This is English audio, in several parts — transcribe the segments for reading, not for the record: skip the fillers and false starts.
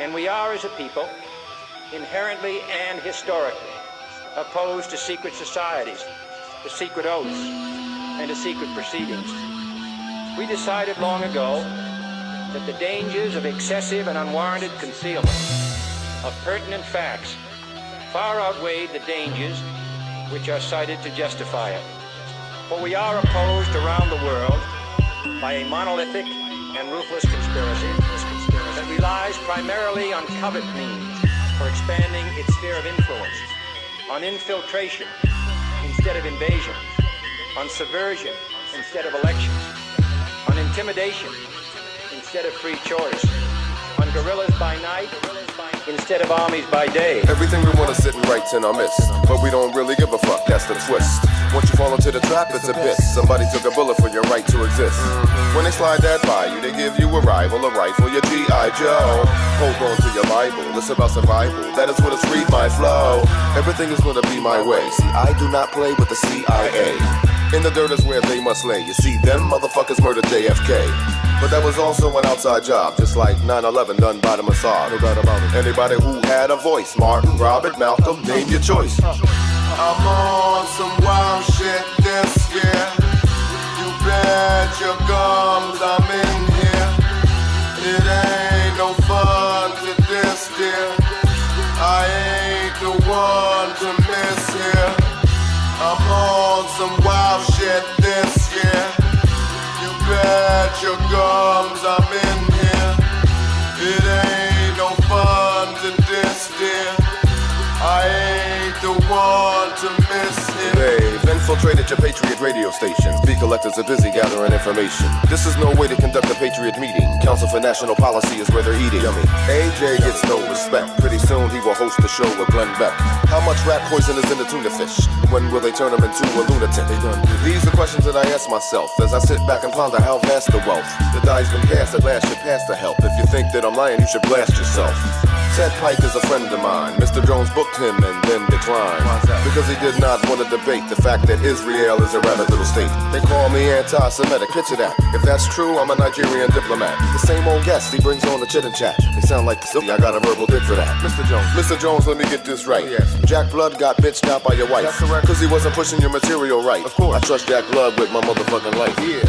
And we are, as a people, inherently and historically opposed to secret societies, to secret oaths, and to secret proceedings. We decided long ago that the dangers of excessive and unwarranted concealment of pertinent facts far outweighed the dangers which are cited to justify it. For we are opposed around the world by a monolithic and ruthless conspiracy that relies primarily on covert means for expanding its sphere of influence, on infiltration instead of invasion, on subversion instead of elections, on intimidation instead of free choice, on guerrillas by night instead of armies by day. Everything we want is sitting right in our midst, but we don't really give a fuck, that's the twist. Once you fall into the trap, it's a bit. Somebody took a bullet for your right to exist. When they slide that by you, they give you a rifle, your G.I. Joe. Hold on to your Bible, it's about survival. That is what it's read my flow. Everything is gonna be my way. See, I do not play with the CIA. In the dirt is where they must lay. You see, them motherfuckers murdered JFK. But that was also an outside job, just like 9/11 done by the Mossad. No doubt about it. Anybody who had a voice, Martin, Robert, Malcolm, name your choice. I'm on some wild shit this year. You bet your gums I'm in here. It ain't no fun to this dear. I ain't the one to miss here. I'm on some wild shit this year. You bet your gums I'm in here. It ain't no fun to this dear. I ain't the one to miss him. They've infiltrated your Patriot radio stations. Bee collectors are busy gathering information. This is no way to conduct a Patriot meeting. Council for National Policy is where they're eating. Yummy. AJ gets no respect. Pretty soon he will host the show with Glenn Beck. How much rat poison is in the tuna fish? When will they turn him into a lunatic? These are questions that I ask myself as I sit back and ponder how vast the wealth. The die's been cast, at last should pass the help. If you think that I'm lying, you should blast yourself. Ted Pike is a friend of mine. Mr. Jones booked him and then declined because he did not want to debate the fact that Israel is a rabbit little state. They call me anti-Semitic, picture that. If that's true, I'm a Nigerian diplomat. The same old guest, he brings on the chit and chat. They sound like silly, I got a verbal dig for that. Mr. Jones, let me get this right. Jack Blood got bitched out by your wife because he wasn't pushing your material right. Of course, I trust Jack Blood with my motherfucking life. Yeah.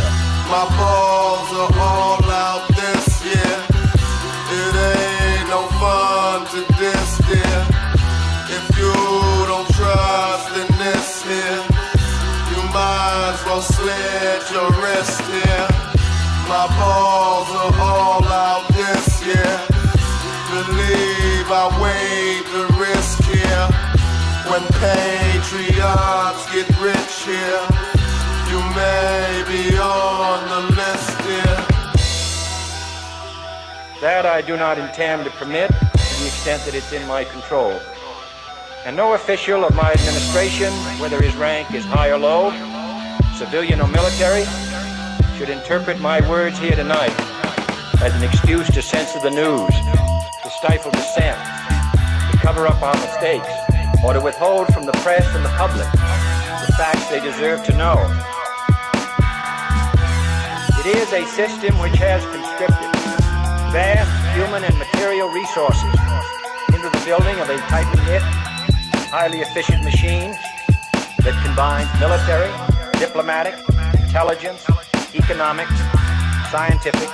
My balls are all out this year. It ain't no fun to this dear. If you don't trust in this here, you might as well slit your wrist here. My balls are all out this year. Believe I weighed the risk here. When patriots get rich here, you may be on the list here. That I do not intend to permit to the extent that it's in my control. And no official of my administration, whether his rank is high or low, civilian or military, should interpret my words here tonight as an excuse to censor the news, to stifle dissent, to cover up our mistakes, or to withhold from the press and the public the facts they deserve to know. It is a system which has conscripted vast human and material resources into the building of a tightly knit, highly efficient machine that combines military, diplomatic, intelligence, economic, scientific,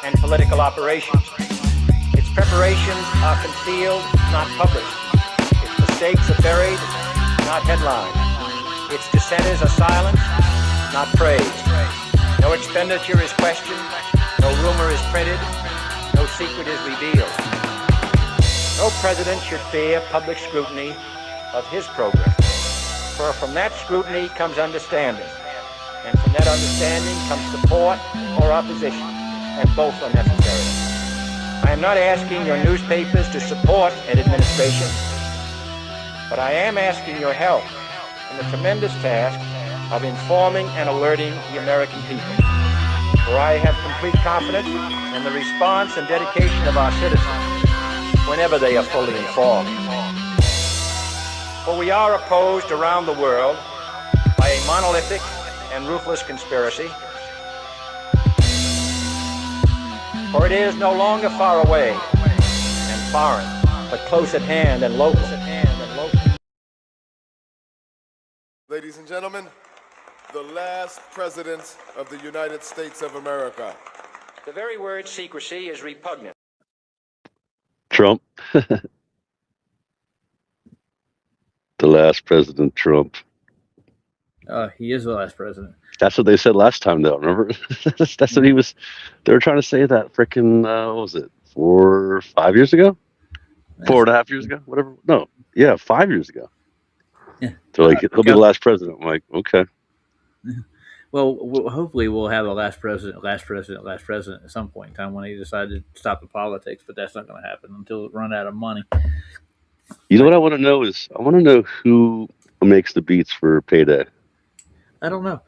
and political operations. Its preparations are concealed, not published. Its mistakes are buried, not headlined. Its dissenters are silenced, not praised. No expenditure is questioned, no rumor is printed, no secret is revealed. No president should fear public scrutiny of his program, for from that scrutiny comes understanding, and from that understanding comes support or opposition, and both are necessary. I am not asking your newspapers to support an administration, but I am asking your help in the tremendous task of informing and alerting the American people. For I have complete confidence in the response and dedication of our citizens whenever they are fully informed. For we are opposed around the world by a monolithic and ruthless conspiracy. For it is no longer far away and foreign, but close at hand and local. Ladies and gentlemen, the last president of the United States of America. The very word secrecy is repugnant. Trump. The last President Trump. He is the last president. That's what they said last time, though. Remember? That's what he was. They were trying to say that freaking. What was it? 4 or 5 years ago? 4.5 years ago? Whatever. No. Yeah, 5 years ago. Yeah. So like he'll be the last president. I'm like, okay. Well, hopefully we'll have a last president at some point in time when they decide to stop the politics. But that's not going to happen until it run out of money. You know what I want to know is I want to know who makes the beats for Payday. I don't know.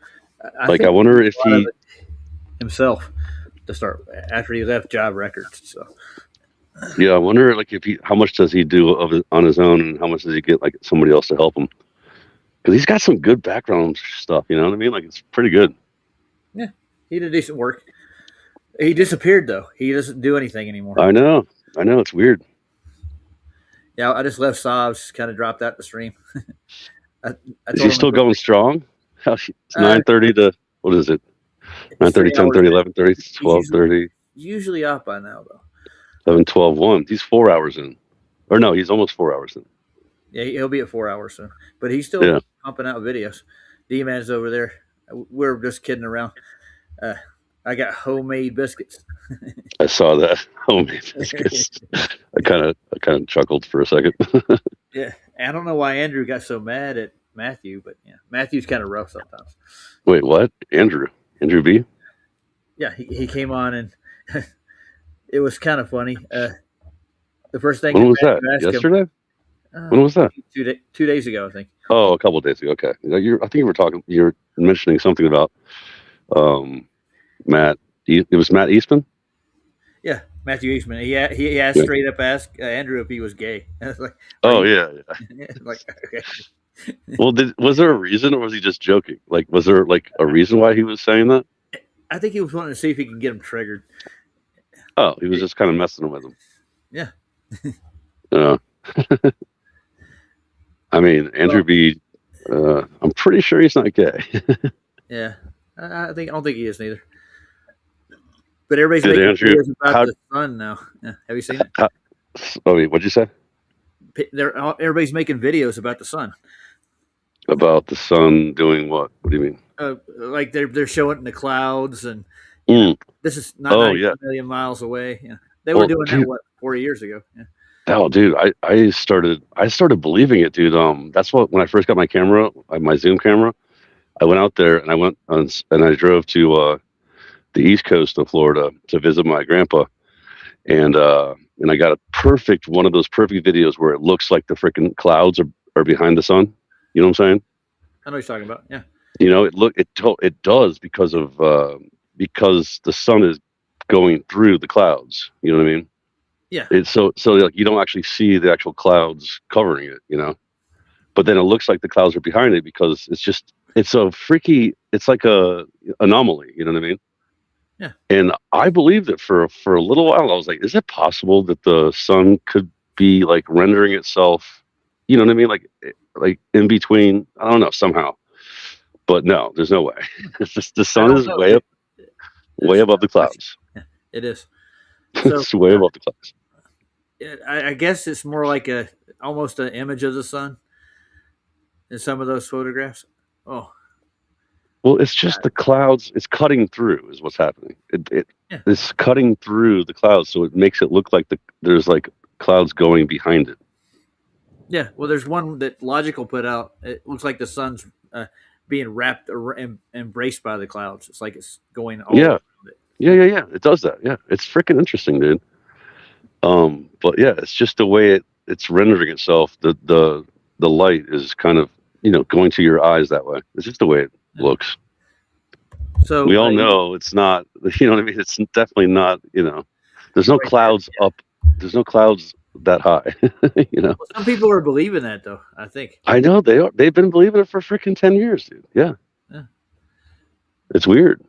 I wonder if he himself to start after he left Job Records. So yeah, I wonder like if how much does he do on his own, and how much does he get like somebody else to help him? Because he's got some good background stuff. You know what I mean? Like it's pretty good. Yeah, he did decent work. He disappeared though. He doesn't do anything anymore. I know. It's weird. Yeah, I just left Sobs, kind of dropped out the stream. Is he still going strong? It's 9:30 to, what is it? 9:30, 10:30, 11:30, 12:30. Usually up by now, though. 11, 12, 1. He's 4 hours in. Or no, he's almost 4 hours in. Yeah, he'll be at 4 hours soon. But he's still pumping out videos. D-Man's over there. We're just kidding around. I got homemade biscuits. I saw that. Homemade biscuits. I kind of chuckled for a second. Yeah, I don't know why Andrew got so mad at Matthew, but yeah, Matthew's kind of rough sometimes. Wait, what? Andrew B? Yeah, he came on and it was kind of funny. The first thing. When was that? Yesterday? When was that? 2 days ago, I think. Oh, a couple of days ago. Okay, I think you were mentioning something about Matt. It was Matt Eastman. Yeah, Matthew Eastman. He asked straight up asked Andrew if he was gay. I was like, oh yeah. Like, okay. Well, was there a reason, or was he just joking? Like, was there like a reason why he was saying that? I think he was wanting to see if he could get him triggered. Oh, he was just kind of messing with him. Yeah. I mean, Andrew B. I'm pretty sure he's not gay. Yeah, I don't think he is neither. But everybody's making videos about the sun now. Yeah. Have you seen it? What'd you say? Everybody's making videos about the sun. About the sun doing what? What do you mean? Like they're showing it in the clouds, and this is not a million miles away. Yeah. They were doing that 40 years ago. Yeah. Oh, dude, I started believing it, dude. That's when I first got my camera, my Zoom camera. I went out there and I drove to the East Coast of Florida to visit my grandpa, and I got one of those perfect videos where it looks like the freaking clouds are behind the sun. You know what I'm saying? I know what you're talking about. Yeah. You know, it does because the sun is going through the clouds. You know what I mean? Yeah. It's so like you don't actually see the actual clouds covering it, you know, but then it looks like the clouds are behind it because it's a freaky. It's like a anomaly. You know what I mean? Yeah. And I believed it for a little while. I was like, is it possible that the sun could be like rendering itself? You know what I mean? Like in between. I don't know somehow, but no, there's no way. It's just the sun is way above the clouds. Yeah, it is. So, it's way above the clouds. I guess it's more like almost an image of the sun in some of those photographs. Oh, well, it's just the clouds. It's cutting through is what's happening. It's cutting through the clouds, so it makes it look like there's like clouds going behind it. Yeah, well, there's one that Logical put out. It looks like the sun's being wrapped or embraced by the clouds. It's like it's going all around it. Yeah. It does that. Yeah, it's freaking interesting, dude. But yeah, it's just the way it's rendering itself. The light is kind of going to your eyes that way. It's just the way it looks. So we all know it's not. You know what I mean? It's definitely not. There's no clouds up. There's no clouds that high. Well, some people are believing that though. I think. I know they are. They've been believing it for freaking 10 years, dude. Yeah. It's weird.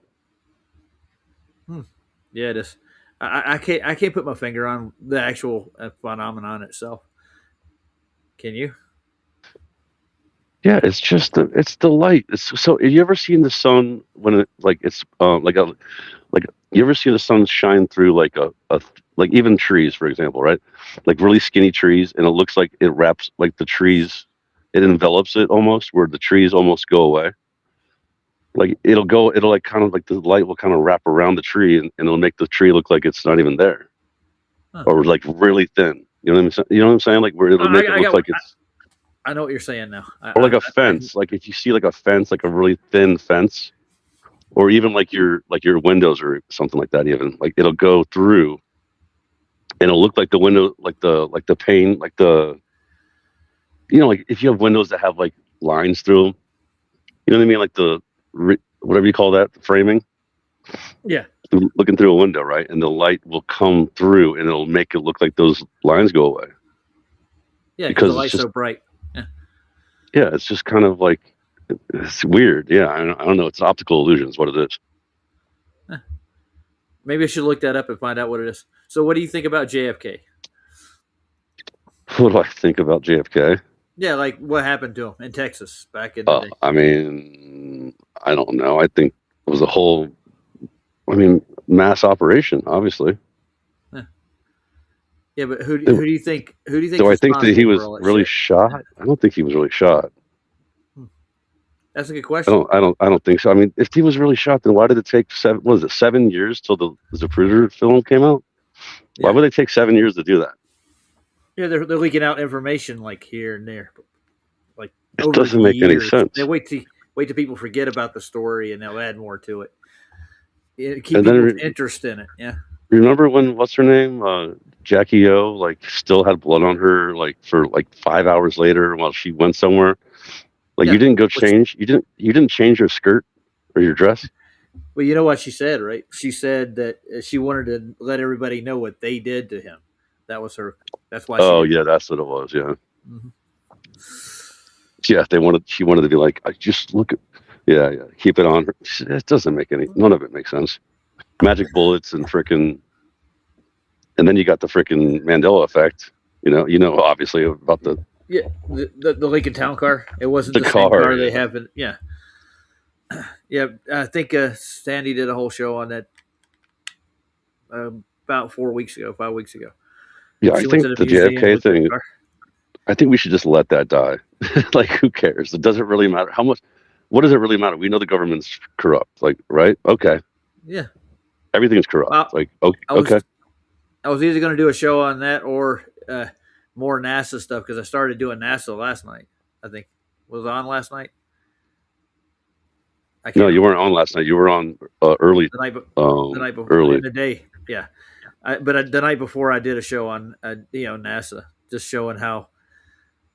Yeah, it is. I can't put my finger on the actual phenomenon itself. Can you? Yeah, it's just it's the light. It's so. Have you ever seen the sun when it like it's like you ever see the sun shine through like a like even trees, for example, right? Like really skinny trees, and it looks like it wraps like the trees, it envelops it almost, where the trees almost go away. Like it'll like kind of like the light will kind of wrap around the tree, and it'll make the tree look like it's not even there, Huh. or like really thin. You know what I'm saying? You know what I'm saying? Like where it'll make it look like it's. I know what you're saying now. Or like a fence, like if you see like a fence, like a really thin fence, or even like your windows or something like that, even like it'll go through, and it'll look like the window, like the pane, like the, like if you have windows that have like lines through them, you know what I mean, like whatever you call that, the framing. Yeah. Looking through a window, right, and the light will come through, and it'll make it look like those lines go away. Yeah, because the light's just so bright. Yeah, it's just kind of like, it's weird. Yeah, I don't know. It's optical illusion is what it is. Maybe I should look that up and find out what it is. So what do you think about JFK? What do I think about JFK? Yeah, like what happened to him in Texas back in the day? I mean, I don't know. I think it was mass operation, obviously. Yeah, but who do you think? Who do you think? Do I think that he was really shot? I don't think he was really shot. That's a good question. I don't think so. I mean, if he was really shot, then why did it take 7 years till the Zapruder film came out? Yeah. Why would they take 7 years to do that? Yeah, they're leaking out information like here and there. Like it doesn't make any sense. They wait till people forget about the story and they'll add more to it. Keep people's interest in it. Yeah. Remember when what's her name, Jackie O, like still had blood on her, like for like 5 hours later while she went somewhere. Like you didn't go change. You didn't change your skirt or your dress. Well, you know what she said, right? She said that she wanted to let everybody know what they did to him. That was her. That's why. Oh yeah, that's what it was. Yeah. Mm-hmm. Yeah, she wanted to be like, I just look at. Yeah, keep it on her. It doesn't make none of it makes sense. Magic bullets and frickin', and then you got the frickin' Mandela effect. Obviously about the. Yeah, the Lincoln Town Car. It wasn't the same car they have. Yeah. I think Sandy did a whole show on that about 5 weeks ago. Yeah, I think the JFK thing. I think we should just let that die. Like, who cares? It doesn't really matter how much. What does it really matter? We know the government's corrupt. Like, right? Okay. Yeah. Everything's corrupt. Well, like, okay. I was either going to do a show on that or more NASA stuff because I started doing NASA last night. I think was on last night. No, you weren't on last night. You were on early. The night before. Early in the day. Yeah, but the night before I did a show on NASA, just showing how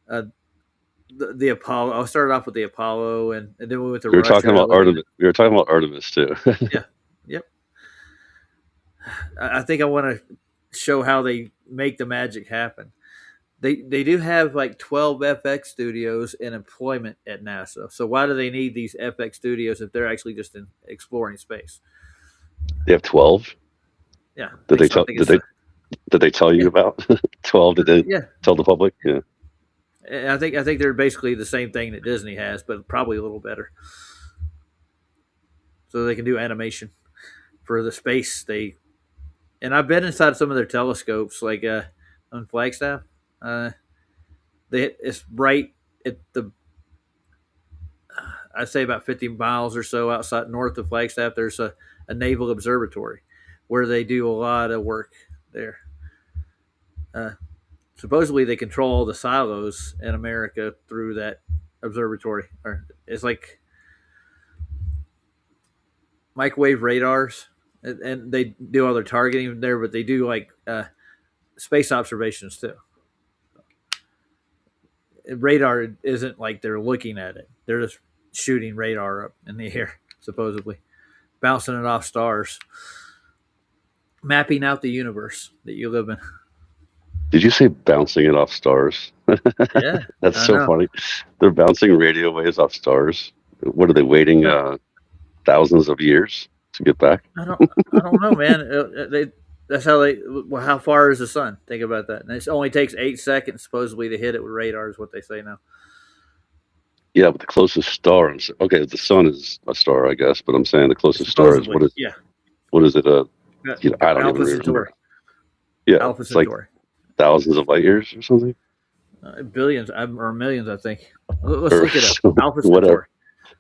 the Apollo. I started off with the Apollo, and then we went to. We were talking about Artemis. We were talking about Artemis too. Yeah. Yep. I think I want to show how they make the magic happen. They do have like 12 FX studios in employment at NASA. So why do they need these FX studios if they're actually just in exploring space? They have 12. Yeah. Did they tell you about 12? Did they tell the public? Yeah. I think they're basically the same thing that Disney has, but probably a little better. So they can do animation for the space. And I've been inside some of their telescopes, like on Flagstaff. It's right at I'd say about 50 miles or so outside north of Flagstaff. There's a naval observatory where they do a lot of work there. Supposedly they control all the silos in America through that observatory. Or it's like microwave radars, and they do all their targeting there, but they do like space observations too. Radar isn't like they're looking at it. They're just shooting radar up in the air, supposedly. Bouncing it off stars. Mapping out the universe that you live in. Did you say bouncing it off stars? Yeah. That's so funny. They're bouncing radio waves off stars. What are they waiting thousands of years to get back? I don't know, man. That's how they. Well, how far is the sun? Think about that. And it only takes 8 seconds supposedly to hit it with radar, is what they say now. Yeah, but the closest star. Okay, the sun is a star, I guess. But I'm saying the closest star is Supposedly, yeah. what is it? I don't Alpha even Centauri. remember. Yeah, Alpha it's like Centauri. thousands of light years or something. Billions or millions, I think. Let's Or look it up. Alpha Centauri. whatever.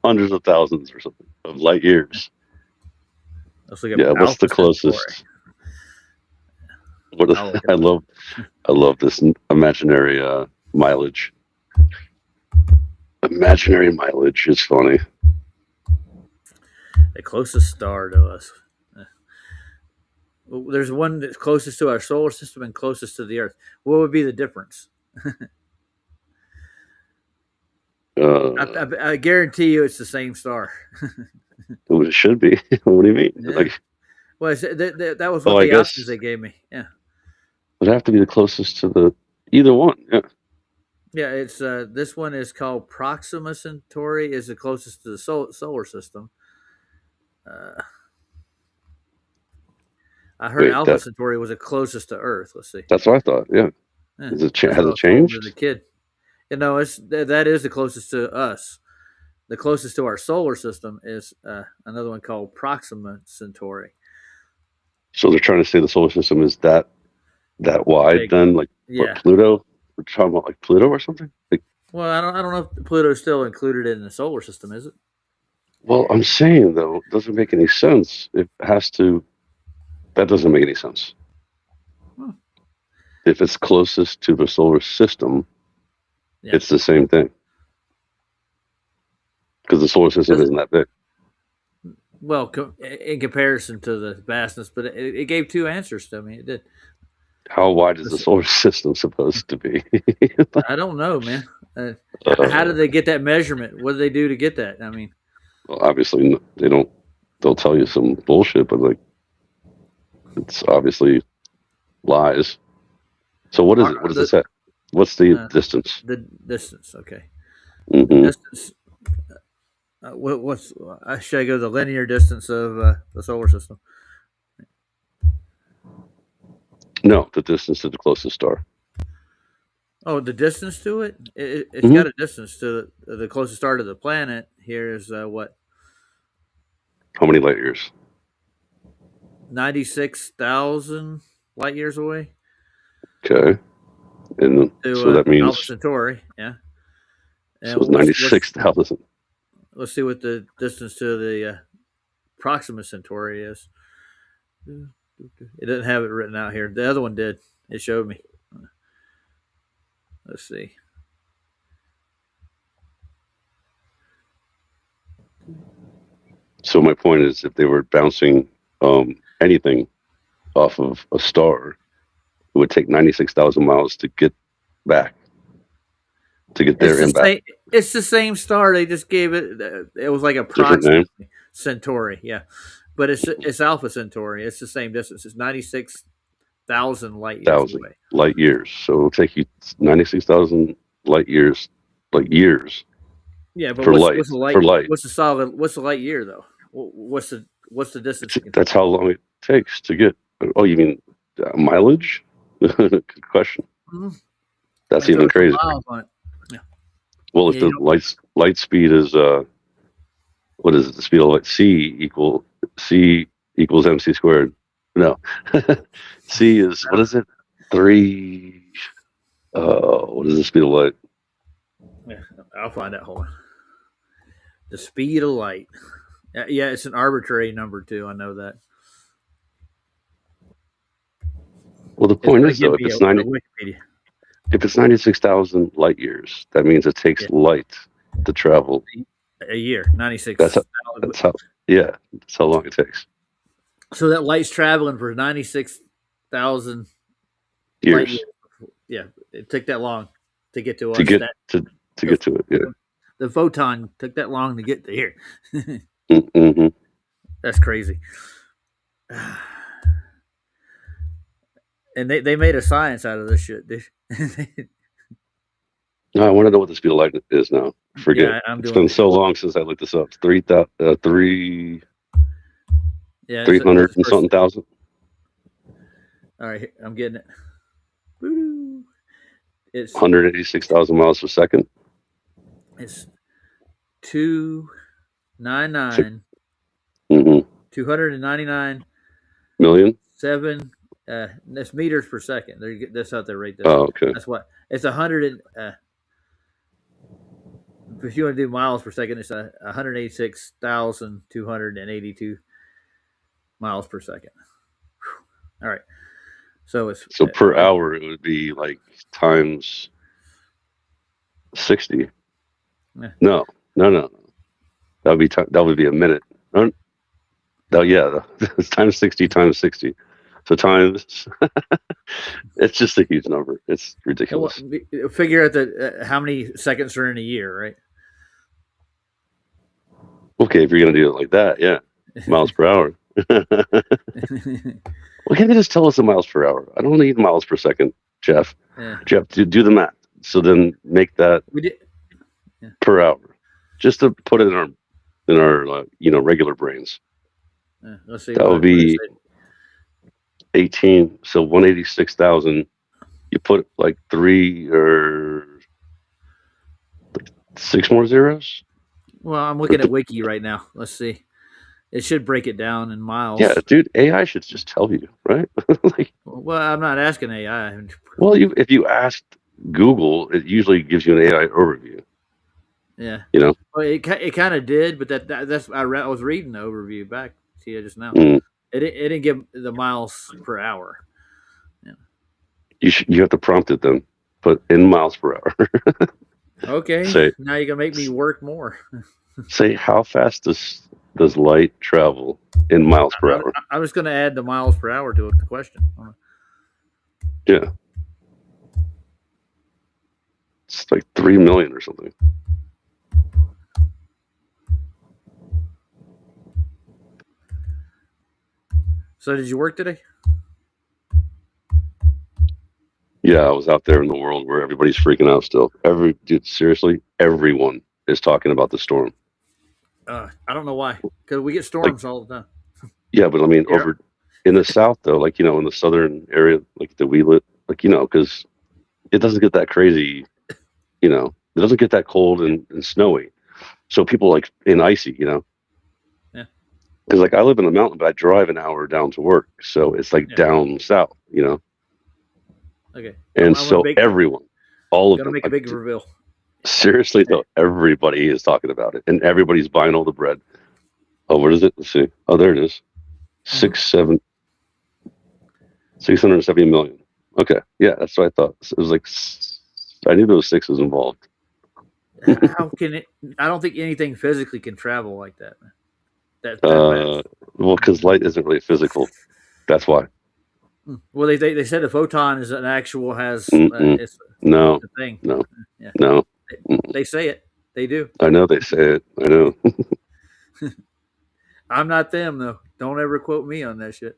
Hundreds of thousands or something of light years. Let's look at Yeah, what's Alpha the closest? Centauri. What is, I'll look it I love this imaginary mileage. Imaginary mileage is funny. The closest star to us. Well, there's one that's closest to our solar system and closest to the Earth. What would be the difference? I guarantee you it's the same star. It should be. What do you mean? Yeah. Like, Well, that was what I the guess options they gave me. Yeah. it would have to be the closest to the either one. Yeah. Yeah, it's this one is called Proxima Centauri, is the closest to the solar system. I heard Wait, Alpha Centauri was the closest to Earth. Let's see. That's what I thought. Yeah. Yeah, Has it that's what I has it was told changed? as a kid. You know, that is the closest to us. The closest to our solar system is another one called Proxima Centauri. So they're trying to say the solar system is that wide. Big. Then, like Yeah. what, Pluto? We're talking about like Pluto or something. Like, Well, I don't know if Pluto's still included in the solar system, is it? well, I'm saying though, it doesn't make any sense. It has to. That doesn't make any sense. Hmm. If it's closest to the solar system, Yeah. it's the same thing. Because the solar system isn't that big. Well, in comparison to the vastness, but it gave two answers to me. It did. How wide is the solar system supposed to be? I don't know, man. How did they get that measurement? What did they do to get that? I mean, Well, obviously they don't. They'll tell you some bullshit, but like, it's obviously lies. So what is it? What does it say? What's the distance? the distance. Okay, Mm-hmm. distance. Should I go the linear distance of the solar system? No, the distance to the closest star. Oh, the distance to it? It's Mhm. got a distance to the closest star to the planet. Here is what? How many light years? 96,000 light years away. Okay, and To, so that Alpha means Centauri, yeah. And so it's 96,000. Let's see what the distance to the Proxima Centauri is. It doesn't have it written out here. The other one did. It showed me. Let's see. So my point is, if they were bouncing anything off of a star, it would take 96,000 miles to get back, to get there and back. It's the same star. They just gave it. It was like a Different name. Proxima Centauri, yeah. But it's Alpha Centauri. It's the same distance. It's 96,000 light years away. Light years. So it'll take you 96,000 light years, like years. Yeah, but for what's light. the light? For light. What's the light year though? What's the distance? That's how long it takes to get. Oh, you mean mileage? Good question. Mhm. That's Throw even some crazier. miles on it. Well, if Yeah, the you light speed is what is it? The speed of light C equals MC squared. No, C is what is it? 3. What is the speed of light? Yeah, I'll find out. Hold on. The speed of light. Yeah, it's an arbitrary number too. I know that. Well, the point is Give though, me a Wikipedia. if it's 96,000 light years, that means it takes light to travel. A year, 96. That's how. Yeah, that's how long it takes. So that light's traveling for 96,000 Years Yeah, it took that long to get to us. to get to get to it. Yeah. The photon took that long to get to here. Mm-hmm. That's crazy. And they made a science out of this shit. No, I want to know what the speed of light is now. Forget. Yeah, It's been so long since I looked this up. 300 Yeah, 300 and something thousand. All right, I'm getting it. Woo. It's 186,000 miles per second. it's 299 Mm-hmm. 299 Million. 7 that's meters per second. That's how they rate this. Oh, okay. That's what it's 100 if you want to do miles per second, it's 186,282 miles per second. All right. So it's So per hour, it would be like times 60. Yeah. No. That would be that would be a minute. Oh, yeah, it's times 60 times 60. So times, it's just a huge number. It's ridiculous. Figure out how many seconds are in a year, right? Okay, if you're gonna do it like that, yeah, miles per hour. Well, can't they just tell us the miles per hour? I don't need miles per second, Jeff. Yeah. Jeff, do the math. So then make that We did. per hour, just to put it in our regular brains. Let's see. That would be 18. So 186,000. You put like 3 or 6 more zeros. Well, I'm looking at Wiki right now. Let's see. It should break it down in miles. Yeah, dude, AI should just tell you, right? Like, well, I'm not asking AI. well, if you asked Google, it usually gives you an AI overview. Yeah. You know? Well, it kind of did, but that's I was reading the overview back to you just now. Mm. It didn't give the miles per hour. Yeah. You have to prompt it then. Put in miles per hour. Okay. Now you're gonna make me work more. Say how fast does light travel in miles per hour? I'm just gonna add the miles per hour to the question. Yeah. It's like 3 million or something. So did you work today? Yeah, I was out there in the world where everybody's freaking out still. Dude, seriously, everyone is talking about the storm. I don't know why. Because we get storms all the time. Yeah, but I mean, over in the south though, like in the southern area, like that we live, like because it doesn't get that crazy. It doesn't get that cold and snowy. So people like in icy, Yeah. Because like I live in the mountain, but I drive an hour down to work, so it's like down south, Okay. And so everyone, all of them, make a big reveal. Seriously though, everybody is talking about it, and everybody's buying all the bread. Oh, what is it? Let's see. Oh, there it is. 670 million. Okay, yeah, that's what I thought. It was like I knew there was 6s involved. How can it? I don't think anything physically can travel like that. Well, because light isn't really physical. That's why. Well, they said a photon is an actual has it's a thing. No. Yeah. No. They say it. They do. I know they say it. I know. I'm not them though. Don't ever quote me on that shit.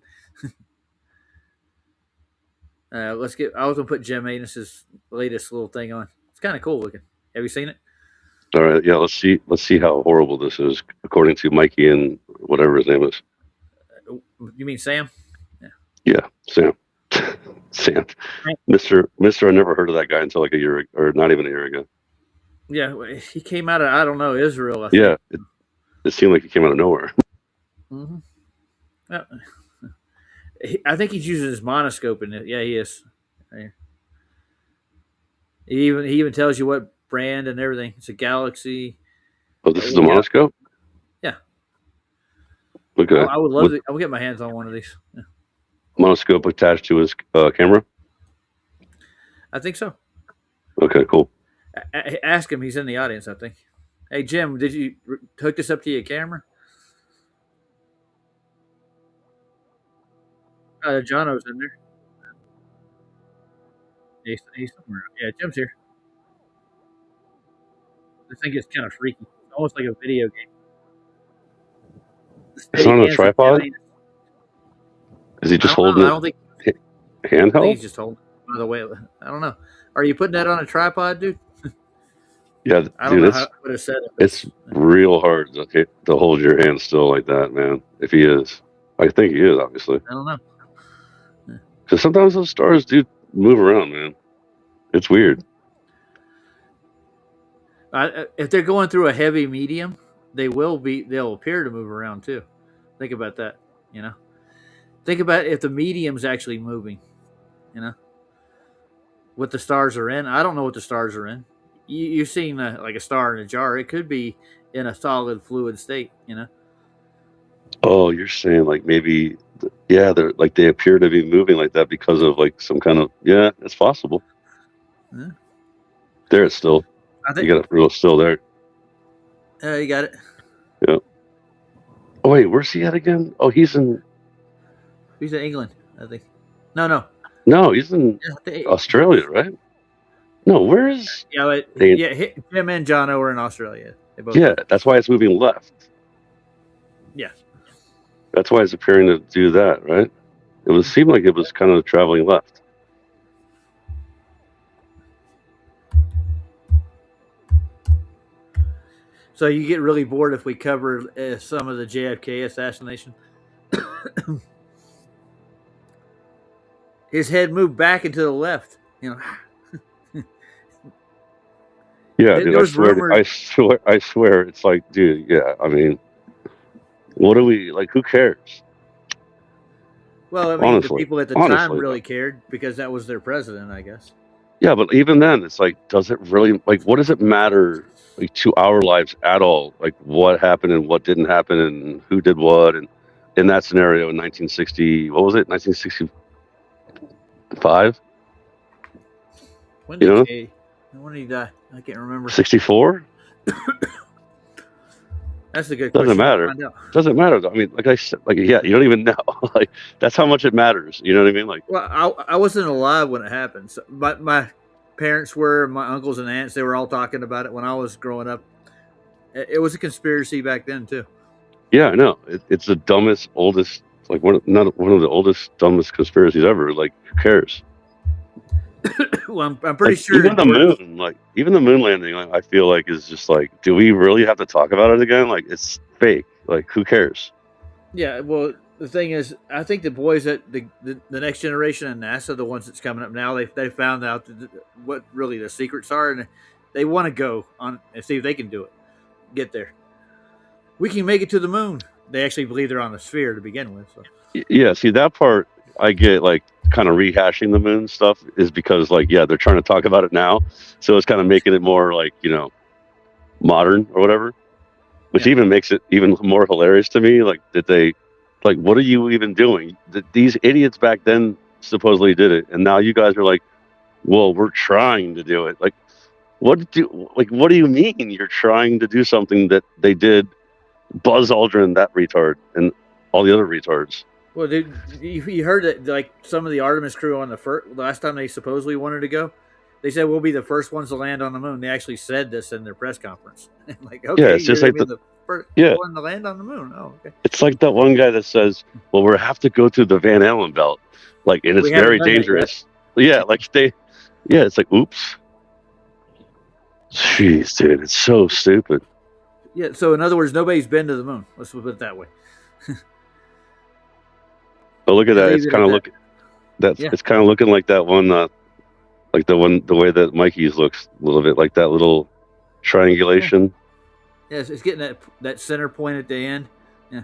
Let's get. I was gonna put Jim Anus's latest little thing on. It's kind of cool looking. Have you seen it? All right. Yeah. Let's see how horrible this is, according to Mikey and whatever his name is. You mean Sam? Yeah, Sam. Sam. Mr. I never heard of that guy until like a year, or not even a year ago. Yeah, he came out of, I don't know, Israel, I think. Yeah, it seemed like he came out of nowhere. Mm-hmm. Yeah. I think he's using his monoscope in it. Yeah, he is. He even tells you what brand and everything. It's a Galaxy. Oh, this is a monoscope? Yeah. Okay. I would love to. I will get my hands on one of these. Yeah. Monoscope attached to his camera? I think so. Okay, cool. Ask him. He's in the audience, I think. Hey, Jim, did you hook this up to your camera? Jono's in there. He's somewhere. Yeah, Jim's here. This thing gets kind of freaky. It's almost like a video game. It's on a tripod? Is he just holding it? I don't think handheld? I think he's just holding it. By the way, I don't know. Are you putting that on a tripod, dude? Yeah, I don't know how to set it. It's real hard to hold your hand still like that, man. If he is. I think he is, obviously. I don't know. Because sometimes those stars do move around, man. It's weird. If they're going through a heavy medium, they'll appear to move around too. Think about that. Think about if the medium's actually moving. What the stars are in. I don't know what the stars are in. You've seen like a star in a jar. It could be in a solid fluid state. Oh, you're saying like maybe, yeah, they're like they appear to be moving like that because of like some kind of, yeah, it's possible. Yeah. There it's still. I think You got a real still there. you got it. Yeah. Oh wait, where's he at again? Oh, he's in. He's in England, I think. No. No, he's in Yeah, Australia, right? No, where is? Jim and Jono are in Australia. They both Yeah, that's why it's moving left. Yeah. That's why it's appearing to do that, right? It would seem like it was kind of traveling left. So you get really bored if we cover some of the JFK assassination. His head moved back and to the left. Yeah, dude, There was I swear, it's like, dude, yeah, I mean, what do we, like, who cares? Well, I mean, Honestly. the people at the time Honestly, really cared because that was their president, I guess. Yeah, but even then, it's like, does it really, like, what does it matter, like, to our lives at all? Like, what happened and what didn't happen and who did what? And in that scenario in 1960, what was it, 1965? When You know? did he die? I can't remember. 64? That's a good Doesn't question. matter. Find out. Doesn't matter. I mean, like I said, like, yeah, you don't even know. Like, that's how much it matters. You know what I mean? Like, Well, I wasn't alive when it happened. So my parents were, my uncles and aunts, they were all talking about it when I was growing up. It was a conspiracy back then, too. yeah, I know. It's the dumbest, oldest, like not one of the oldest, dumbest conspiracies ever. Like, who cares? Well, I'm pretty Like, sure. even the moon, like even the moon landing, like, I feel like is just like, do we really have to talk about it again? Like, it's fake. Like, who cares? Yeah, well, the thing is, I think the boys at the next generation of NASA, the ones that's coming up now, they found out what really the secrets are, and they want to go on and see if they can do it, get there. We can make it to the moon. They actually believe they're on the sphere to begin with. So. Yeah, see that part I get, like kind of rehashing the moon stuff is because, like, yeah, they're trying to talk about it now, so it's kind of making it more like, modern or whatever, which even makes it even more hilarious to me. Like, that they, like, what are you even doing? These idiots back then supposedly did it, and now you guys are like, well, we're trying to do it. Like, what do you mean you're trying to do something that they did? Buzz Aldrin, that retard, and all the other retards. Well, dude, you heard that, like, some of the Artemis crew on the last time they supposedly wanted to go, they said we'll be the first ones to land on the moon. They actually said this in their press conference. Like, okay, Yeah, it's just you're like gonna be the first yeah. one to land on the moon. Oh, okay. It's like that one guy that says, well, we have to go through the Van Allen belt, like, and it's We haven't very done that yet. dangerous. Yeah, like it's like, oops. Jeez, dude, it's so stupid. Yeah, so in other words, nobody's been to the moon. Let's put it that way. But look at that. Leave It's it kind at of that. looking. Yeah. It's kind of looking like that one, like the way that Mikey's looks a little bit like that little triangulation. Yes, it's getting that center point at the end. Yeah.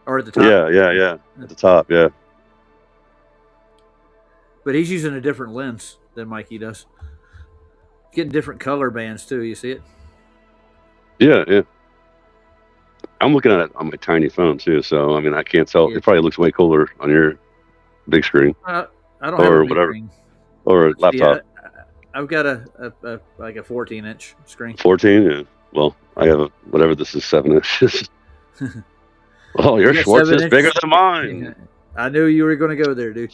Or at the top. Yeah. At the top, yeah. But he's using a different lens than Mikey does. Getting different color bands too, you see it? Yeah. I'm looking at it on my tiny phone too, so I mean I can't tell. Yeah. It probably looks way cooler on your big screen I don't Or have a big whatever. screen. or laptop. I've got a 14-inch screen. 14. Yeah. Well, I have whatever this is, 7 inches. Oh, your You got Schwartz 7 is bigger inches? than mine. I knew you were going to go there, dude.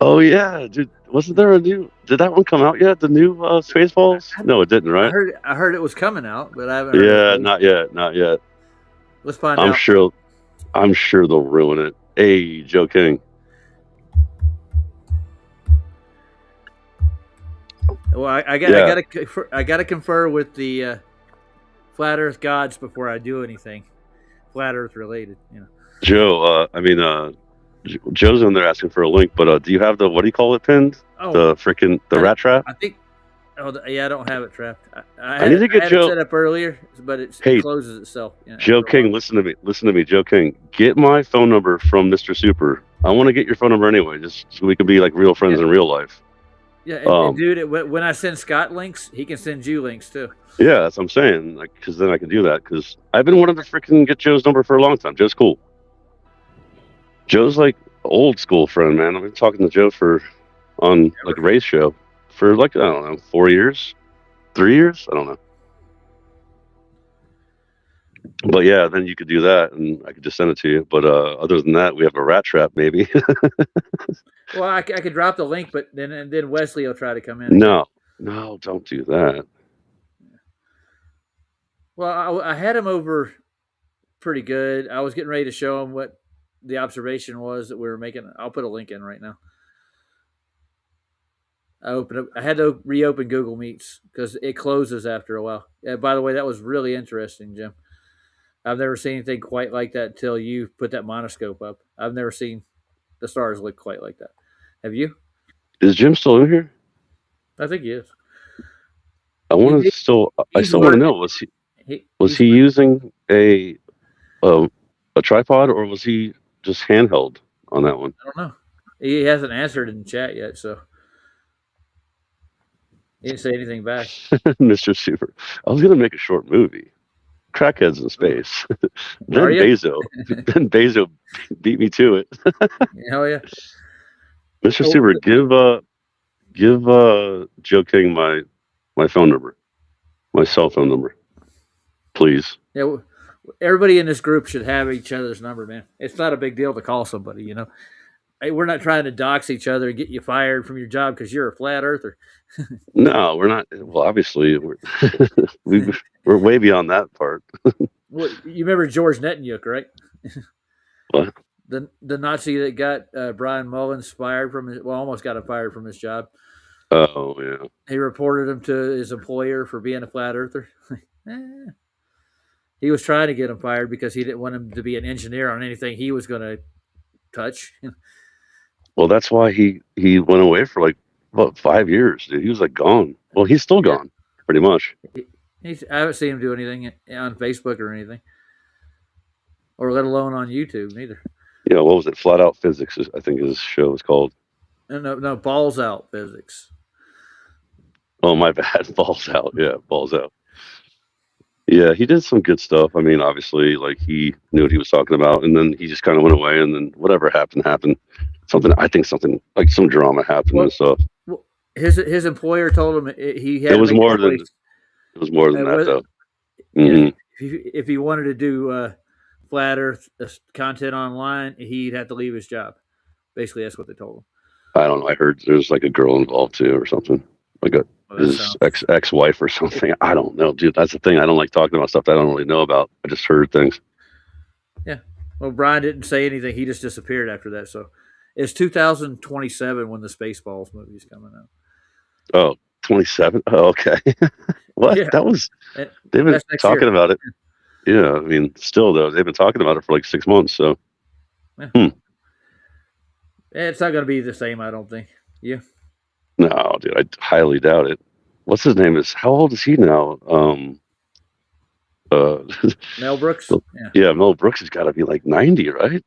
Oh yeah, dude. Wasn't there a new? Did that one come out yet? The new Spaceballs? No, it didn't, right? I heard it was coming out, but I haven't heard Yeah, it. not yet. Let's find I'm out. sure they'll ruin it. Hey, Joe King. Well, I gotta confer with the flat Earth gods before I do anything flat Earth related. Joe, Joe's in there asking for a link, but do you have the what do you call it pinned? Oh, The freaking I- rat trap? I think. Oh, yeah, I don't have it trapped. I need to get I had Joe- it set up earlier, but it Hey, closes itself. You know, Joe after a King, while. listen to me, Joe King. Get my phone number from Mr. Super. I want to get your phone number anyway, just so we can be like real friends in real life. Yeah, and dude, when I send Scott links, he can send you links too. Yeah, that's what I'm saying. Like, because then I can do that. Because I've been wanting to freaking get Joe's number for a long time. Joe's cool. Joe's like old school friend, man. I've been talking to Joe on like Ray's show for like, I don't know, 4 years, 3 years, I don't know. But yeah, then you could do that, and I could just send it to you. But other than that, we have a rat trap, maybe. Well, I could drop the link, but then Wesley will try to come in. No, don't do that. Well, I had him over pretty good. I was getting ready to show him what the observation was that we were making. I'll put a link in right now. I had to reopen Google Meets because it closes after a while. Yeah, by the way, that was really interesting, Jim. I've never seen anything quite like that until you put that monoscope up. I've never seen the stars look quite like that. Have you? Is Jim still in here? I think he is. I want to still. I still want to know. Was he using a tripod, or was he just handheld on that one? I don't know. He hasn't answered in chat yet, so he didn't say anything back. Mr. Super. I was gonna make a short movie. Crackheads in space. then Are ya? Bezo beat me to it. Hell yeah. Mr. Oh, Super, give Joe King my phone number, my cell phone number, please. Yeah, everybody in this group should have each other's number, man. It's not a big deal to call somebody, you know. Hey, we're not trying to dox each other and get you fired from your job because you're a flat earther. No, we're not. Well, obviously, we're way beyond that part. Well, you remember George Netanyahu, right? What? The Nazi that got Brian Mullins fired from almost got him fired from his job. Oh yeah. He reported him to his employer for being a flat earther. He was trying to get him fired because he didn't want him to be an engineer on anything he was going to touch. Well, that's why he went away for like 5 years, dude. He was like gone. Well, he's still gone, pretty much. I haven't seen him do anything on Facebook or anything, or let alone on YouTube neither. Yeah, what was it? Flat Out Physics, I think his show was called. No, Balls Out Physics. Oh, my bad. Balls Out. Yeah, Balls Out. Yeah, he did some good stuff. I mean, obviously, like he knew what he was talking about, and then he just kind of went away, and then whatever happened. Something like some drama happened and stuff. Well, his employer told him he had. It was more than that, though. Yeah, if he wanted to do flat Earth content online, he'd have to leave his job. Basically, that's what they told him. I don't know. I heard there's like a girl involved too, or something. Like his ex-wife or something. I don't know, dude. That's the thing. I don't like talking about stuff that I don't really know about. I just heard things. Yeah. Well, Brian didn't say anything. He just disappeared after that. So it's 2027 when the Spaceballs movie is coming out. Oh, 27? Oh, okay. What? Yeah. They've been talking about it. Yeah, I mean, still though, they've been talking about it for like 6 months. So, yeah. It's not going to be the same, I don't think. Yeah. No, dude, I highly doubt it. What's his name? How old is he now? Mel Brooks. Yeah, Mel Brooks has got to be like 90, right?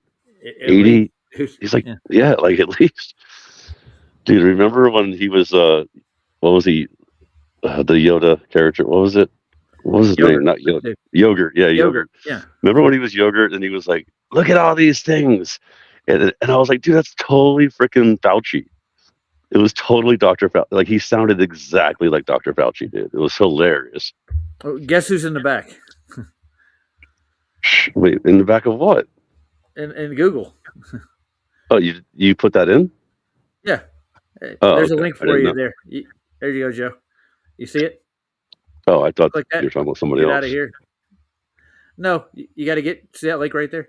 80. He's like, yeah, like at least. Dude, remember when he was what was he? The Yoda character. What was it? What was his name? Not Yoda. Yogurt. Yeah, Yogurt. Yeah. Remember when he was Yogurt and he was like, "Look at all these things," and I was like, "Dude, that's totally freaking Fauci." It was totally Dr. Fauci. Like he sounded exactly like Dr. Fauci did. It was hilarious. Oh, guess who's in the back? Wait, in the back of what? In Google. Oh, you put that in? Yeah. Oh, there's okay. a link for you there. There you go, Joe. You see it? Oh, I thought like you were talking about somebody else. Get out of here. No, you got to see that link right there.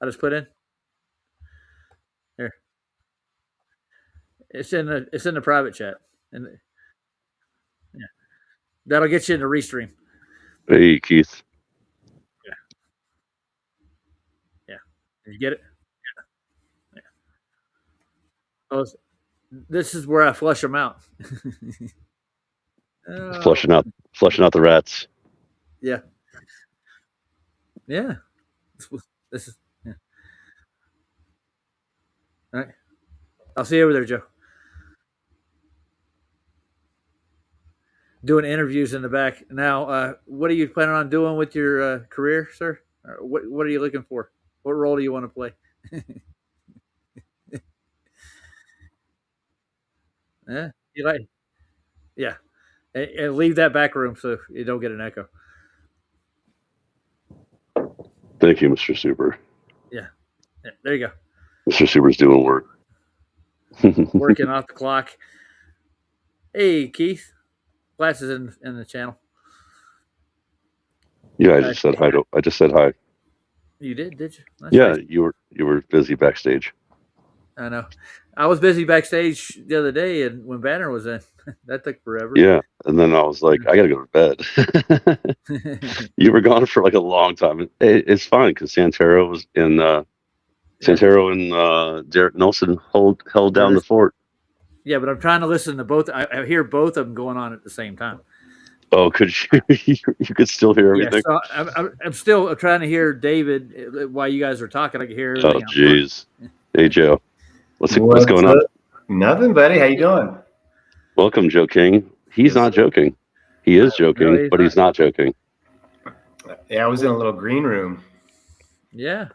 I just put in. There. It's in the private chat, and yeah, that'll get you in the restream. Hey, Keith. Yeah. Did you get it? Yeah. Oh, this is where I flush them out. Oh, flushing out the rats. yeah, yeah. This is yeah. All right. I'll see you over there, Joe. Doing interviews in the back now. What are you planning on doing with your career, sir? What are you looking for? What role do you want to play? Yeah, you like yeah, and leave that back room so you don't get an echo. Thank you, Mr. Super. Yeah, there you go. Mr. Super's doing work. Working off the clock. Hey, Keith, glasses in the channel. Yeah, I just said hi. I just said hi. You did you? That's Yeah, nice. you were busy backstage. I know. I was busy backstage the other day, and when Banner was in, that took forever. Yeah, and then I was like, I gotta go to bed. You were gone for like a long time. It's fine because Santero was in. Santero and Derek Nelson held down the fort. Yeah, but I'm trying to listen to both. I hear both of them going on at the same time. Oh, could you? You could still hear everything. Yeah, so I'm still trying to hear David while you guys are talking. I can hear everything. Oh, jeez. Hey, Joe. What's going on? Nothing, buddy. How you doing? Welcome, Joe King. He's not joking. He is joking, No, but he's not joking. Yeah, I was in a little green room. Yeah.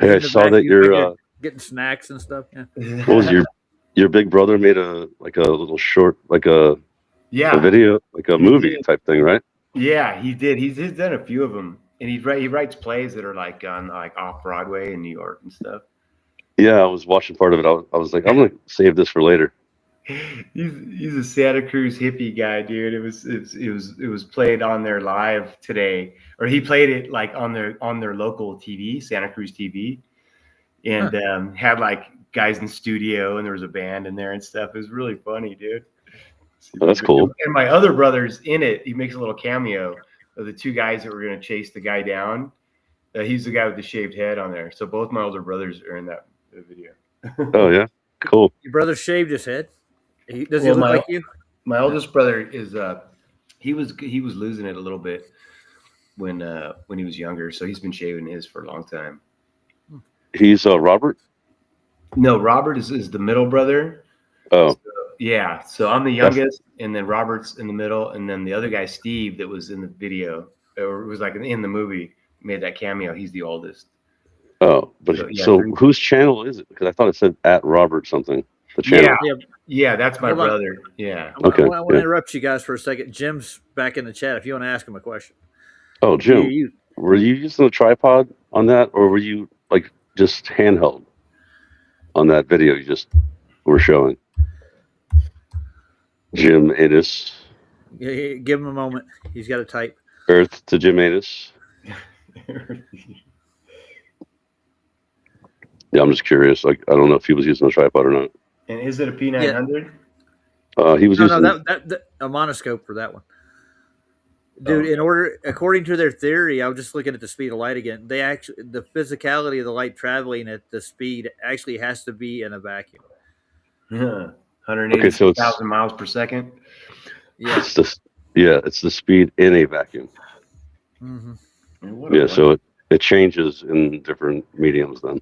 Hey, I saw that you're getting snacks and stuff. Yeah. What was your big brother made a little short, like a video, like a movie type thing, right? Yeah, he did. He's done a few of them, and he writes plays that are like on like off Broadway in New York and stuff. Yeah, I was watching part of it. I was like, I'm gonna save this for later. He's a Santa Cruz hippie guy, dude. It was played on their live today, or he played it like on their local TV, Santa Cruz TV, and had like guys in studio, and there was a band in there and stuff. It was really funny, dude. Oh, that's cool. And my other brother's in it. He makes a little cameo of the two guys that were going to chase the guy down. He's the guy with the shaved head on there. So both my older brothers are in that video. Oh yeah, cool. Your brother shaved his head. Does he look like you? My oldest brother is he was losing it a little bit when he was younger. So he's been shaving his for a long time. He's Robert. No, Robert is the middle brother. Oh. So, yeah, so I'm the youngest, and then Robert's in the middle, and then the other guy, Steve, that was in the video, or was like in the movie, made that cameo. He's the oldest. Oh, but so whose channel is it? Because I thought it said at Robert something. The channel. Yeah, that's my brother. Yeah. Okay. I want to interrupt you guys for a second. Jim's back in the chat. If you want to ask him a question. Oh, Jim, were you using a tripod on that, or were you like just handheld on that video you just were showing? Jim Anus. Yeah, give him a moment. He's got to type. Earth to Jim Anus. Yeah, I'm just curious. Like, I don't know if he was using a tripod or not. And is it a P900? He was using a monoscope for that one. Dude, according to their theory, I was just looking at the speed of light again. The physicality of the light traveling at the speed actually has to be in a vacuum. Yeah. 180,000 miles per second. Yeah. It's the speed in a vacuum. Mm-hmm. Yeah, so it changes in different mediums then.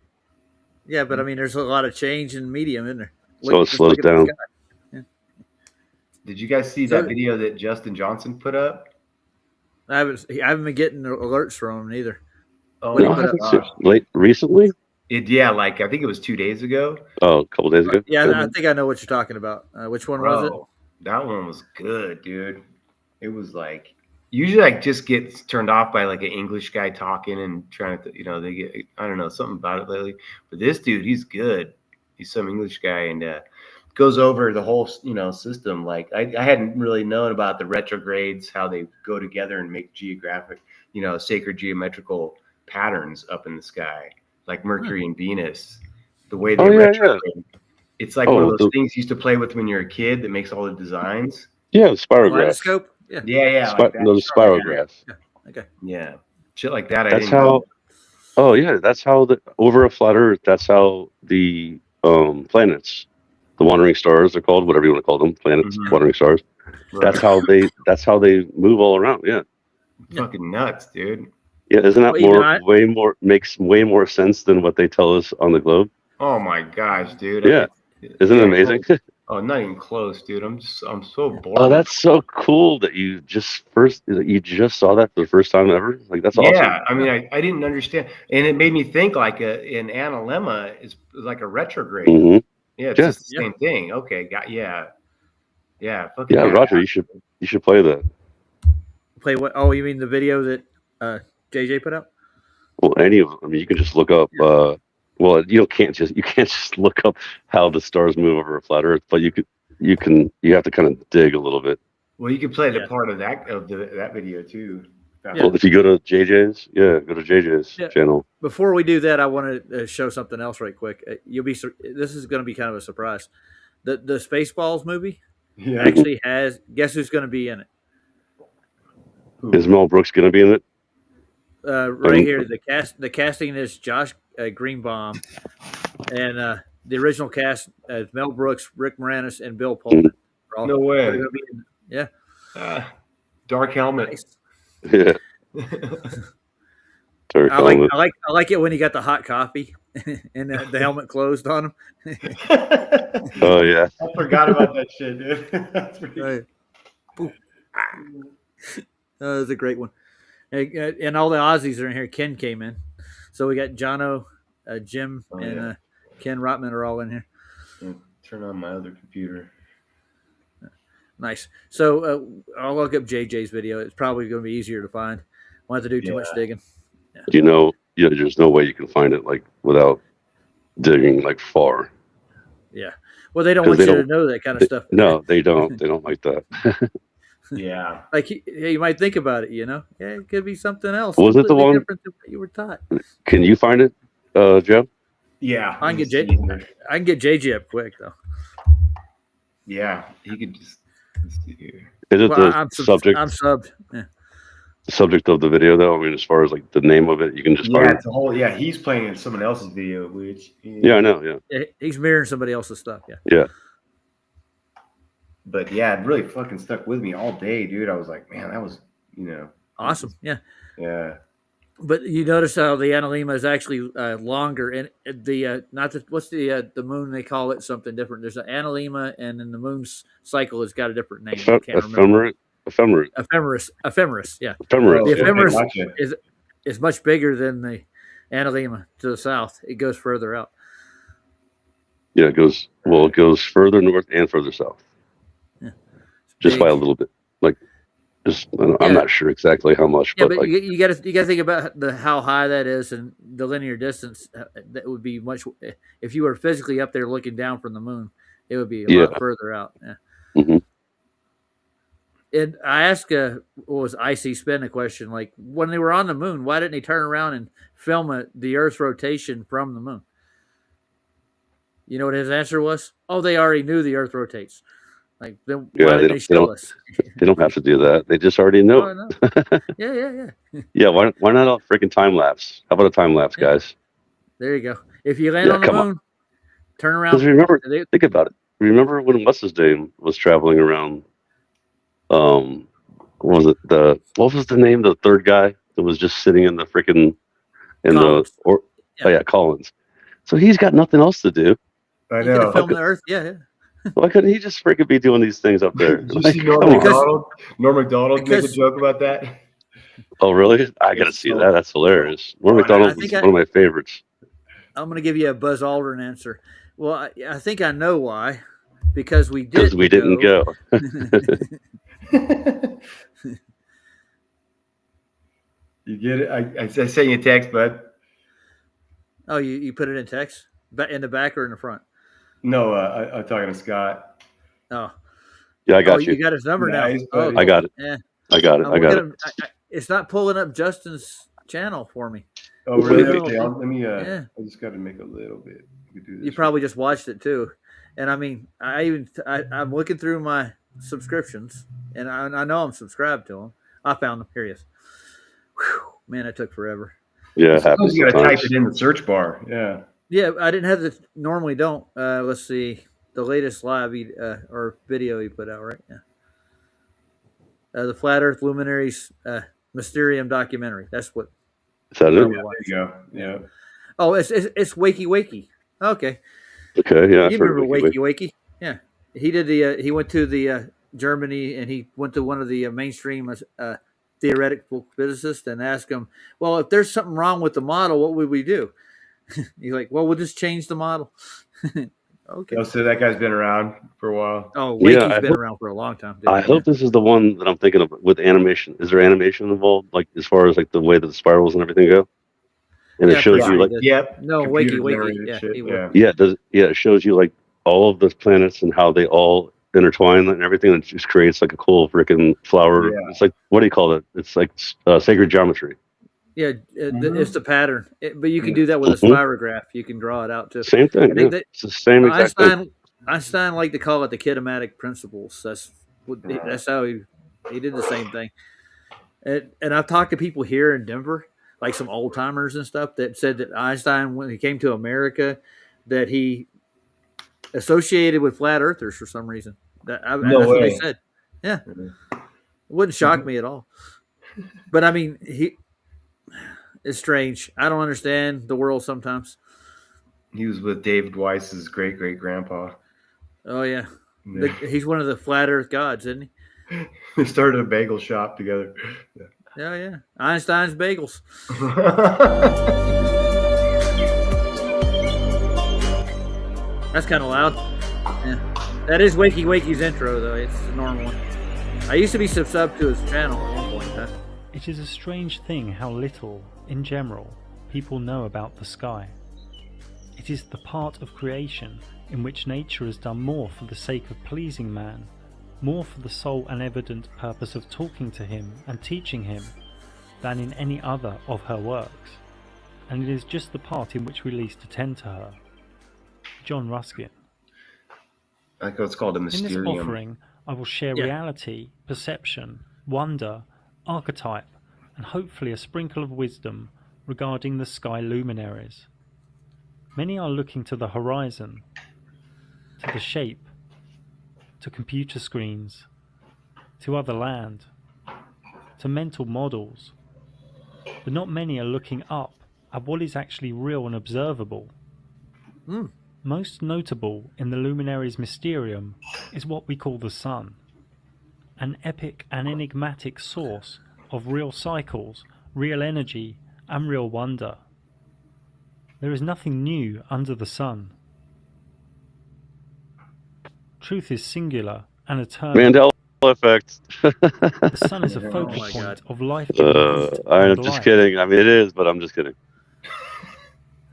Yeah, but I mean, there's a lot of change in medium, isn't there? So it slows down. Yeah. Did you guys see that video that Justin Johnson put up? I haven't been getting alerts from him either. Oh, no, recently? Like I think it was 2 days ago. Oh, a couple days ago. Yeah, I think I know what you're talking about. Which one was it? That one was good, dude. It was like usually like just gets turned off by like an English guy talking and trying to, they get, I don't know, something about it lately. But this dude, he's good. He's some English guy and goes over the whole, system. Like I hadn't really known about the retrogrades, how they go together and make geographic, sacred geometrical patterns up in the sky, like Mercury and Venus. The way they retrograde. Yeah. It's like one of those things you used to play with when you're a kid that makes all the designs. Yeah, the spirograph. Kaleidoscope? Yeah. Those spirographs. Yeah. Okay. Yeah. Shit like that. That's how. Oh yeah, that's how over a flat Earth. That's how the planets the wandering stars are called, whatever you want to call them, planets, Mhm. wandering stars. That's how they move all around. Yeah. Fucking nuts, dude. Yeah, isn't that Well, even makes way more sense than what they tell us on the globe? Oh my gosh, dude. Yeah. Isn't it Yeah, amazing? Oh, not even close, dude. I'm so bored. Oh, that's so cool that you just saw that for the first time ever. Like that's awesome. Yeah, I mean, I didn't understand, and it made me think like an analemma is like a retrograde. Mhm. Yeah, it's Yeah. just the same thing. Okay, fucking Yeah, badass. Roger, you should play that. play what? Oh, you mean the video that JJ put out? Well, any of them. I mean, you can just look up. Well, you can't just look up how the stars move over a flat Earth, but you have to kind of dig a little bit. Well, you can play the Yeah. part of that video too. Yeah. Well, if you go to JJ's channel. Before we do that, I want to show something else right quick. This is going to be kind of a surprise. The Spaceballs movie Yeah. actually has. Guess who's going to be in it? Is Mel Brooks going to be in it? Right here, the casting is Josh Greenbaum, and the original cast is Mel Brooks, Rick Moranis, and Bill Pullman. No way. They're gonna be in- Yeah, Dark helmet. nice. Yeah. Terry I like, Conlon. I like I like it when he got the hot coffee and the helmet closed on him. Oh yeah. I forgot about that shit, dude. That's pretty Right. Ooh. Ah. That was a great one. And all the Aussies are in here. Ken came in, so we got Jono, Jim, Oh, and yeah. Ken Rotman are all in here. Turn on my other computer. Nice. So I'll look up JJ's video. It's probably going to be easier to find. Won't have to do too much Yeah. digging. There's no way you can find it like without digging like far. Yeah. Well, they don't 'Cause want they you to don't- know that kind of stuff. No, they don't. They don't like that. Yeah. Like you might think about it. Yeah, it could be something else. Was it the completely one- different than what you were taught? Can you find it, Joe? Yeah. I can get Let me see here. I can get JJ up quick though. Yeah. He could just let's see here. Is it Well, the I'm subject subbed. Yeah. subject of the video though? I mean, as far as like the name of it, you can just Yeah, find it. it's a whole he's playing in someone else's video, which Yeah, I know. Yeah. Yeah, he's mirroring somebody else's stuff. Yeah. Yeah. But yeah, it really fucking stuck with me all day, dude. I was like, man, that was Awesome. Yeah. yeah. But you notice how the Analema is actually longer, and the not the what's the moon they call it something different. There's an Analema, and then the moon's cycle has got a different name. I can't remember. Ephemeris. Ephemeris. Yeah, Ephemeris. The Yeah. ephemeris Gotcha. is much bigger than the Analema to the south. It goes further out. Yeah, it goes further north and further south. Yeah. Just by a Big. little bit. Like I'm Yeah. not sure exactly how much, Yeah, but but like you got to think about how high that is and the linear distance. That would be much. If you were physically up there looking down from the moon, it would be a lot further out. Yeah. Mhm. And I asked, what was Icy Spin a question like when they were on the moon, why didn't they turn around and film the Earth's rotation from the moon? You know what his answer was? Oh, they already knew the Earth rotates. Like, then Yeah, why they didn't they don't- show us? they don't have to do that. They just already know. Oh, no. Yeah. Yeah, why not a freaking time lapse? How about a time lapse, Yeah. guys? There you go. If you land Yeah, on the come on. moon, turn around. Because remember, They- think about it. Remember when what's his name was traveling around? What was the name? The third guy that was just sitting in the freaking Collins. Oh yeah, Collins. So he's got nothing else to do. I You could know. have filmed the Earth. Yeah. Why couldn't he just freaking be doing these things up there? Did you Like, see come Norm on. Macdonald? Norm Macdonald make a Because- joke about that? Oh really? I gotta It's see so- that. That's hilarious. Norm Oh, I Macdonald think is one of my favorites. I'm going to give you a Buzz Aldrin answer. Well, I think I know why. Because we Because didn't we didn't go. You get it? I sent you a text, bud. Oh, you put it in text? In the back or in the front? No, I'm talking to Scott. Oh. Yeah, I got Oh, you. you got his number now. Nice, Oh, buddy. I got it. yeah. I got it. I'm I got looking it. at- it's not pulling up Justin's channel for me. Oh, really? Yeah. Okay, let me. Yeah. I just got to make a little bit. You, can do this You probably just watched it too. And I mean, I'm looking through my subscriptions, and I know I'm subscribed to them. I found them. Here he is. Whew, man, it took forever. Yeah, it Sometimes happens you got to type sometimes. it in the search bar. Yeah. Yeah, I didn't have the. Normally don't. Let's see. the latest live or video he put out, right? Yeah. The Flat Earth Luminaries Mysterium documentary. That's what Is that I it? would There watch. you go. Yeah. Oh, it's Wakey Wakey. Okay, Okay, yeah. I've you heard remember of Wakey Wakey? Yeah, he did the. He went to the Germany and he went to one of the mainstream theoretical physicists and asked him, "Well, if there's something wrong with the model, what would we do?" He's like, "Well, we'll just change the model." Okay. Oh, so that guy's been around for a while. Oh, Yeah, Wakey's I been hope- around for a long time. Dude. I hope this is the one that I'm thinking of with animation. Is there animation involved, like as far as like the way that the spirals and everything go? And Yeah, it shows pretty you sure like he did. Yep. No, Computer Wakey, generated yeah, shit, he yeah. would. it shows you like all of the planets and how they all intertwine and everything. And it just creates like a cool freaking flower. Yeah. It's like, what do you call it? It's like sacred geometry. Yeah, Mhm. it's the pattern. But you can do that with a Mhm. spirograph. You can draw it out too. Same thing. They- Yeah. they- It's the same exact thing. Einstein liked to call it the kinematic principles. That's how he did the same thing. And I've talked to people here in Denver, like some old timers and stuff, that said that Einstein, when he came to America, that he associated with flat earthers for some reason. That's what they said. Yeah, Mhm. it wouldn't shock me at all. But I mean, it's strange. I don't understand the world sometimes. He was with David Weiss's great great grandpa. Oh yeah, he's one of the flat Earth gods, isn't he? They started a bagel shop together. Yeah, yeah. Einstein's bagels. That's kind of loud. Yeah, that is Wakey Wakey's intro though. It's a normal one. I used to be subbed to his channel at one point in time. It is a strange thing how little, in general, people know about the sky. It is the part of creation in which nature has done more for the sake of pleasing man, more for the sole and evident purpose of talking to him and teaching him, than in any other of her works, and it is just the part in which we least attend to her. John Ruskin. I think it's called a In this mysterium. offering, I will share Yeah. reality, perception, wonder, archetype, and hopefully a sprinkle of wisdom regarding the sky luminaries. Many are looking to the horizon, to the shape, to computer screens, to other land, to mental models, but not many are looking up at what is actually real and observable. Most notable in the luminaries' mysterium is what we call the sun, an epic and enigmatic source of real cycles, real energy, and real wonder. There is nothing new under the sun. Truth is singular and eternal. Mandela effect. The sun is a Oh focal my point God. of life-giving heat I'm and just light. kidding. I mean, it is, but I'm just kidding.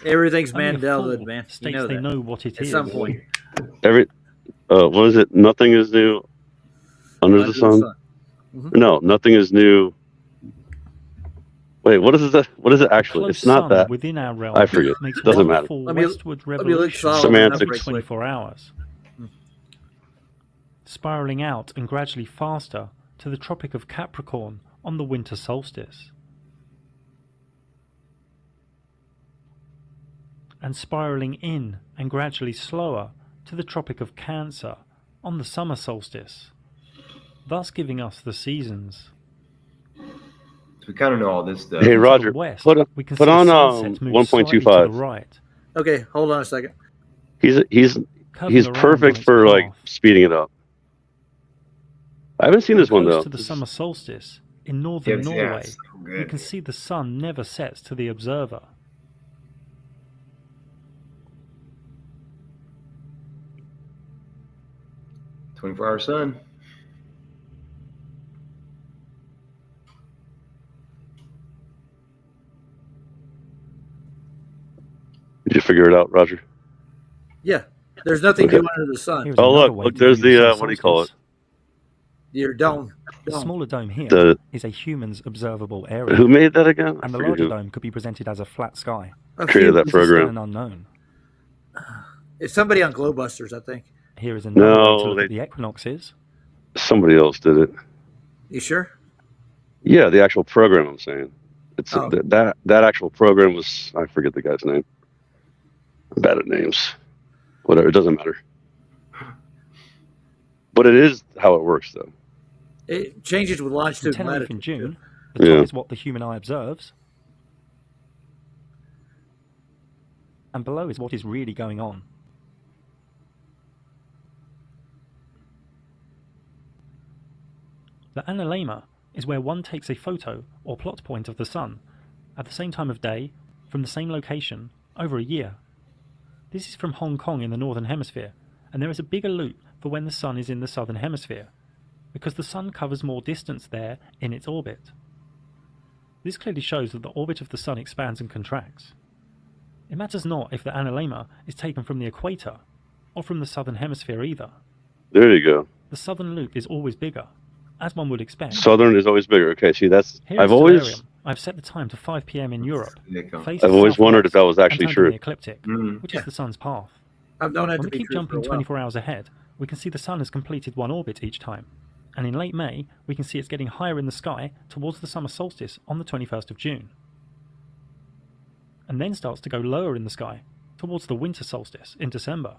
Everything's Only a Mandela, fool man. You states know they that. know what it At is. some point. What is it? Nothing is new under the sun. No, nothing is new. Wait, what is that? What is it The actually? close It's not sun that. within our realm I forget. makes Doesn't one matter. full Let me- westward let me look revolution solid Semantics. every enough right quick. 24 hours, spiraling out and gradually faster to the Tropic of Capricorn on the winter solstice, and spiraling in and gradually slower to the Tropic of Cancer on the summer solstice, thus giving us the seasons. So we kind of know all this stuff. Hey, To the Roger, west, put we can put see on the sunset move 1.25. slightly to the right, Okay, hold on a second. He's curving he's around on perfect its for like path. speeding it up. I haven't seen this one Close though. to the summer solstice in Yeah, northern yeah, Norway, it's so we good. can see the sun never sets to the observer. – 24-hour sun. Did you figure it out, Roger? Yeah, there's nothing Okay. new under the sun. Here's Oh, another look, way look, to there's view the, sun what do you call it? solstice. Your dome. The dome. smaller dome here is The a human's observable area, who made that again? I and the forget larger who dome could be presented as a flat sky. A created few- that This is still program. an unknown. It's somebody on Glowbusters, I think. Here is another way No, to look they- at the equinoxes. Somebody else did it. You sure? Yeah, the actual program. I'm saying it's Oh. that actual program was. I forget the guy's name. I'm bad at names. Whatever. It doesn't matter. But it is how it works, though. It changes with longitude and Tenerife in latitude. June, the Yeah. top is what the human eye observes, and below is what is really going on. The analemma is where one takes a photo or plot point of the sun at the same time of day, from the same location, over a year. This is from Hong Kong in the northern hemisphere, and there is a bigger loop for when the sun is in the southern hemisphere, because the sun covers more distance there in its orbit. This clearly shows that the orbit of the sun expands and contracts. It matters not if the analemma is taken from the equator or from the southern hemisphere either. There you go. The southern loop is always bigger, as one would expect. Southern is always bigger. Okay, see, that's Here I've is always Stellarium. I've set the time to 5 p.m. in Europe. Nico. Faces I've always wondered if that was southwest actually and turned true. in the ecliptic, Mm. which is the sun's path. I've known that When to we be keep true for a jumping while. 24 hours ahead, we can see the sun has completed one orbit each time. And in late May, we can see it's getting higher in the sky towards the summer solstice on the 21st of June. And then starts to go lower in the sky towards the winter solstice in December.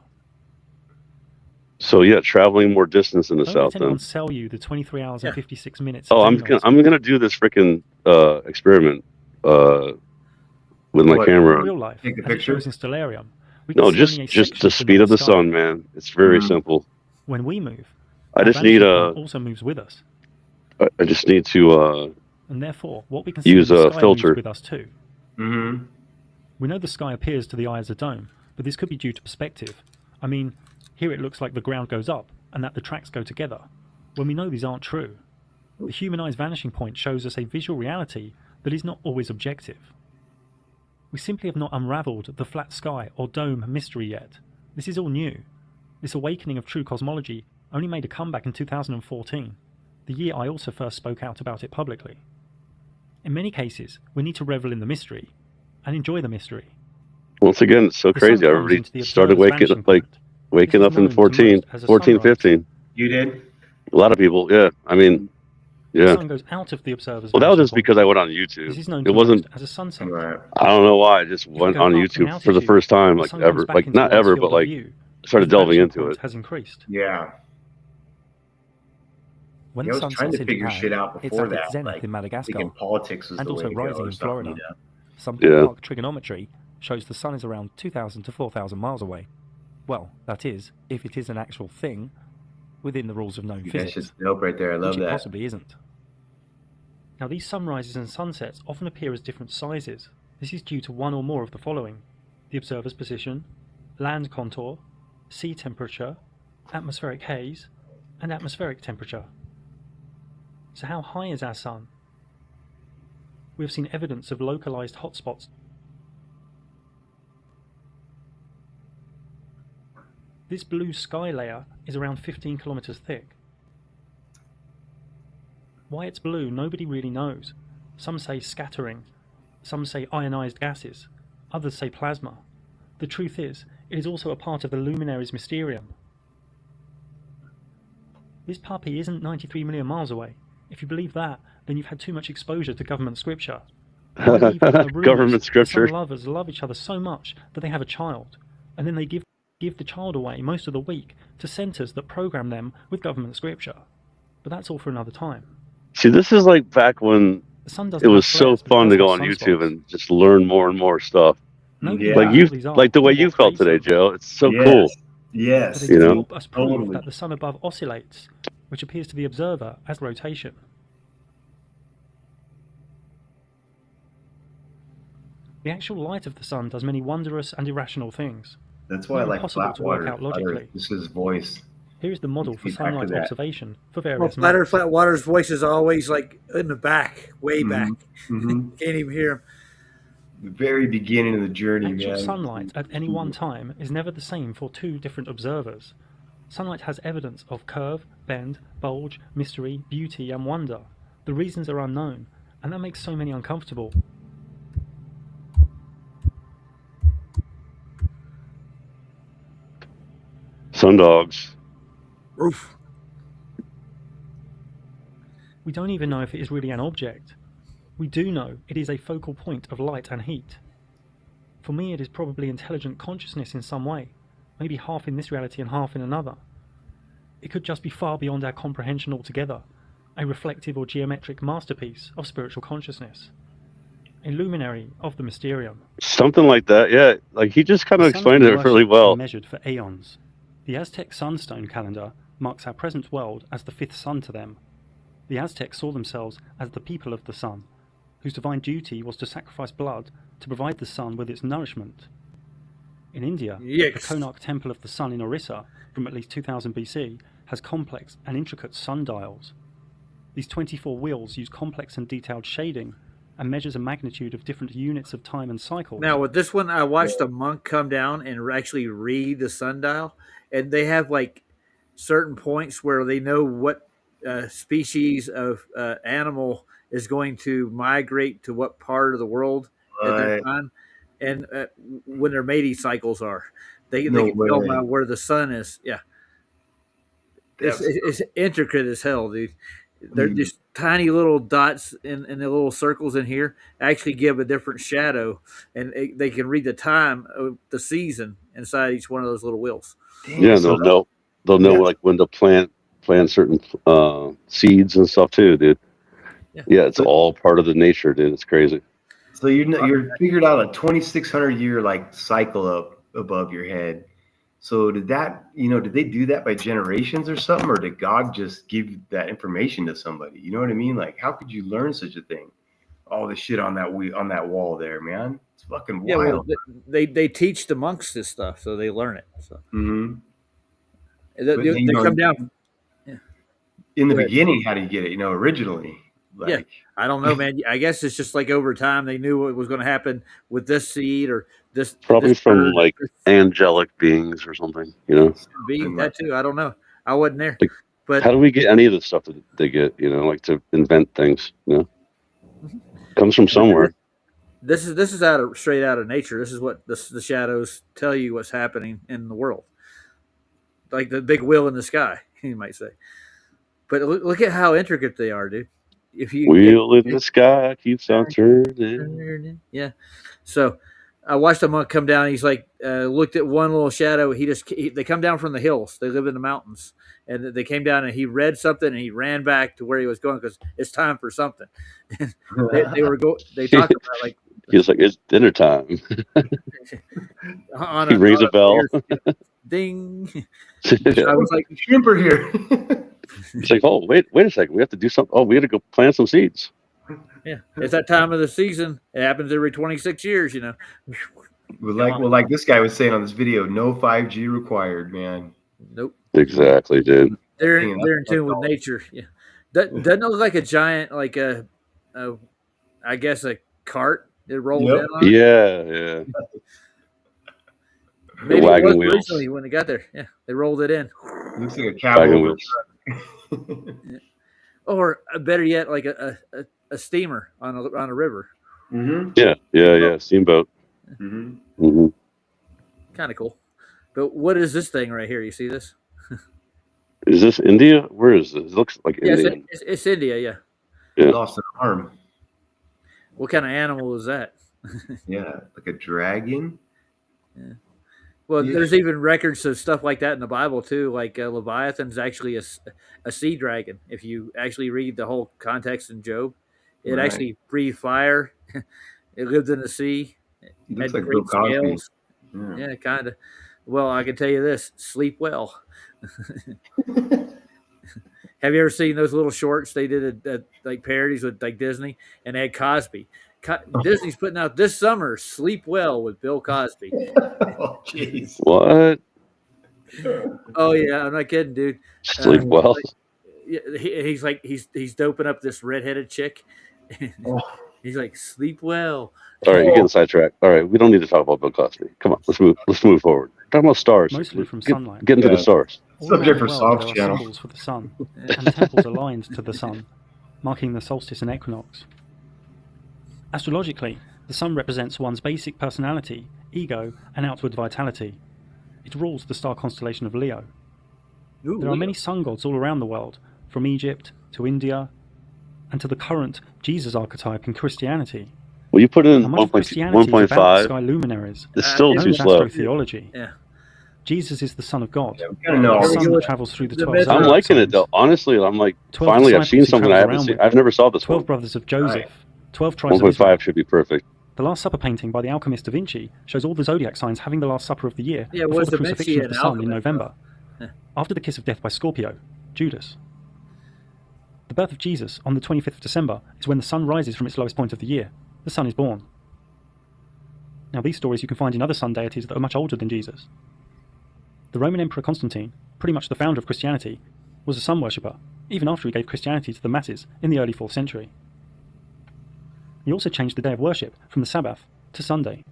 So yeah, traveling more distance in the Don't south let anyone then. sell you the 23 hours and Yeah. 56 minutes. Oh, day I'm nonsense. gonna do this freaking experiment with my What? In camera. real life, Take a as it picture? shows in Stellarium, we can No, see just only a just section the speed of the night sky. sun, man. It's very Mhm. simple. When we move, I our just need vanishing point a. also moves with us, I just need to and therefore what we can see use in the a sky filter. moves with us too. Mm-hmm. We know the sky appears to the eye as a dome, but this could be due to perspective. I mean, here it looks like the ground goes up and that the tracks go together, when we know these aren't true. The human eye's vanishing point shows us a visual reality that is not always objective. We simply have not unravelled the flat sky or dome mystery yet. This is all new. This awakening of true cosmology only made a comeback in 2014, the year I also first spoke out about it publicly. In many cases, we need to revel in the mystery and enjoy the mystery. Once again, it's so The sun crazy. I comes already into the started observer's waking vanishing up, like point. waking This is up in known to 14, most as a 14, sunrise. 15. You did? A lot of people, yeah. I mean, The yeah. sun goes out of the observer's Well, that was vanishing just point. because I went on This YouTube. is known It to wasn't. most as a sunset. Right. I don't know why. I just If we went go on up in YouTube for the altitude, first time, the like sun comes ever, back like into not one's ever, field but of like view. started His delving vanishing into point it. has increased. Yeah. When Yeah, I the was sun trying sets to in figure Japan, shit out it's before at its that. zenith Like, in Madagascar, thinking politics was and the way also to go rising or in something, Florida. you know? Some Yeah. ballpark trigonometry shows the sun is around 2,000 to 4,000 miles away. Well, that is, if it is an actual thing within the rules of known That's physics, just dope right there. I love which it that. possibly isn't. Now, these sunrises and sunsets often appear as different sizes. This is due to one or more of the following: the observer's position, land contour, sea temperature, atmospheric haze, and atmospheric temperature. So how high is our sun? We have seen evidence of localized hotspots. This blue sky layer is around 15 kilometers thick. Why it's blue, nobody really knows. Some say scattering, some say ionized gases, others say plasma. The truth is, it is also a part of the luminary's mysterium. This puppy isn't 93 million miles away. If you believe that, then you've had too much exposure to government scripture. I believe that there are rumours Government that scripture. some lovers love each other so much that they have a child, and then they give the child away most of the week to centres that program them with government scripture. But that's all for another time. See, this is like back when The sun doesn't it was have so flares, but it fun does to go have on sunspots. YouTube and just learn more and more stuff. Nobody Yeah. knows Like what you, these are like the way or you what felt today, creates them. Joe. It's so Yes. cool. But Yes. it You does know? help us prove Totally. that the sun above oscillates, which appears to the observer as rotation. The actual light of the sun does many wondrous and irrational things. That's why I Not like impossible to work Flatwater. out logically. This is his voice. Here is the model for Feedback to sunlight that. observation for Well, various matters. Flatwater's voice is always like in the back, way Mhm. back. Mm-hmm. Can't even hear him. The very beginning of the journey, Actual man. sunlight at any one time is never the same for two different observers. Sunlight has evidence of curve, bend, bulge, mystery, beauty, and wonder. The reasons are unknown, and that makes so many uncomfortable. Sundogs. Roof. We don't even know if it is really an object. We do know it is a focal point of light and heat. For me, it is probably intelligent consciousness in some way, maybe half in this reality and half in another. It could just be far beyond our comprehension altogether, a reflective or geometric masterpiece of spiritual consciousness, a luminary of the mysterium. Something like that, yeah. Like he just kind of The sun has explained been it really worshipped well. and measured for aeons. The Aztec sunstone calendar marks our present world as the fifth sun to them. The Aztecs saw themselves as the people of the sun, whose divine duty was to sacrifice blood to provide the sun with its nourishment. In India, Yes. the Konark Temple of the Sun in Orissa, from at least 2000 BC, has complex and intricate sundials. These 24 wheels use complex and detailed shading and measures a magnitude of different units of time and cycles. Now with this one, I watched a monk come down and actually read the sundial, and they have like certain points where they know what species of animal is going to migrate to what part of the world at that Right. time, and when their mating cycles are. They No can tell way. by where the sun is. Yeah, it's intricate as hell, dude. They're Mm. just tiny little dots in the little circles in here actually give a different shadow, and they can read the time of the season inside each one of those little wheels. Damn, Yeah, so they'll know Yeah. like when to plant certain seeds and stuff too, dude. Yeah. Yeah, it's all part of the nature, dude. It's crazy. So you're figured out a 2,600 year like cycle up above your head. So did they do that by generations or something, or did God just give that information to somebody? You know what I mean? Like, how could you learn such a thing? All the shit on that wall there, man. It's fucking Yeah, well, wild. they teach the monks this stuff, so they learn it. So hmm they, But, they you know, come down. In the Go ahead. beginning, how do you get it? Originally, like, Yeah. I don't know, man. I guess it's just like over time they knew what was going to happen with this seed or this. Probably this from bird, like this angelic beings or something, you know. bee, something that like- too. I don't know. I wasn't there, Like, but How do we get any of the stuff that they get, you know, like to invent things, you know? Comes from somewhere. this is straight out of nature. This is what the shadows tell you what's happening in the world, like the big wheel in the sky, you might say. But look at how intricate they are, dude. If you Wheel in the sky keeps on turning. yeah. So I watched a monk come down. He's like, looked at one little shadow. They come down from the hills. They live in the mountains, and they came down and he read something and he ran back to where he was going because it's time for something. They talked about like He's like, it's dinner time. on He rings a bell. Ding. Yeah. I was like, shrimp are here. It's like, oh, wait a second. We have to do something. Oh, we got to go plant some seeds. yeah, it's that time of the season. It happens every 26 years, you know. like this guy was saying on this video, no 5G required, man. Nope. Exactly, dude. They're Damn, they're in that's tune with all. nature. Yeah, doesn't it look like a giant, like I guess a cart that rolls Yep. in on it? Yeah. Maybe The it wagon was wheels. originally when it got there. Yeah, they rolled it in, Looks like a Wagon cavalry wheels. or better yet, like a steamer on a river. Mm-hmm. Yeah. Steamboat. Mm-hmm. Hmm. Kind of cool. But what is this thing right here? You see this? Is this India? Where is this? It looks like Yes, Indian. it's India. Yeah. Yeah. Lost an arm. What kind of animal is that? Yeah, like a dragon. Well, Yeah. there's even records of stuff like that in the Bible too. Like Leviathan's actually a sea dragon. If you actually read the whole context in Job, it Right. actually breathed fire. It lived in the sea. He looks Had like Bill great Cosby. scales. Yeah. Yeah, kind of. Well, I can tell you this: sleep well. Have you ever seen those little shorts they did at like parodies with like Disney, and they had Cosby? Disney's putting out this summer "Sleep Well" with Bill Cosby. Oh, jeez. What? Oh yeah, I'm not kidding, dude. Sleep well. Yeah, he's doping up this redheaded chick. Oh. He's like, sleep well. All right, you're getting sidetracked. All right, we don't need to talk about Bill Cosby. Come on, let's move forward. Talking about stars. Mostly from Get- sunlight. Get into Yeah. the stars. All Subject around for the world, Soft there are Channel. symbols for the sun, and temples aligned to the sun, marking the solstice and equinox. Astrologically, the sun represents one's basic personality, ego, and outward vitality. It rules the star constellation of Leo. Ooh, There are many sun gods all around the world, from Egypt to India, and to the current Jesus archetype in Christianity. Well, you put in How much of 1.2, Christianity is about 1.5. sky luminaries, It's still Yeah. too known as slow. astrotheology. Yeah. Jesus is the Son of God. Yeah, we kind of know all The There we these. Son go. that travels through the The 12 myth- I'm zodiac liking it signs. though. Honestly, I'm like, 12 finally, I've disciples seen he something I travels haven't around seen. with. I've never saw this 12 one. brothers of Joseph. 12 tribes of 1.5 Israel. should be perfect. The Last Supper painting by the alchemist Da Vinci shows all the zodiac signs having the Last Supper of the year Yeah, before was the Da Vinci crucifixion of an the sun in alchemist, November. Yeah. After the kiss of death by Scorpio, Judas. The birth of Jesus on the 25th of December is when the sun rises from its lowest point of the year. The sun is born. Now these stories you can find in other sun deities that are much older than Jesus. The Roman Emperor Constantine, pretty much the founder of Christianity, was a sun worshipper, even after he gave Christianity to the masses in the early 4th century. He also changed the day of worship from the Sabbath to Sunday.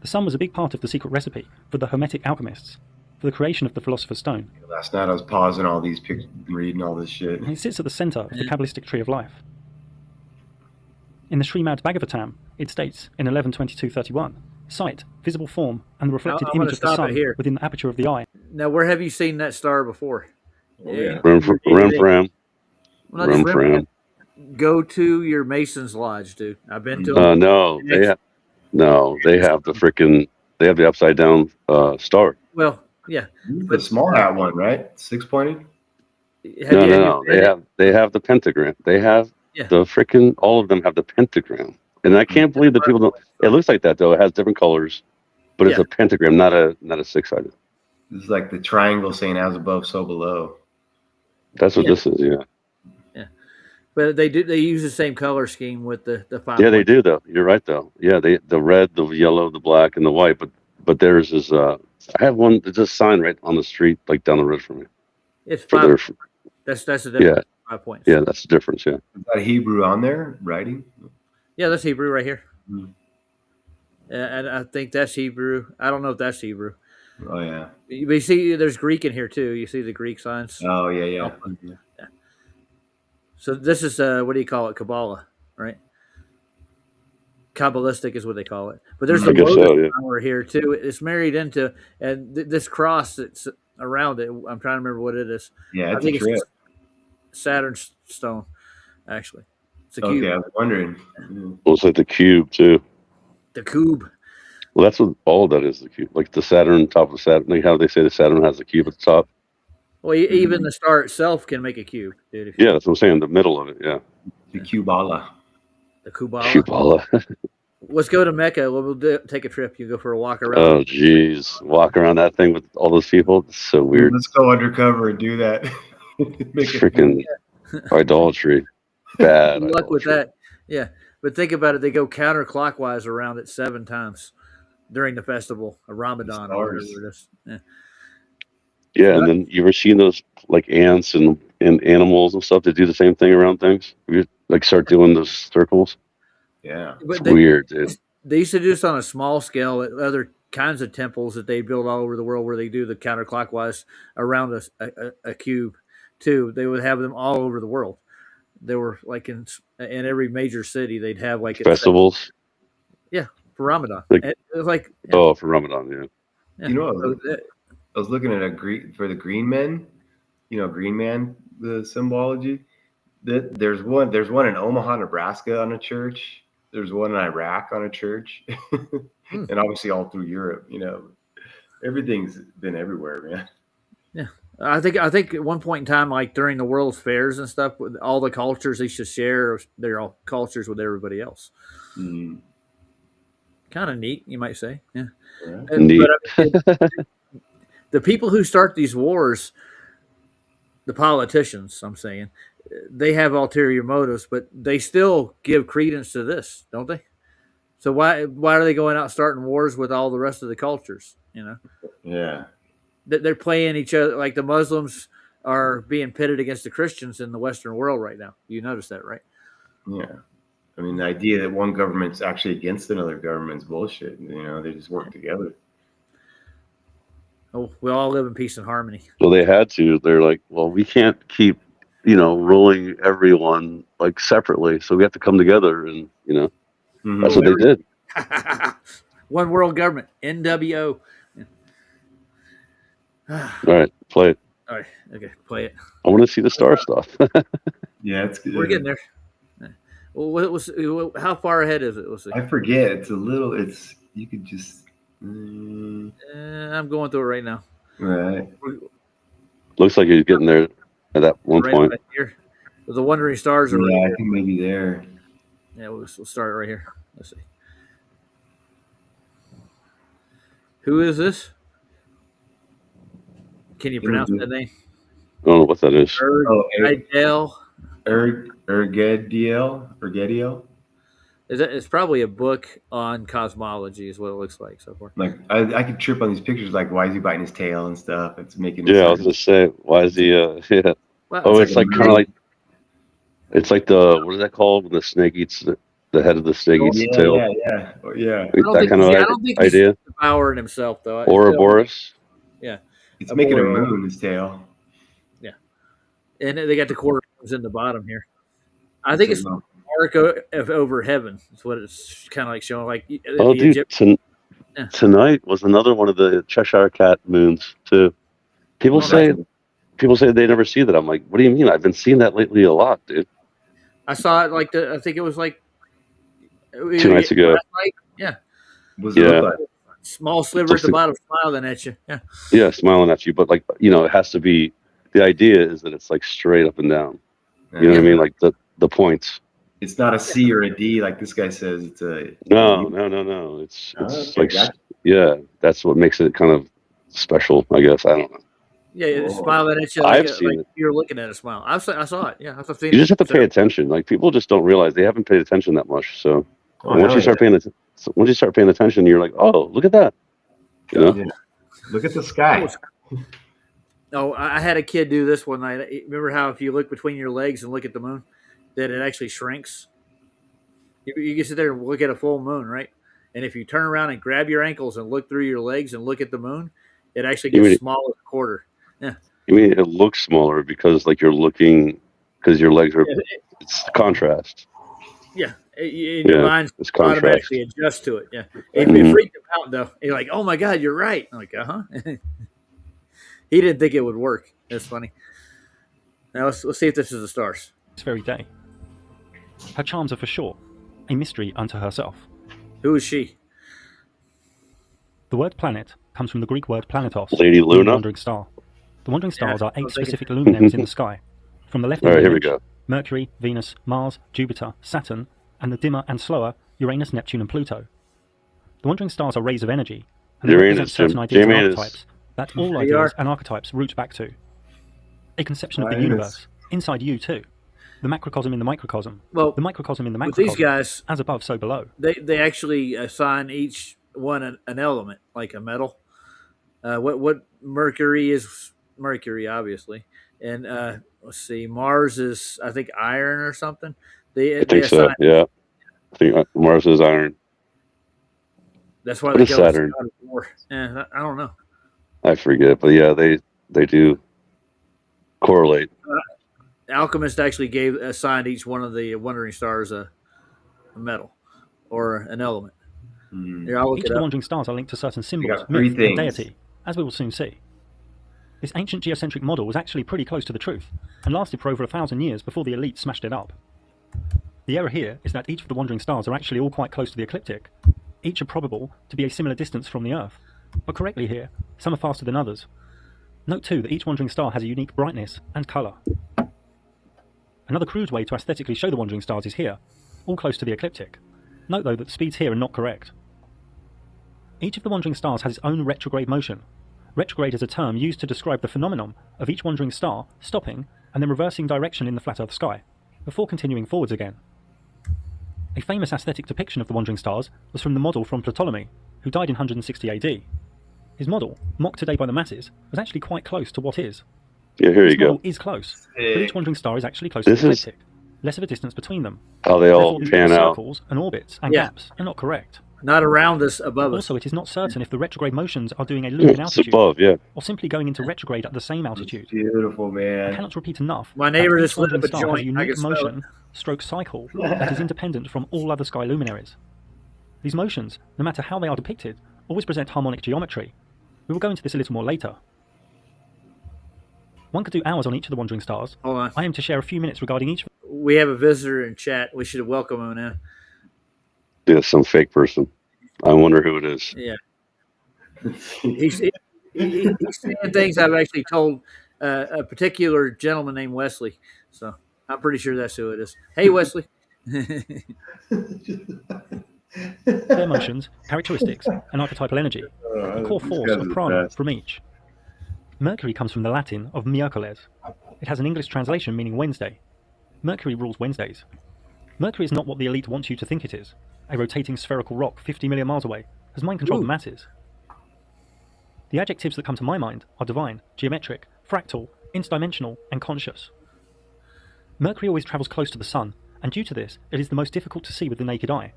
The sun was a big part of the secret recipe for the Hermetic alchemists, for the creation of the Philosopher's Stone. Last night I was pausing all these pictures, reading all this shit. And it sits at the center of the Kabbalistic tree of life. In the Srimad Bhagavatam, it states in 11.22.31, sight, visible form, and the reflected I'm gonna image of the stop it sun here. within the aperture of the eye. Now, where have you seen that star before? Yeah. Rembrandt. Well, not just Rembrandt. Go to your Mason's Lodge, dude. I've been to No, they have the freaking, they have the upside down star. Well, yeah. The small hat one, right? 6-pointed. No. They have the pentagram. They have Yeah. the freaking, all of them have the pentagram. And I can't believe that people don't. It looks like that though. It has different colors, but it's Yeah. a pentagram, not a 6-sided. This is like the triangle saying "as above, so below." That's what this is. Yeah. But they use the same color scheme with the 5. Yeah, they do though. You're right though. Yeah, the red, the yellow, the black, and the white. But theirs is. I have one. There's a sign right on the street, like down the road from me. It's For 5. their, That's the difference. yeah, 5 points. yeah, that's the difference. Yeah. Is that Hebrew on there writing? Yeah, that's Hebrew right here. Hmm. And I think that's Hebrew. I don't know if that's Hebrew. Oh yeah. But you see, there's Greek in here too. You see the Greek signs. Oh yeah. So this is what do you call it? Kabbalah, right? Kabbalistic is what they call it. But there's I the guess lotus so, yeah. flower here too. It's married into, and this cross that's around it. I'm trying to remember what it is. Yeah, I it's a think trip. it's Saturn stone, actually. It's a cube. Okay, I was wondering. Mm. Well, it's like the cube too. The cube. Well, that's what all of that is. The cube, like the Saturn, top of Saturn. Like how they say the Saturn has the cube at the top. Well, even the star itself can make a cube, dude. If you, Yeah, that's what I'm saying. The middle of it. Yeah. The Kubala. the Kubala. Cubala. Let's go to Mecca. We'll take a trip. You go for a walk around. Oh, jeez. Walk around that thing with all those people. It's so weird. Let's go undercover and do that. Make it- Freaking idolatry. Bad. Good luck with idolatry. that. Yeah, but think about it. They go counterclockwise around it 7 times during the festival of Ramadan or whatever Stars. it is. Yeah. Yeah, and then you ever seen those like ants and animals and stuff that do the same thing around things? You like start doing those circles. Yeah. It's But weird, dude. they used to do this on a small scale at other kinds of temples that they build all over the world, where they do the counterclockwise around a cube too. They would have them all over the world. They were like in every major city, they'd have like a Festivals. for Ramadan. Like- It was like Oh, for Ramadan, yeah. yeah. You know, So, I was looking at for the Green Men. You know, Green Man, the symbology. That there's one in Omaha, Nebraska on a church. There's one in Iraq on a church, and obviously all through Europe. You know, everything's been everywhere, man. I think at one point in time, like during the World's Fairs and stuff, with all the cultures, they should share their cultures with everybody else. Mm. Kind of neat, you might say. Yeah. Yeah. Neat. The people who start these wars, the politicians, I'm saying, they have ulterior motives, but they still give credence to this, don't they? So why are they going out starting wars with all the rest of the cultures? You know, Yeah. they're playing each other. Like the Muslims are being pitted against the Christians in the Western world right now. You notice that, right? Yeah. I mean, the idea that one government's actually against another government's bullshit. You know, they just work together. Oh, we all live in peace and harmony. Well, they had to. They're like, well, we can't keep, ruling everyone like separately. So we have to come together, and Mhm. that's what they did. One world government, NWO. All right, play it. All right, okay, play it. I want to see the star stuff. Yeah, it's good. We're getting there. Well, how far ahead is it? Let's see. I forget. It's a little. You could just. I'm going through it right now. Right. Looks like he's getting there at that one Right point. here. The Wandering Stars are right Yeah, I here. think maybe there. Yeah, we'll start right here. Let's see. Who is this? Can you pronounce that name? I don't know what that is. Oh, Idel. Ergediel. It's probably a book on cosmology, is what it looks like so far. Like I could trip on these pictures. Like, why is he biting his tail and stuff? It's making. Yeah, I was gonna say, why is he? Yeah. Well, Oh, it's like like- kind of like. It's like the what is that called when the snake eats the head of the snake eats the tail? Yeah. Oh, yeah. That kind of I don't think he's idea. devouring himself though. Ouroboros. It's making a Ouroboros. moon. His tail. And they got the quarter bones in the bottom here. I think it's arc over heaven. That's what it's kind of like showing. Like Oh, the dude, Egypt- Yeah. tonight was another one of the Cheshire Cat moons too. People Oh, say they never see that. I'm like, what do you mean? I've been seeing that lately a lot, dude. I saw it like I think it was like 2 nights ago. last night. Yeah, Was Yeah. it look like? small sliver at the bottom, smiling at you. Yeah, Yeah, smiling at you, but like it has to be. The idea is that it's like straight up and down. You know what I mean? Like the points. It's not a C or a D like this guy says. It's a No. It's okay, like gotcha. yeah, that's what makes it kind of special, I guess. I don't know. yeah, it's Whoa. smiling at you. I've Like, seen it. you're looking at a smile. I saw it. Yeah, I've seen You just have to pay it. attention. Like people just don't realize they haven't paid attention that much. So Oh, once hell you start paying attention, you're like, oh, look at that. You know? yeah. Look at the sky. Oh, I had a kid do this one night. Remember how if you look between your legs and look at the moon, that it actually shrinks? You can sit there and look at a full moon, right? And if you turn around and grab your ankles and look through your legs and look at the moon, it actually You gets mean- smaller as a quarter. I mean, it looks smaller because like you're looking because your legs are. It's contrast. Yeah, your mind It's contrast. automatically adjusts to it. Yeah, if Mhm. you freak him out though, you're like, "Oh my god, you're right." I'm like, He didn't think it would work. That's funny. Now let's see if this is the stars. This very day. Her charms are for sure a mystery unto herself. Who is she? The word planet comes from the Greek word planetos, Lady meaning Luna. wandering star. The wandering stars are I 8 was thinking- specific luminaries in the sky. From the left All of right, the here we image, go. Mercury, Venus, Mars, Jupiter, Saturn, and the dimmer and slower Uranus, Neptune, and Pluto. The wandering stars are rays of energy, and they represent Uranus, certain ideas and Uranus. archetypes that all They ideas are. and archetypes root back to. A conception of the Uranus. universe, inside you too. The macrocosm in the microcosm. Well, The microcosm in the with macrocosm. these guys, As above, so below. they actually assign each one an element, like a metal. What Mercury is Mercury, obviously, and let's see, Mars is I think iron or something. They I think so. assign, Yeah. I think Mars is iron. that's why What they is go with Saturn? God of War. Yeah, I don't know. I forget, but yeah, they do correlate. Alchemist actually assigned each one of the wandering stars a metal or an element. Hmm. Here, I'll look Each it of the up. wandering stars are linked to certain symbols, got three myth, and things. deity, as we will soon see. This ancient geocentric model was actually pretty close to the truth, and lasted for over 1,000 years before the elite smashed it up. The error here is that each of the wandering stars are actually all quite close to the ecliptic. Each are probable to be a similar distance from the Earth, but correctly here, some are faster than others. Note too that each wandering star has a unique brightness and colour. Another crude way to aesthetically show the wandering stars is here, all close to the ecliptic. Note though that the speeds here are not correct. Each of the wandering stars has its own retrograde motion. Retrograde is a term used to describe the phenomenon of each wandering star stopping and then reversing direction in the flat Earth sky, before continuing forwards again. A famous aesthetic depiction of the wandering stars was from the model from Ptolemy, who died in 160 AD. His model, mocked today by the masses, was actually quite close to what is. Yeah, here This you go. model is close, but each wandering star is actually close This to the is- ecliptic, less of a distance between them. How they all Therefore, these pan out. circles and orbits and Yeah. gaps are not correct. Not around us, above us. Also, it is not certain if the retrograde motions are doing a loop in It's altitude, above, yeah. or simply going into retrograde at the same altitude. Beautiful, I man. cannot repeat enough. My neighbor that just each lit wandering up a star has joint. I unique can smell motion, stroke cycle, that is independent from all other sky luminaries. These motions, no matter how they are depicted, always present harmonic geometry. We will go into this a little more later. One could do hours on each of the wandering stars. Hold on. I aim to share a few minutes regarding each. We have a visitor in chat. We should welcome him now. Yeah, some fake person. I wonder who it is. Yeah. He's saying things I've actually told a particular gentleman named Wesley. So I'm pretty sure that's who it is. Hey, Wesley. Their motions, characteristics, and archetypal energy, a core force of prana from each. Mercury comes from the Latin of miércoles. It has an English translation meaning Wednesday. Mercury rules Wednesdays. Mercury is not what the elite want you to think it is, a rotating spherical rock 50 million miles away, as mind-controlled the mass is. The adjectives that come to my mind are divine, geometric, fractal, interdimensional, and conscious. Mercury always travels close to the sun, and due to this, it is the most difficult to see with the naked eye.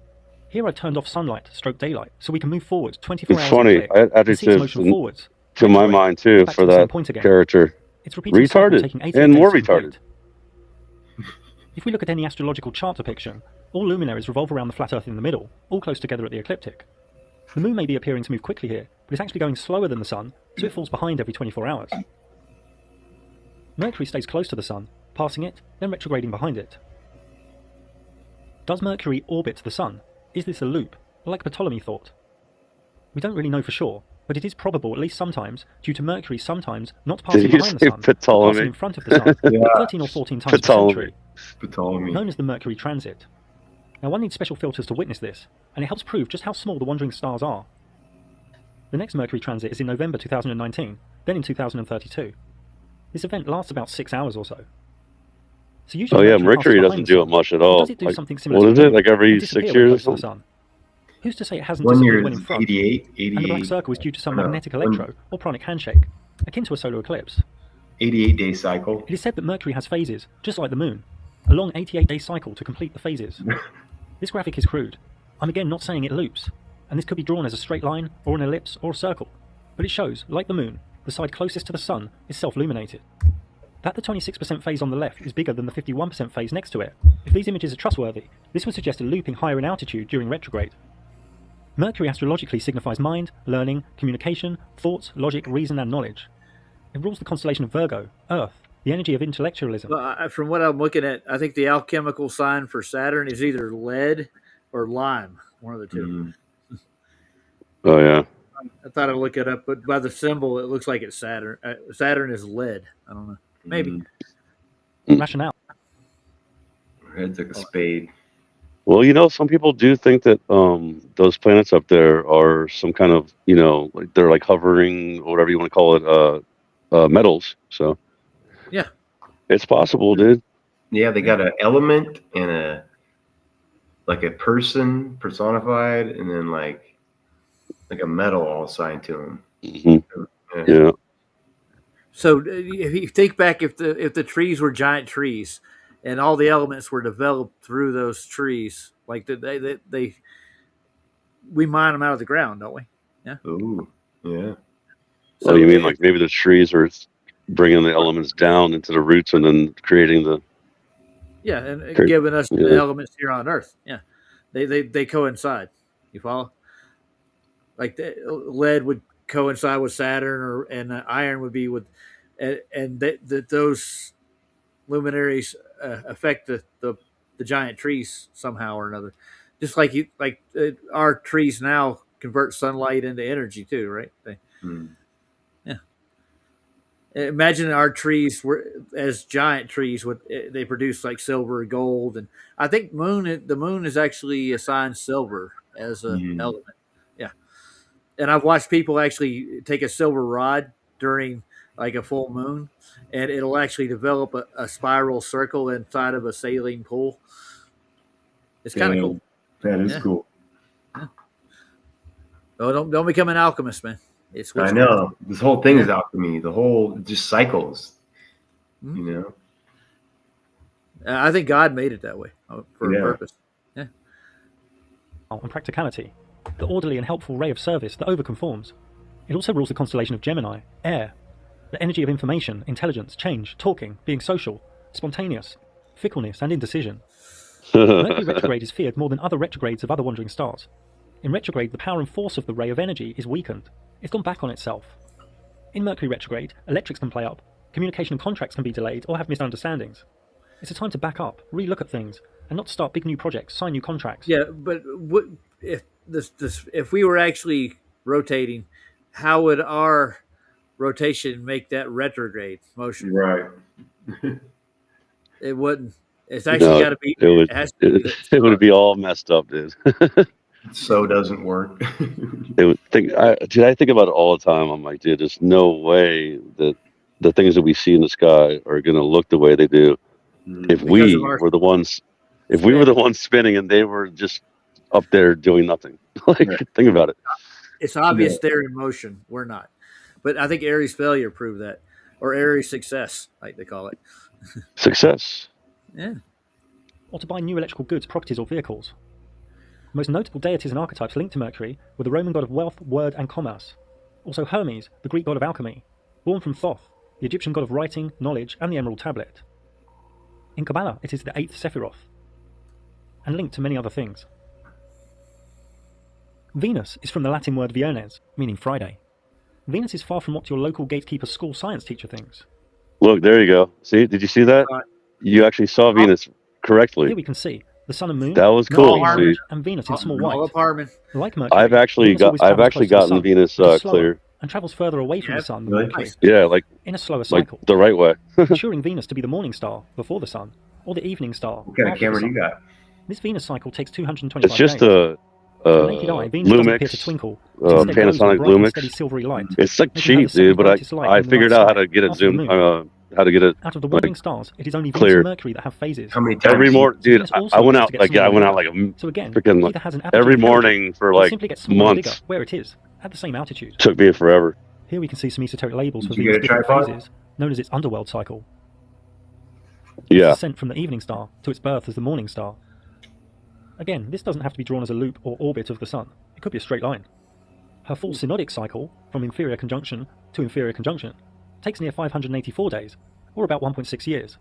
Here I've turned off sunlight, stroke daylight, so we can move forward 24 It's hours funny. and see its Adjectives motion forwards. to my mind too Back for to the same that point again. character. It's repeating the cycle, Retarded taking 88 and days more to complete. retarded. If we look at any astrological chart depiction, all luminaries revolve around the flat Earth in the middle, all close together at the ecliptic. The moon may be appearing to move quickly here, but it's actually going slower than the sun, so it falls behind every 24 hours. Mercury stays close to the sun, passing it, then retrograding behind it. Does Mercury orbit the sun? Is this a loop, like Ptolemy thought? We don't really know for sure, but it is probable at least sometimes, due to Mercury sometimes not passing Did you behind say the sun, but Ptolemy? passing in front of the sun, 13 or 14 times per Ptolemy. century, Ptolemy. known as the Mercury transit. Now one needs special filters to witness this, and it helps prove just how small the wandering stars are. The next Mercury transit is in November 2019, then in 2032. This event lasts about 6 hours or so. So usually Oh yeah, Mercury Mercury passes doesn't behind the do it sun, much at or all. does it do Like, something similar what to is the it? moon Like every and 6 disappear when years or close to the something? sun? Who's to say it hasn't 1 disappeared year when in is front? 88, And the black 88, circle is due to some no, magnetic one- electro or pranic handshake, akin to a solar eclipse. 88-day cycle. It is said that Mercury has phases, just like the moon, a long 88-day cycle to complete the phases. This graphic is crude. I'm again not saying it loops, and this could be drawn as a straight line, or an ellipse, or a circle, but it shows, like the moon, the side closest to the sun is self-luminated. That the 26% phase on the left is bigger than the 51% phase next to it. If these images are trustworthy, this would suggest a looping higher in altitude during retrograde. Mercury astrologically signifies mind, learning, communication, thoughts, logic, reason, and knowledge. It rules the constellation of Virgo, Earth, the energy of intellectualism. Well, from what I'm looking at, I think the alchemical sign for Saturn is either lead or lime, one of the two. Oh yeah. I thought I'd look it up, but by the symbol, it looks like it's Saturn. Saturn is lead. I don't know. Maybe. Rationale. Head's like a spade. Well, some people do think that those planets up there are some kind of, like they're like hovering, or whatever you want to call it, metals. So Yeah. it's possible, dude. Yeah, they got an element and a person personified, and then like a metal all assigned to them. Hmm. Yeah. So if you think back, if the trees were giant trees, and all the elements were developed through those trees, like we mine them out of the ground, don't we? Yeah. Ooh, yeah. So you mean like maybe the trees are bringing the elements down into the roots and then creating the. Yeah, and Great. giving us Yeah. the elements here on Earth. Yeah, they coincide. You follow? Like the lead would coincide with Saturn, and iron would be with, and those luminaries affect the giant trees somehow or another. Just like our trees now convert sunlight into energy too, right? Yeah. Imagine our trees were as giant trees. They produce like silver, gold, and I think the moon is actually assigned silver as an element. Yeah, and I've watched people actually take a silver rod during like a full moon, and it'll actually develop a spiral circle inside of a saline pool. It's kind of cool. That is cool. Oh, don't become an alchemist, man. It's I know. This whole thing is alchemy. The whole just cycles. Mm-hmm. I think God made it that way for a purpose. Yeah. And practicality, the orderly and helpful ray of service that overconforms. It also rules the constellation of Gemini, air, the energy of information, intelligence, change, talking, being social, spontaneous, fickleness, and indecision. Mercury retrograde is feared more than other retrogrades of other wandering stars. In retrograde, the power and force of the ray of energy is weakened. It's gone back on itself. In Mercury retrograde, electrics can play up, communication and contracts can be delayed or have misunderstandings. It's a time to back up, re-look at things, and not start big new projects, sign new contracts. Yeah, but what if we were actually rotating? how would our rotation make that retrograde motion? Right. It wouldn't. It's actually No, got to be. it would has to be the it would star. be all messed up, dude. So doesn't work. It would dude, I think about it all the time. I'm like, dude, there's no way that the things that we see in the sky are gonna look the way they do if Because we of our were the ones spinning and they were just up there doing nothing. Like, Right. think about it. It's obvious they're in motion. We're not. But I think Aries failure proved that, or Aries success, like they call it. Success. Yeah. Or to buy new electrical goods, properties, or vehicles. The most notable deities and archetypes linked to Mercury were the Roman god of wealth, word, and commerce. Also Hermes, the Greek god of alchemy, born from Thoth, the Egyptian god of writing, knowledge, and the Emerald Tablet. In Kabbalah, it is the 8th Sephiroth, and linked to many other things. Venus is from the Latin word Viernes, meaning Friday. Venus is far from what your local gatekeeper school science teacher thinks. Look, there you go. See, did you see that? You actually saw Venus correctly. Here we can see the sun and moon, That was cool. Mercury, See, and Venus in small All white. up Harmon. Like Mercury, I've actually Venus always I've travels actually close to the gotten sun, Venus which is slower clear. and travels further away from Yeah, the sun than really? Mercury, Yeah, like in a slower like cycle, the right way. ensuring Venus to be the morning star before the sun, or the evening star What kind of after the camera do sun. you got? This Venus cycle takes 225 It's just days. a To the naked eye, Venus doesn't appear to Lumix, twinkle. It instead glows with a Panasonic bright and steady Lumix. silvery light, It's like making her cheap, the second dude, but brightest light I in the figured night out how sky to get it after the zoom, moon. how to get it Out of the like wandering stars, it is only Venus clear. and Mercury that have phases. How many times? every morning, dude. Venus also I went appears out to get like smaller I went and out like bigger. a So again, freaking it like either has an aperture every of clarity, morning for or like simply gets smaller and bigger months. where it is, at the same altitude. Took me forever. Here we can see some esoteric labels for Did you Venus' get a different tripod? phases, known as its underworld cycle. Its Yeah, descent from the evening star to its birth as the morning star. Again, this doesn't have to be drawn as a loop or orbit of the sun. It could be a straight line. Her full synodic cycle, from inferior conjunction to inferior conjunction, takes near 584 days, or about 1.6 years.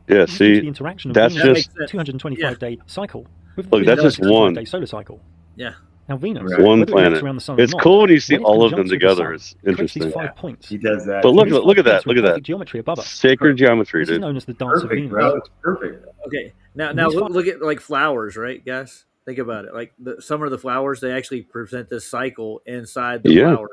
yeah. This is due to the See, interaction of that's Venus' just 225-day cycle with the look. That's just 365 one day solar cycle. Yeah. Now Venus, Right. one whether it orbits planet. around the sun or It's not, cool when you see when it all of them conjuncts with the together. sun, It's it creates these interesting. 5 points. He does that. But look, These 5 look at that. points are Look in at perfect that. geometry above us. Sacred geometry, This is dude. known as the dance of Perfect, Venus. bro. It's perfect. Okay. Now And now these look at like flowers, right, guys? Think about it. Like some of the flowers, they actually present this cycle inside the Yeah. flower.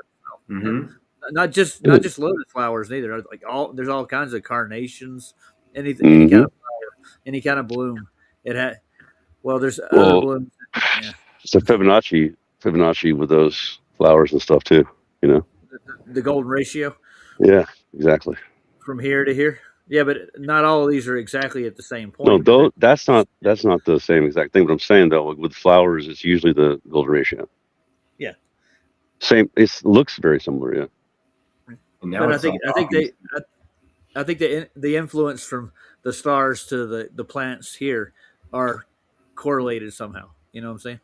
Mm-hmm. Not just lotus flowers neither. Like there's all kinds of carnations, any kind Mhm. of flower, any kind of bloom. It had there's other Well, blooms. Yeah. it's a Fibonacci with those flowers and stuff too. You know. The golden ratio Yeah. Exactly. from here to here. Yeah, but not all of these are exactly at the same point. No, but though that's not the same exact thing. But I'm saying though, with flowers, it's usually the golden ratio. Yeah. Same. It looks very similar. Yeah. And now But it's all obvious. I think the influence from the stars to the planets here are correlated somehow. You know what I'm saying?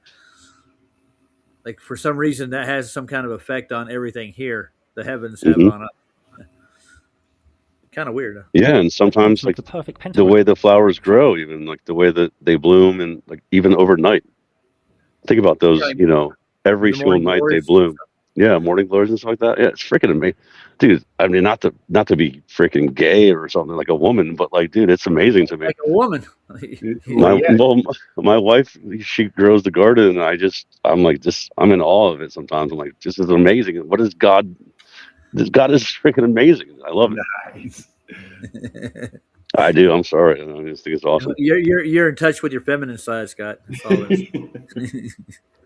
Like for some reason that has some kind of effect on everything here. The heavens have Mhm. on us. Kind of weird. Huh? Yeah, and sometimes Like like the perfect the pentagram. way the flowers grow, even like the way that they bloom, and like even overnight. Think about those. Right. You know, every The single morning night they glories. bloom. Yeah, morning glories and stuff like that. Yeah, it's freaking amazing, dude. I mean, not to be freaking gay or something like a woman, but like, dude, it's amazing to me. Like a woman. Well, yeah. My wife, she grows the garden, and I'm in awe of it. Sometimes I'm like, this is amazing. What is God? This God is freaking amazing. I love it. Nice. I do. I'm sorry. I just think it's awesome. You're in touch with your feminine side, Scott. That's all it is.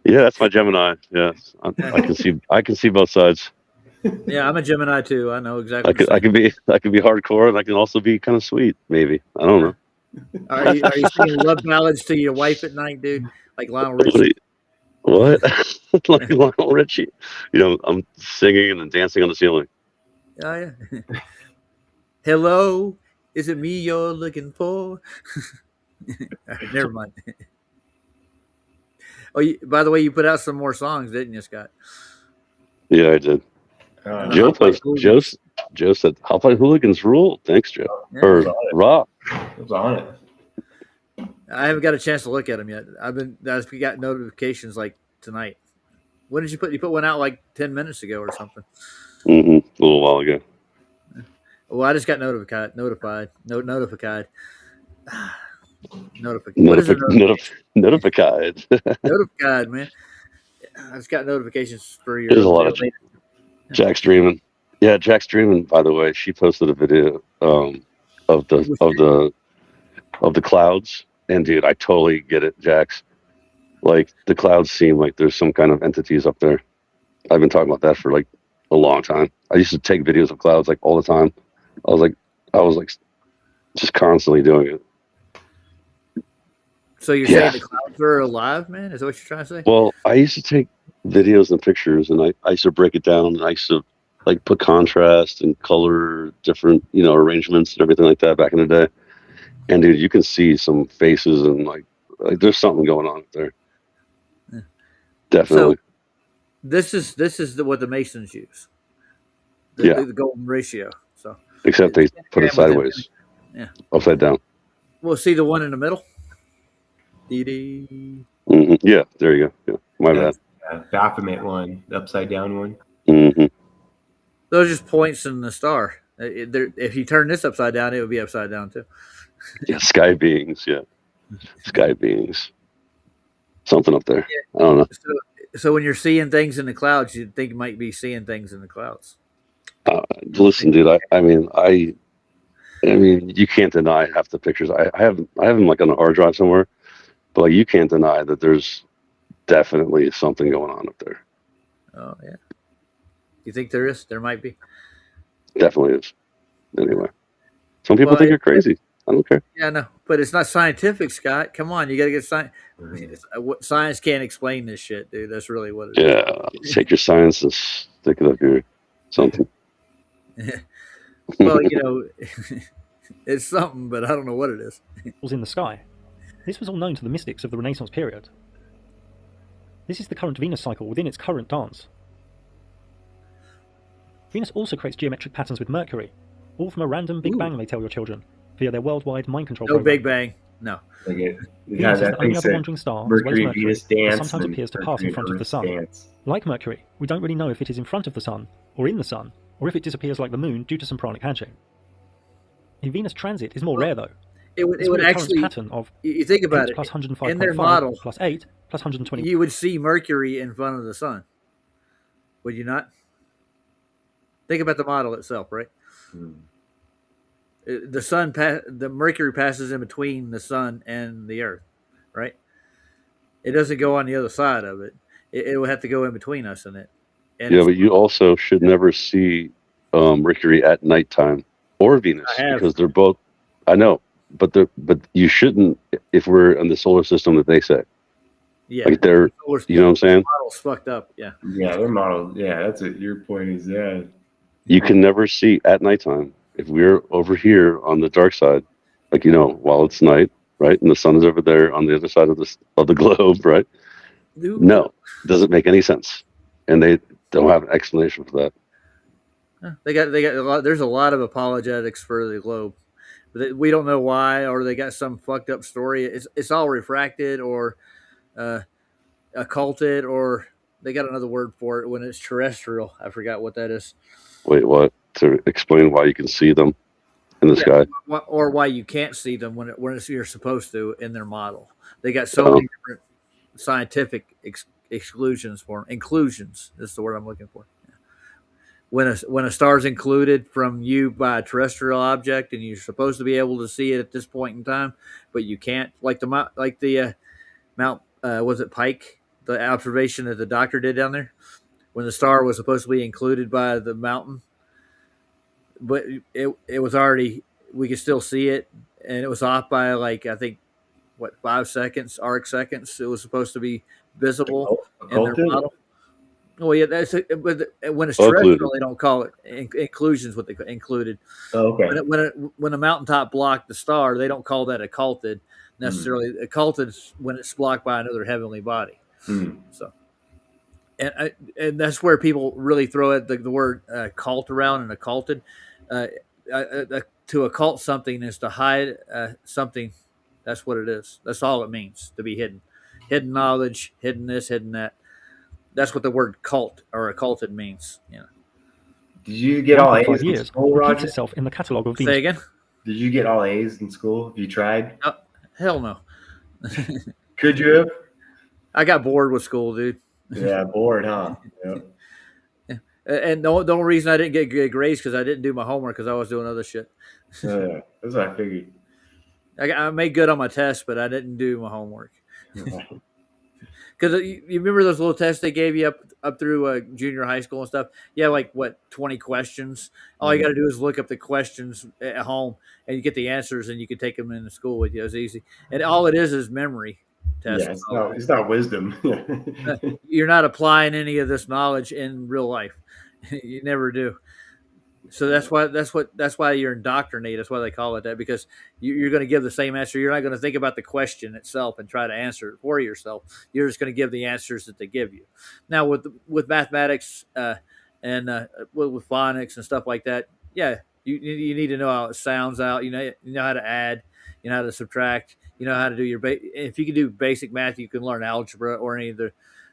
Yeah, that's my Gemini. Yeah, I can see both sides. Yeah, I'm a Gemini too. I know exactly. I can be hardcore, and I can also be kind of sweet. Maybe I don't know. Are you singing love ballads to your wife at night, dude? Like Lionel Richie? What? Like Lionel Richie? You know, I'm singing and then dancing on the ceiling. Oh yeah. Hello, is it me you're looking for? All right, never mind. Oh, by the way, you put out some more songs, didn't you, Scott? Yeah, I did. Joe said, "How about hooligans rule?" Thanks, Joe. Yeah. Or Rob. It was on it. I haven't got a chance to look at them yet. We got notifications like tonight. When did you put? You put one out like 10 minutes ago or something. A little while ago. Well, I just got notified. Notified. What is it? Notified. Notified, man. I just got notifications for your. There's a lot of Jack's dreaming. Yeah, Jack's dreaming. By the way, she posted a video of the clouds, and dude, I totally get it, Jax. Like the clouds seem like there's some kind of entities up there. I've been talking about that for like a long time. I used to take videos of clouds like all the time. I was like just constantly doing it. So you're saying the clouds are alive, man? Is that what you're trying to say? Well, I used to take videos and pictures, and I used to break it down, and I used to like put contrast and color different, arrangements and everything like that back in the day. And dude, you can see some faces and like there's something going on up there. Yeah. Definitely. So this is what the Masons use. The golden ratio. So except they put it sideways. Yeah. Upside down. Well, see the one in the middle? Dee-dee. Mm-hmm. Yeah, there you go. Yeah, my bad. Baphomet one, the upside down one. Mm-hmm. Those are just points in the star. If you turn this upside down, it would be upside down too. Yeah, sky beings. Yeah, sky beings. Something up there. I don't know. So when you're seeing things in the clouds, you'd think you might be seeing things in the clouds. Listen, dude. I mean, you can't deny half the pictures. I have them like on a hard drive somewhere, but like you can't deny that there's definitely something going on up there. Oh yeah. You think there is? There might be. Definitely is. Anyway, some people think you're crazy. I don't care. Yeah, no, but it's not scientific, Scott. Come on, you got to get science. Science can't explain this shit, dude. That's really what it is. Yeah, take your science and stick it up your something. Well, it's something, but I don't know what it is. Was in the sky. This was all known to the mystics of the Renaissance period. This is the current Venus cycle within its current dance. Venus also creates geometric patterns with Mercury, all from a random Big Bang, they tell your children, via their worldwide mind control program. Big Bang, no. Venus is the only other wandering star, as well as Mercury, that sometimes appears to pass in front of the Sun. Like Mercury, we don't really know if it is in front of the Sun, or in the Sun, or if it disappears like the Moon due to some pranic hatching. A Venus transit is more rare though. It would actually pattern of you think about it plus 105.5 in their model plus 8 plus 120. You would see Mercury in front of the Sun, would you not? Think about the model itself, right? The Sun, the Mercury passes in between the Sun and the Earth, right? It doesn't go on the other side of it. It would have to go in between us and it. And yeah, but you also should never see Mercury at nighttime or Venus because they're both. I know, but you shouldn't if we're in the solar system that they say. Yeah, like they're. You know what I'm saying? Model's fucked up. Yeah. Yeah, their model. Yeah, that's what your point is. Yeah. You can never see at nighttime. If we're over here on the dark side, like while it's night, right, and the sun is over there on the other side of the globe, right? No, doesn't make any sense, and they don't have an explanation for that. They got a lot. There's a lot of apologetics for the globe, but we don't know why, or they got some fucked up story. It's all refracted or occulted, or they got another word for it when it's terrestrial. I forgot what that is. Wait, what? To explain why you can see them in the sky, or why you can't see them when you're supposed to in their model. They got so many different scientific exclusions for them. Inclusions is the word I'm looking for. Yeah. When a star's included from you by a terrestrial object, and you're supposed to be able to see it at this point in time, but you can't, like the Mount was it Pike, the observation that the doctor did down there, when the star was supposed to be included by the mountain. But it was already, we could still see it, and it was off by like, I think, 5 seconds, arc seconds. It was supposed to be visible in their model. Oh yeah, but when it's terrestrial, they don't call it inclusions. What they included. Oh, okay. When a mountaintop blocked the star, they don't call that occulted necessarily. Occulted is when it's blocked by another heavenly body. So. And that's where people really throw the word cult around and occulted. To occult something is to hide something. That's what it is. That's all it means, to be hidden. Hidden knowledge, hidden this, hidden that. That's what the word cult or occulted means. Did you get all A's in school, Roger? Itself in the catalog of Say again? Did you get all A's in school? Have you tried? Hell no. Could you have? I got bored with school, dude. Yeah, bored, huh? Yep. And the only reason I didn't get good grades because I didn't do my homework because I was doing other shit. Yeah, that's what I figured. I made good on my tests, but I didn't do my homework. Because you remember those little tests they gave you up through junior high school and stuff? Yeah, like what, 20 questions? All you got to do is look up the questions at home, and you get the answers, and you can take them into school with you. It's easy, and all it is memory test. Yeah, it's not wisdom. You're not applying any of this knowledge in real life. You never do. So that's why you're indoctrinated. That's why they call it that, because you're going to give the same answer. You're not going to think about the question itself and try to answer it for yourself. You're just going to give the answers that they give you. Now with mathematics and with phonics and stuff like that, yeah, you need to know how it sounds out. You know how to add, you know how to subtract, you know how to do your if you can do basic math, you can learn algebra or any of the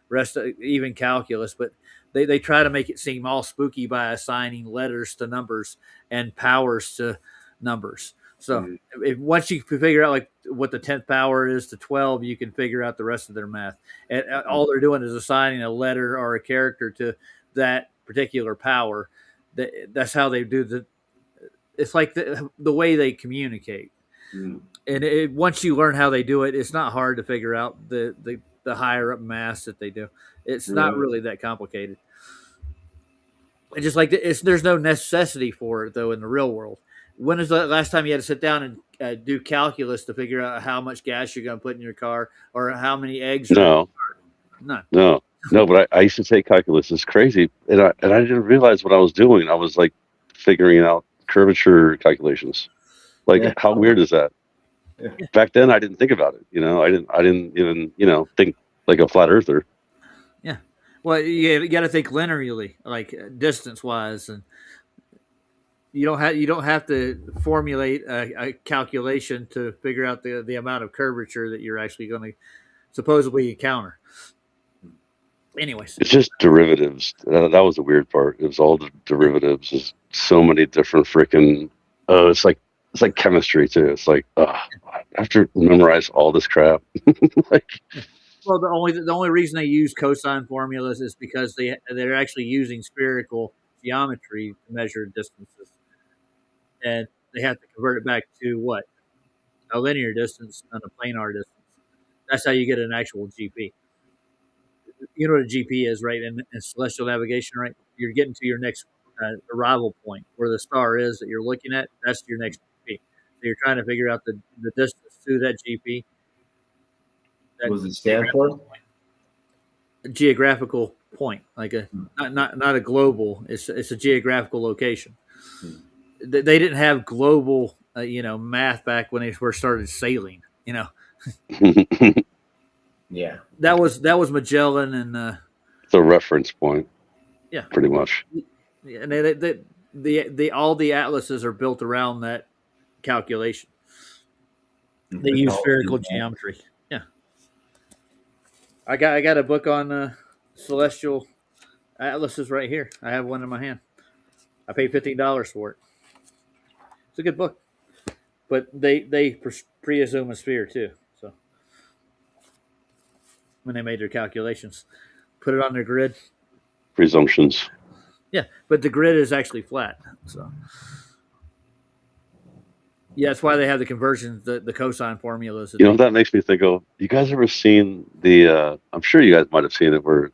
rest of even calculus, but they try to make it seem all spooky by assigning letters to numbers and powers to numbers. So if once you figure out like what the 10th power is to 12, you can figure out the rest of their math. And all they're doing is assigning a letter or a character to that particular power. That's how they do it's like the way they communicate. And once you learn how they do it, it's not hard to figure out the higher up math that they do. It's not really that complicated. And just like there's no necessity for it though in the real world. When is the last time you had to sit down and do calculus to figure out how much gas you're going to put in your car or how many eggs? No. But I used to take calculus. It's crazy, and I didn't realize what I was doing. I was like figuring out curvature calculations. Like, how weird is that? Yeah. Back then, I didn't think about it. I didn't even think like a flat earther. Yeah. Well, you got to think linearly, like distance wise, and you don't have to formulate a calculation to figure out the amount of curvature that you're actually going to supposedly encounter. Anyways, it's just derivatives. That was the weird part. It was all the derivatives. There's so many different freaking. It's like chemistry too. It's like I have to memorize all this crap. Well, the only reason they use cosine formulas is because they're actually using spherical geometry to measure distances, and they have to convert it back to what? A linear distance and a planar distance. That's how you get an actual GP. You know what a GP is, right? In celestial navigation, right? You're getting to your next arrival point where the star is that you're looking at. That's your next GP. So you're trying to figure out the distance to that GP. What does it stand for? A geographical point, like not a global. It's a geographical location. They didn't have global, math back when they first started sailing. Yeah, that was Magellan and the reference point. Yeah, pretty much. And all the atlases are built around that calculation. They use spherical geometry. Yeah, I got a book on celestial atlases right here. I have one in my hand. I paid $15 for it. It's a good book, but they preassume a sphere too. So when they made their calculations, put it on their grid. Presumptions. Yeah, but the grid is actually flat. So yeah, that's why they have the conversions, the cosine formulas. That makes me think of. You guys ever seen the? I'm sure you guys might have seen it where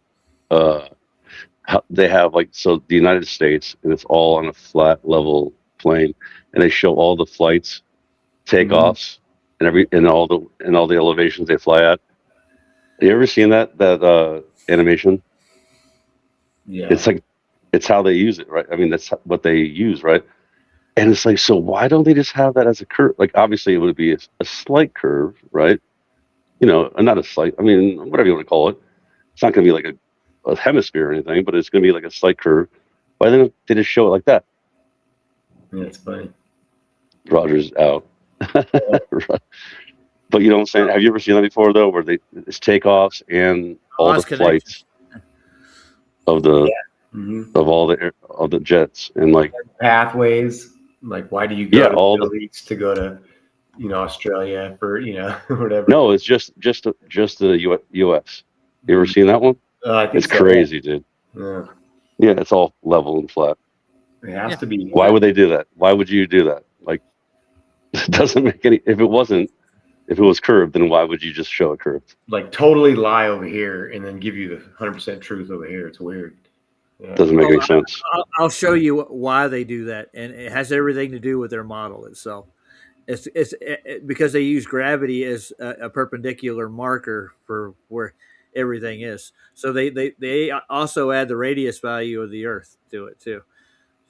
they have the United States and it's all on a flat level plane, and they show all the flights, takeoffs, and all the elevations they fly at. Have you ever seen that animation? Yeah. It's how they use it, right? I mean, that's what they use, right? And it's like, so why don't they just have that as a curve? Like, obviously, it would be a slight curve, right? Not a slight. I mean, whatever you want to call it. It's not going to be like a hemisphere or anything, but it's going to be like a slight curve. Why don't they just show it like that? Yeah, it's funny. Roger's out. But you know what I'm saying? Have you ever seen that before, though, where it's takeoffs and all the flights of the of all the jets and pathways? Like, why do you go to all the Middle East to go to Australia for whatever? No, it's just the U.S. You ever seen that one? I think it's crazy, dude. Yeah. Yeah, it's all level and flat. It has to be. Why would they do that? Why would you do that? Like, it doesn't make any. If it was curved, then why would you just show it curved? Like totally lie over here and then give you the 100% truth over here. It's weird. Yeah. Doesn't make any sense. I'll show you why they do that, and it has everything to do with their model itself. It's because they use gravity as a perpendicular marker for where everything is. So they also add the radius value of the Earth to it too.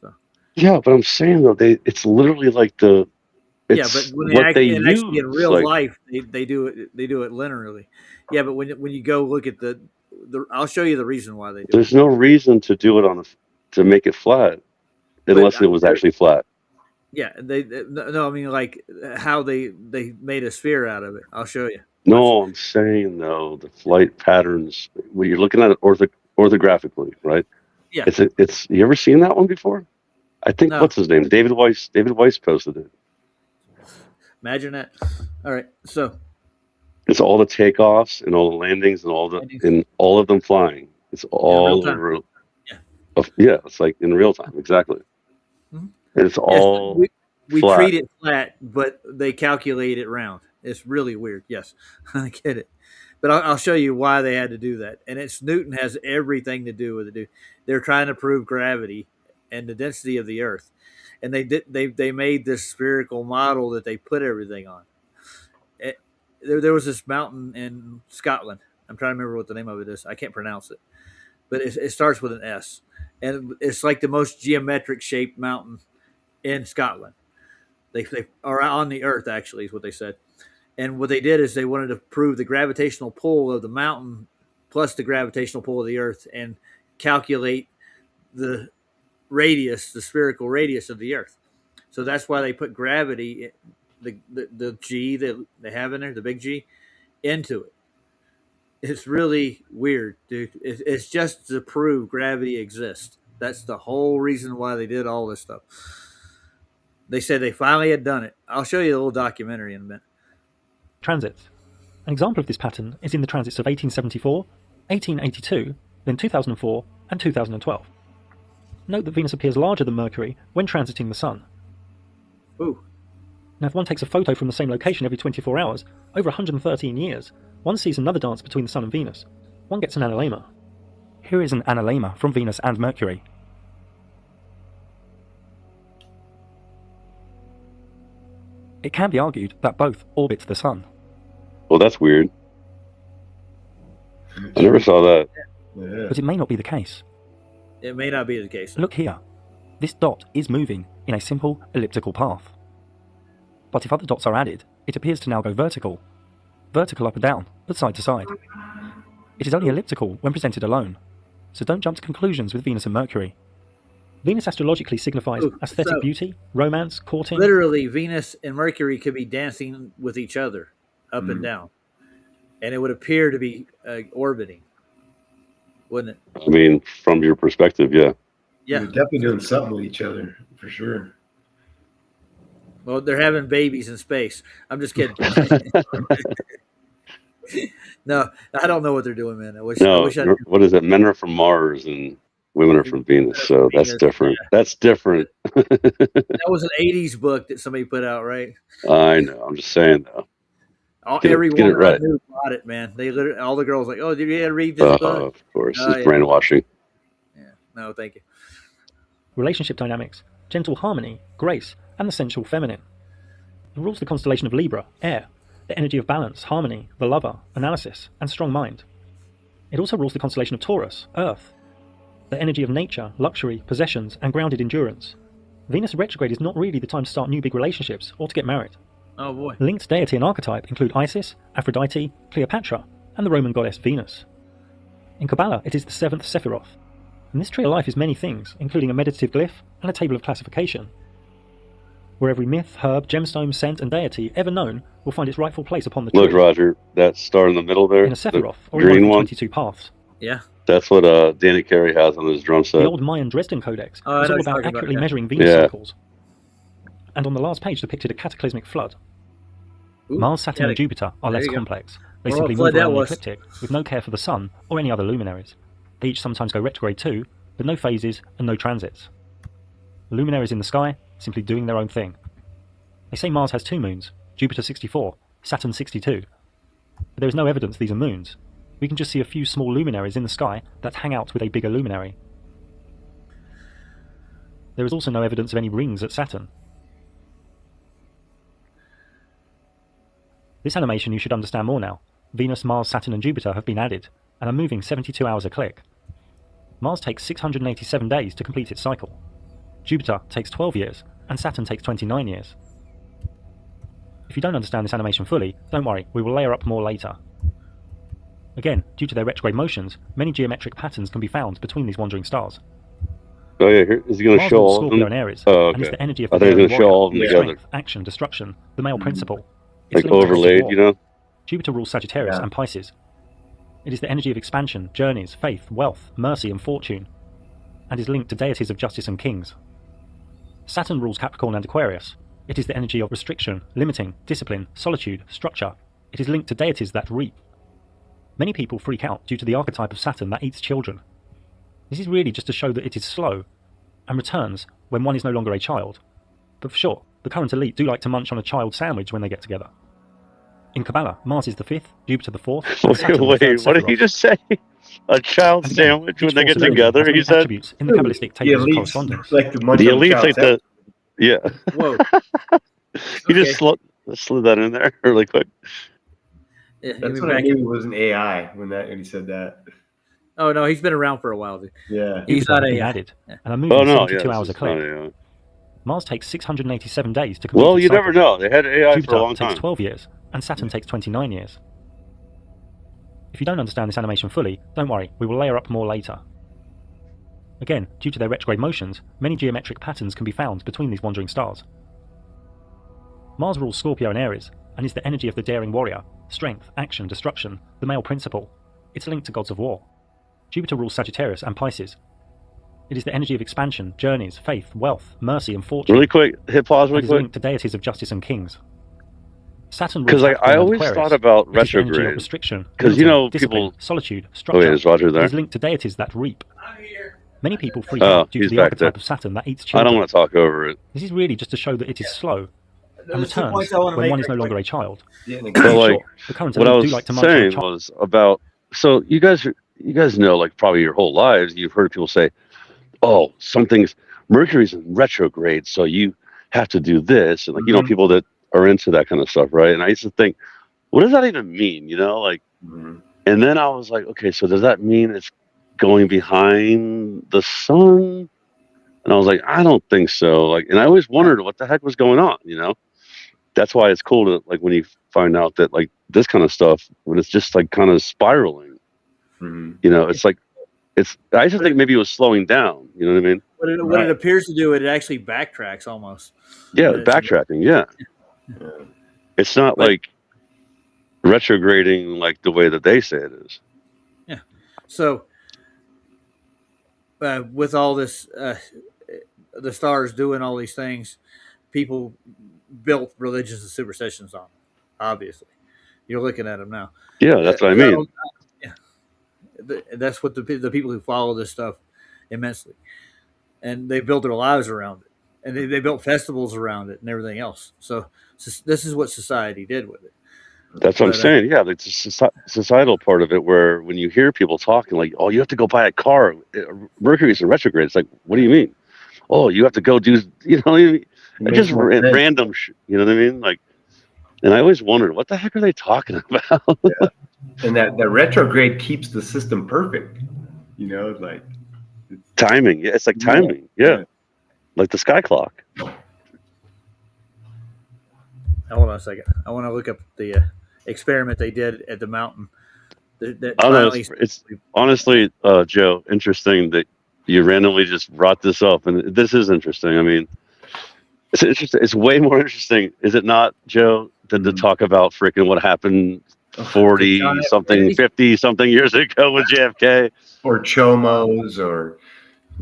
So Yeah, but I'm saying though, it's literally like but when they actually in real like, life they do it linearly. Yeah, but when you go look at the I'll show you the reason why they do it. There's no reason to do it to make it flat, unless it was actually flat. Yeah, no, I mean like how they made a sphere out of it. I'll show you. No, I'm saying though, the flight patterns when you're looking at it orthographically, right? Yeah. It's you ever seen that one before? I think No. what's his name? David Weiss posted it. Imagine that. All right, so It's all the takeoffs and all the landings and all of them flying. It's all real time. real. Yeah. Yeah, it's like in real time, exactly. Mhm. And it's all we flat. treat it flat, but they calculate it round. It's really weird. Yes, I get it, but I'll show you why they had to do that. And Newton has everything to do with it. They're trying to prove gravity and the density of the Earth, and they made this spherical model that they put everything on. There was this mountain in Scotland. I'm trying to remember what the name of it is. I can't pronounce it, but it starts with an S, and it's like the most geometric shaped mountain in Scotland. They are on the Earth, actually, is what they said. And what they did is they wanted to prove the gravitational pull of the mountain plus the gravitational pull of the Earth and calculate the radius, the spherical radius of the Earth. So that's why they put gravity, the G that they have in there, the big G, into it. It's really weird, dude. It's just to prove gravity exists. That's the whole reason why they did all this stuff. They said they finally had done it. I'll show you a little documentary in a minute. Transits. An example of this pattern is in the transits of 1874, 1882, then 2004 and 2012. Note that Venus appears larger than Mercury when transiting the Sun. Ooh. Now if one takes a photo from the same location every 24 hours, over 113 years, one sees another dance between the Sun and Venus. One gets an analemma. Here is an analemma from Venus and Mercury. It can be argued that both orbit the Sun. Well, that's weird. I never saw that. Yeah. But it may not be the case. It may not be the case. Look here. This dot is moving in a simple elliptical path. But if other dots are added, it appears to now go vertical. Vertical up and down, but side to side. It is only elliptical when presented alone, so don't jump to conclusions with Venus and Mercury. Venus astrologically signifies aesthetic beauty, romance, courting. Literally, Venus and Mercury could be dancing with each other up and down. And it would appear to be orbiting, wouldn't it? I mean, from your perspective, yeah. Yeah. They're definitely doing something with each other, for sure. Well, they're having babies in space. I'm just kidding. No, I don't know what they're doing, man. I wish I what is it? Men are from Mars and women are from Venus, so that's different. Yeah. That's different. That was an 80s book that somebody put out, right? I know. I'm just saying, though. Everyone right. I knew bought it, man. They literally, all the girls like, oh, did you read this book? Of course, it's brainwashing. Yeah. No, thank you. Relationship dynamics, gentle harmony, grace, and the sensual feminine. It rules the constellation of Libra, air, the energy of balance, harmony, the lover, analysis, and strong mind. It also rules the constellation of Taurus, earth, the energy of nature, luxury, possessions, and grounded endurance. Venus retrograde is not really the time to start new big relationships or to get married. Oh boy. Linked deity and archetype include Isis, Aphrodite, Cleopatra, and the Roman goddess Venus. In Kabbalah, it is the seventh Sephiroth. And this tree of life is many things, including a meditative glyph and a table of classification, where every myth, herb, gemstone, scent, and deity ever known will find its rightful place upon the tree. Look, Roger, that star in the middle there, in a Sephiroth, or green one of the 22 paths. Yeah. That's what Danny Carey has on his drum set. The old Mayan Dresden Codex was all about accurately measuring Venus cycles. And on the last page depicted a cataclysmic flood. Ooh, Mars, Saturn, and Jupiter are less complex. They well, simply move around the ecliptic with no care for the Sun or any other luminaries. They each sometimes go retrograde too, but no phases and no transits. The luminaries in the sky simply doing their own thing. They say Mars has 2 moons, Jupiter 64, Saturn 62. But there is no evidence these are moons. We can just see a few small luminaries in the sky that hang out with a bigger luminary. There is also no evidence of any rings at Saturn. This animation you should understand more now. Venus, Mars, Saturn and Jupiter have been added, and are moving 72 hours a click. Mars takes 687 days to complete its cycle. Jupiter takes 12 years, and Saturn takes 29 years. If you don't understand this animation fully, don't worry, we will layer up more later. Again, due to their retrograde motions, many geometric patterns can be found between these wandering stars. Oh yeah, here is he going to Mars show rules all of Scorpio them? and Aries, Oh, and is okay. the energy of I the thought he was going to daring show all of them warrior, together, strength, action, destruction, the male principle. It's like linked to gods of overlaid, war. you know? Jupiter rules Sagittarius Yeah. and Pisces. It is the energy of expansion, journeys, faith, wealth, mercy and fortune, and is linked to deities of justice and kings. Saturn rules Capricorn and Aquarius. It is the energy of restriction, limiting, discipline, solitude, structure. It is linked to deities that reap. Many people freak out due to the archetype of Saturn that eats children. This is really just to show that it is slow, and returns when one is no longer a child. But for sure, the current elite do like to munch on a child sandwich when they get together. In Kabbalah, Mars is the 5th, Jupiter the 4th, and Saturn the Wait, 3rd what did you Sephiroth. just say? A child And again, sandwich when each they force get of energy together, has he many said? attributes in the Kabbalistic The tables of elites correspondence. like to munch The on elites child's like the... Yeah. Whoa. You Okay. just slid that in there really quick. Yeah, That's you when I back knew in- he was an AI when he said that. Oh no, he's been around for a while, dude. Yeah. He's Jupiter not have been AI. added, and are moving Oh, no, 72 yeah. hours a click. Mars takes 687 days to complete Well, its you cycle. never know. They had AI Jupiter for a long takes time. 12 years, and Saturn takes 29 years. If you don't understand this animation fully, don't worry, we will layer up more later. Again, due to their retrograde motions, many geometric patterns can be found between these wandering stars. Mars rules Scorpio and Aries, and is the energy of the daring warrior, strength, action, destruction, the male principle. It's linked to gods of war. Jupiter rules Sagittarius and Pisces. It is the energy of expansion, journeys, faith, wealth, mercy and fortune. Really quick, hit pause and really is quick. linked to deities of justice and kings. Saturn rules Because like, I Capricorn and always Aquarius. thought about It is the energy of retrograde. restriction, 'Cause, you limiting, know, discipline, people- solitude, Oh, structure. yeah, is Roger It there? is linked to deities that reap. Many people freak Oh, out due to he's the back archetype there. of Saturn that eats I children. don't want to talk over it. This is really just to show that it is slow and There's 2 returns points I want to when make one is no right longer quick. a child. Yeah, But like, The current what I elite was do like to munch on a saying child. was about, so you guys know, like probably your whole lives, you've heard people say, oh, something's, Mercury's in retrograde, so you have to do this. And like, you know, Mhm. people that are into that kind of stuff, right? And I used to think, what does that even mean? You know, like, Mhm. and then I was like, okay, so does that mean it's going behind the sun? And I was like, I don't think so. Like, and I always wondered what the heck was going on, you know? That's why it's cool to, like, when you find out that, like, this kind of stuff, when it's just, like, kind of spiraling, Mhm. you know, it's like, I just think maybe it was slowing down, you know what I mean? What it Right. appears to do, it actually backtracks almost. Yeah, It's- backtracking, yeah. Yeah. It's not But- like retrograding like the way that they say it is. So, with all this, the stars doing all these things, people built religions and superstitions on them, obviously. You're looking at them now. Yeah, that's what I mean. Yeah. That's what the people who follow this stuff immensely. And they built their lives around it. And they built festivals around it and everything else. So this is what society did with it. That's what I'm But, saying. Yeah, it's a societal part of it where when you hear people talking like, oh, you have to go buy a car. Mercury's in retrograde. It's like, what do you mean? Oh, you have to go do, you know, what I mean? Makes Just more sense. random shit. You know what I mean? Like, and I always wondered, what the heck are they talking about? And that retrograde keeps the system perfect. You know, like Timing. Yeah, it's like Yeah. timing. Yeah. Like the sky clock. Hold on a second. I want to look up the experiment they did at the mountain. That I don't know. finally- It's honestly, Joe, interesting that you randomly just brought this up, and this is interesting. I mean, it's interesting. It's way more interesting, is it not, Joe, than to talk about freaking what happened 40 John F. something, Kennedy? 50 something years ago with JFK or chomos or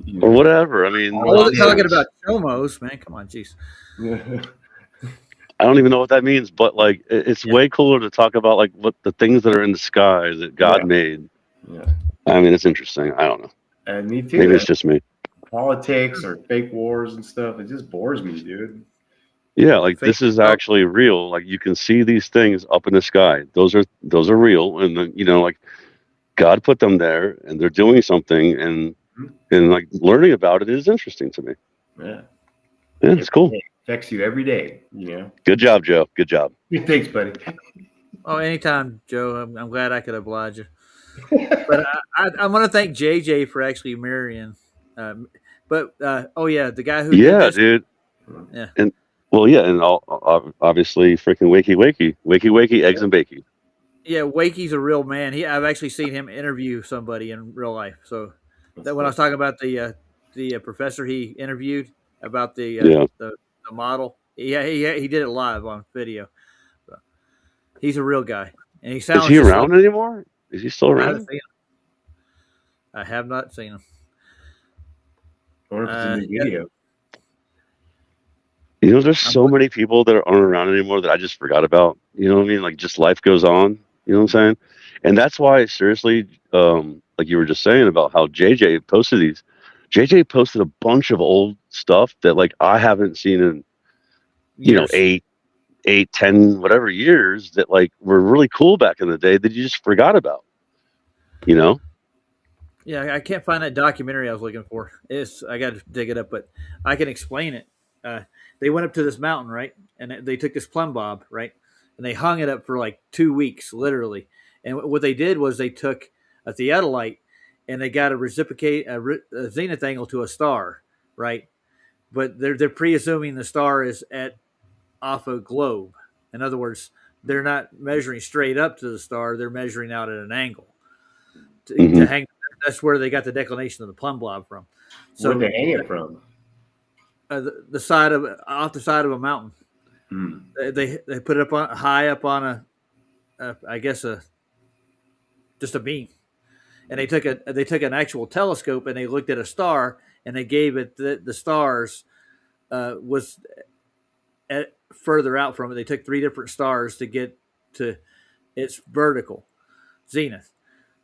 you or whatever. I mean, I wasn't Yeah. talking about chomos, man. Come on, jeez. I don't even know what that means, but like, it's Yeah. way cooler to talk about like what the things that are in the sky that God Yeah. made. Yeah. I mean, it's interesting. I don't know. Me too. Maybe it's just me. Politics or fake wars and stuff. It just bores me, dude. Yeah, like Fake- this is actually real. Like you can see these things up in the sky. Those are real, and then, like God put them there, and they're doing something, and like learning about it is interesting to me. Yeah. Yeah, it's cool. It affects you every day, Good job, Joe. Good job. Thanks, buddy. Oh, anytime, Joe. I'm glad I could oblige you. But I want to thank JJ for actually marrying. The guy who did Yeah, this, dude. Yeah. And and obviously freaking wakey, eggs and bacon. Yeah, Wakey's a real man. I've actually seen him interview somebody in real life. So that when I was talking about the professor he interviewed about the model, he did it live on video. So he's a real guy, and he sounds. Is he around anymore? Is he still around? I have not seen him. I wonder if it's a new video. There's so many people that aren't around anymore that I just forgot about. You know what I mean? Like just life goes on. You know what I'm saying? And that's why, seriously, like you were just saying about how JJ posted these. JJ posted a bunch of old stuff that like I haven't seen in, 8, 10, whatever years that like were really cool back in the day that you just forgot about. Yeah, I can't find that documentary I was looking for. I got to dig it up, but I can explain it. They went up to this mountain, right? And they took this plumb bob, right? And they hung it up for like 2 weeks, literally. And what they did was they took a theodolite and they got a zenith angle to a star, right? But they're pre-assuming the star is off a globe. In other words, they're not measuring straight up to the star; they're measuring out at an angle to hang. That's where they got the declination of the plumb bob from. So where they hang it from? The side off the side of a mountain. They put it high up on just a beam, and they took an actual telescope and they looked at a star and they gave it the stars was further out from it. They took 3 different stars to get to its vertical zenith.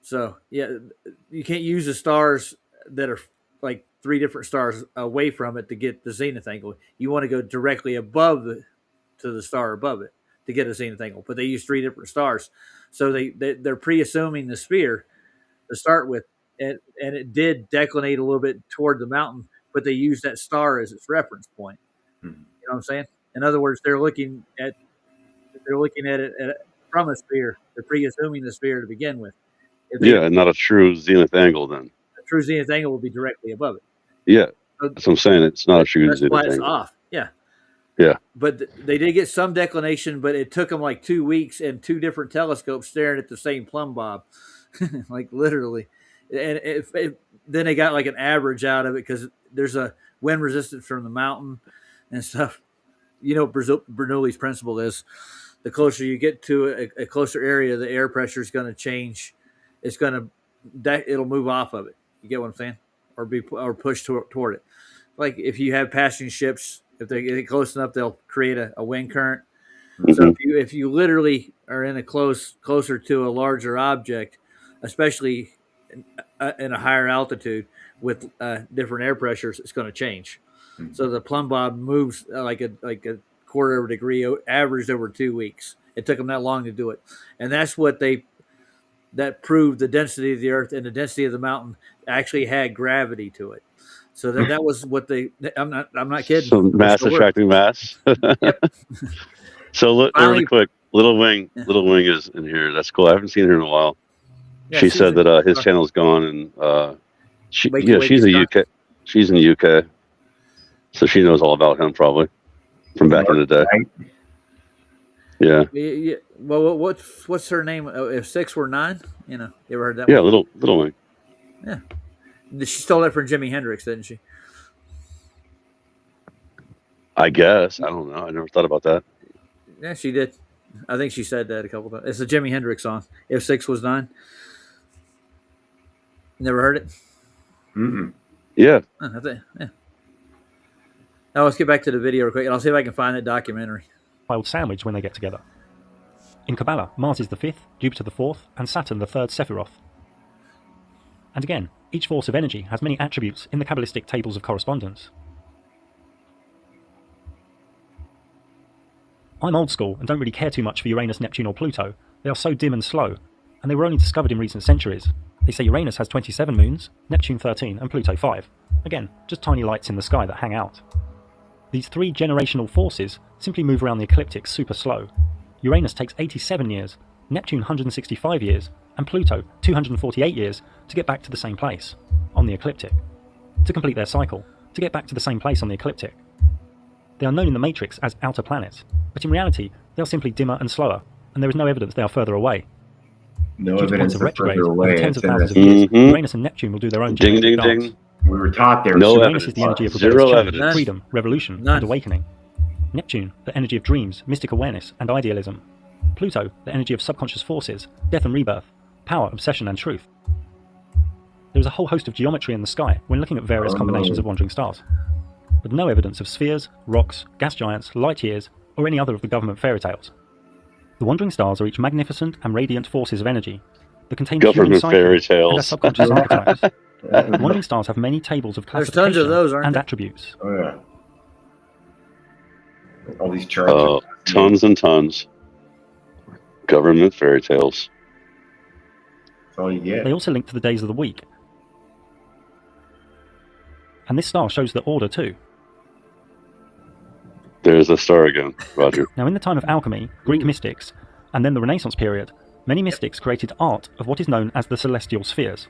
So yeah, you can't use the stars that are like 3 different stars away from it to get the zenith angle. You want to go directly above to the star above it to get a zenith angle. But they use 3 different stars, so they're pre-assuming the sphere to start with, and it did declinate a little bit toward the mountain, but they used that star as its reference point. You know what I'm saying? In other words, they're looking at it from a sphere. They're pre-assuming the sphere to begin with. And not a true zenith angle then. A true zenith angle will be directly above it. Yeah, So that's what I'm saying. It's not a true that's zenith why it's angle. off. Yeah. Yeah. But they did get some declination, but it took them like 2 weeks and 2 different telescopes staring at the same plumb bob, like literally. And then they got like an average out of it because there's a wind resistance from the mountain and stuff. Bernoulli's principle is the closer you get to a closer area, the air pressure is going to change. It'll move off of it. You get what I'm saying? Or push toward it. Like if you have passing ships, if they get close enough, they'll create a wind current. So if you literally are in closer to a larger object, especially in a higher altitude with different air pressures, it's going to change. So the plumb bob moves like a quarter of a degree, averaged over 2 weeks. It took them that long to do it, and that's what that proved the density of the Earth and the density of the mountain actually had gravity to it. So that was what I'm not kidding. Some mass attracting mass. Yep. So look, Finally, really quick, Little Wing is in here. That's cool. I haven't seen her in a while. Yeah, she said that his channel's gone, and she's in the UK. She's in the UK, so she knows all about him probably from back in the day. Yeah. Well, what's her name? If 6 were 9, you ever heard that? Yeah, one? Little Wing. Yeah. She stole that from Jimi Hendrix, didn't she? I guess. I don't know. I never thought about that. Yeah, she did. I think she said that a couple times. It's a Jimi Hendrix song. If 6 was 9. Never heard it? Yeah. Yeah. Now let's get back to the video real quick, and I'll see if I can find that documentary. Wild sandwich when they get together. In Kabbalah, Mars is the 5th, Jupiter the 4th, and Saturn the 3rd Sephiroth. And again, Each force of energy has many attributes in the Kabbalistic tables of correspondence. I'm old school and don't really care too much for Uranus, Neptune or Pluto. They are so dim and slow, and they were only discovered in recent centuries. They say Uranus has 27 moons, Neptune 13 and Pluto 5. Again, just tiny lights in the sky that hang out. These three generational forces simply move around the ecliptic super slow. Uranus takes 87 years, Neptune 165 years, and Pluto 248 years to get back to the same place, on the ecliptic. To complete their cycle, to get back to the same place on the ecliptic. They are known in the matrix as outer planets, but in reality they are simply dimmer and slower, and there is no evidence they are further away. No Due to evidence points of of retrograde further over away. tens of It's thousands of interesting. years, Uranus and Neptune will do their own Ding, genetic ding, dance. ding. We were taught there. No was Uranus evidence. is the energy of Zero rebellious change, evidence. freedom, revolution, None. and awakening. Neptune, the energy of dreams, mystic awareness, and idealism. Pluto, the energy of subconscious forces, death and rebirth, power, obsession, and truth. There is a whole host of geometry in the sky when looking at various combinations of wandering stars, but no evidence of spheres, rocks, gas giants, light years, or any other of the government fairy tales. The wandering stars are each magnificent and radiant forces of energy that contain the human Government psyche fairy and our tales. subconscious archetypes. Wandering stars have many tables of There's classification tons of those, aren't and there? attributes. Oh yeah. All these charts. Oh, are tons and tons. Government fairy tales. That's all you get. They also link to the days of the week. And this star shows the order too. There's a star again, Roger. Now, in the time of alchemy, Greek mystics, and then the Renaissance period, many mystics created art of what is known as the celestial spheres.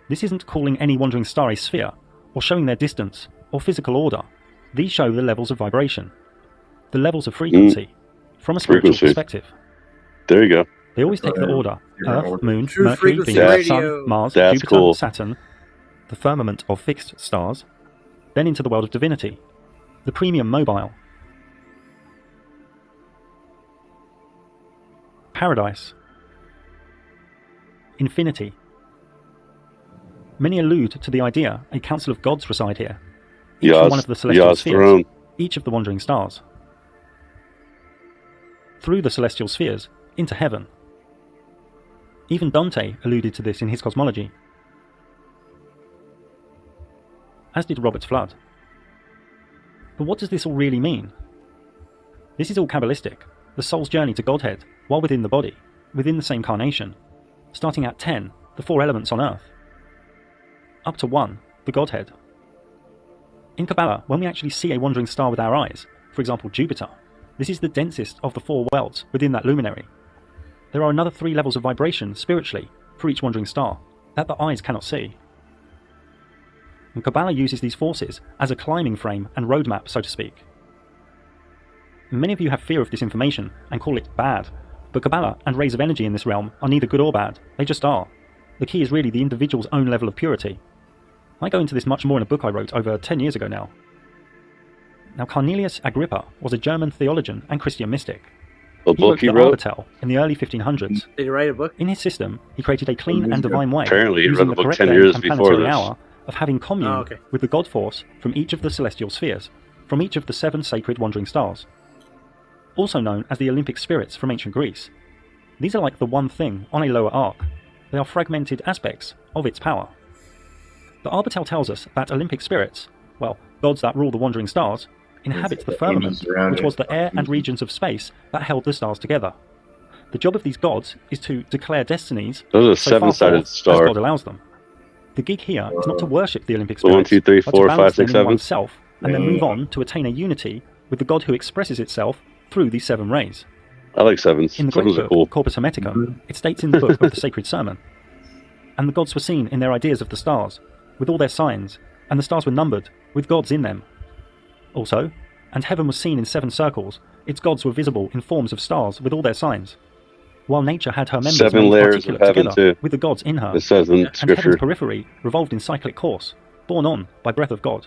This isn't calling any wandering star a sphere, or showing their distance, or physical order. These show the levels of vibration, the levels of frequency, from a spiritual Frequency. perspective. There you go. They always take the order: Different Earth, order. Moon, True Mercury, frequency Venus, radio. Sun, Mars, That's Jupiter, cool. Saturn, the firmament of fixed stars, then into the world of divinity, the premium mobile, paradise, infinity. Many allude to the idea a council of gods reside here, each from one of the celestial Yas spheres, throne. each of the wandering stars. Through the celestial spheres, into heaven. Even Dante alluded to this in his cosmology, as did Robert Flood. But what does this all really mean? This is all Kabbalistic, the soul's journey to Godhead, while within the body, within the same carnation, starting at 10, the four elements on earth, up to 1, the Godhead. In Kabbalah, when we actually see a wandering star with our eyes, for example Jupiter, this is the densest of the four worlds within that luminary. There are another 3 levels of vibration spiritually for each wandering star that the eyes cannot see. And Kabbalah uses these forces as a climbing frame and roadmap, so to speak. Many of you have fear of this information and call it bad, but Kabbalah and rays of energy in this realm are neither good or bad, they just are. The key is really the individual's own level of purity. I go into this much more in a book I wrote over 10 years ago now. Now, Cornelius Agrippa was a German theologian and Christian mystic. A He book wrote he the wrote? Arbatel in the early 1500s. Did you write a book? In his system, he created a clean and divine way, Apparently he using wrote the the book correct 10 day years and before planetary this. hour of having commune Oh, okay. with the God force from each of the celestial spheres, from each of the 7 sacred wandering stars, also known as the Olympic spirits from ancient Greece. These are like the one thing on a lower arc. They are fragmented aspects of its power. The Arbatel tells us that Olympic spirits, well, gods that rule the wandering stars, inhabit the firmament, which was the air and regions of space that held the stars together. The job of these gods is to declare destinies Those are so far 7-sided forth as star. God allows them. The gig here is not to worship the Olympic So 1, spirits, 2, 3, but to 4, balance 5, them 6, in 7. oneself, and then move on to attain a unity with the God who expresses itself through these 7 rays. I like 7s. In the great 7s are book, cool. Corpus Hermeticum, it states in the book of the Sacred Sermon, and the gods were seen in their ideas of the stars, with all their signs, and the stars were numbered, with gods in them. Also, and heaven was seen in 7 circles, its gods were visible in forms of stars with all their signs, while nature had her members 7 made layers of articulate heaven together too. with the gods in her, It says in and scripture. heaven's periphery revolved in cyclic course, borne on by breath of God.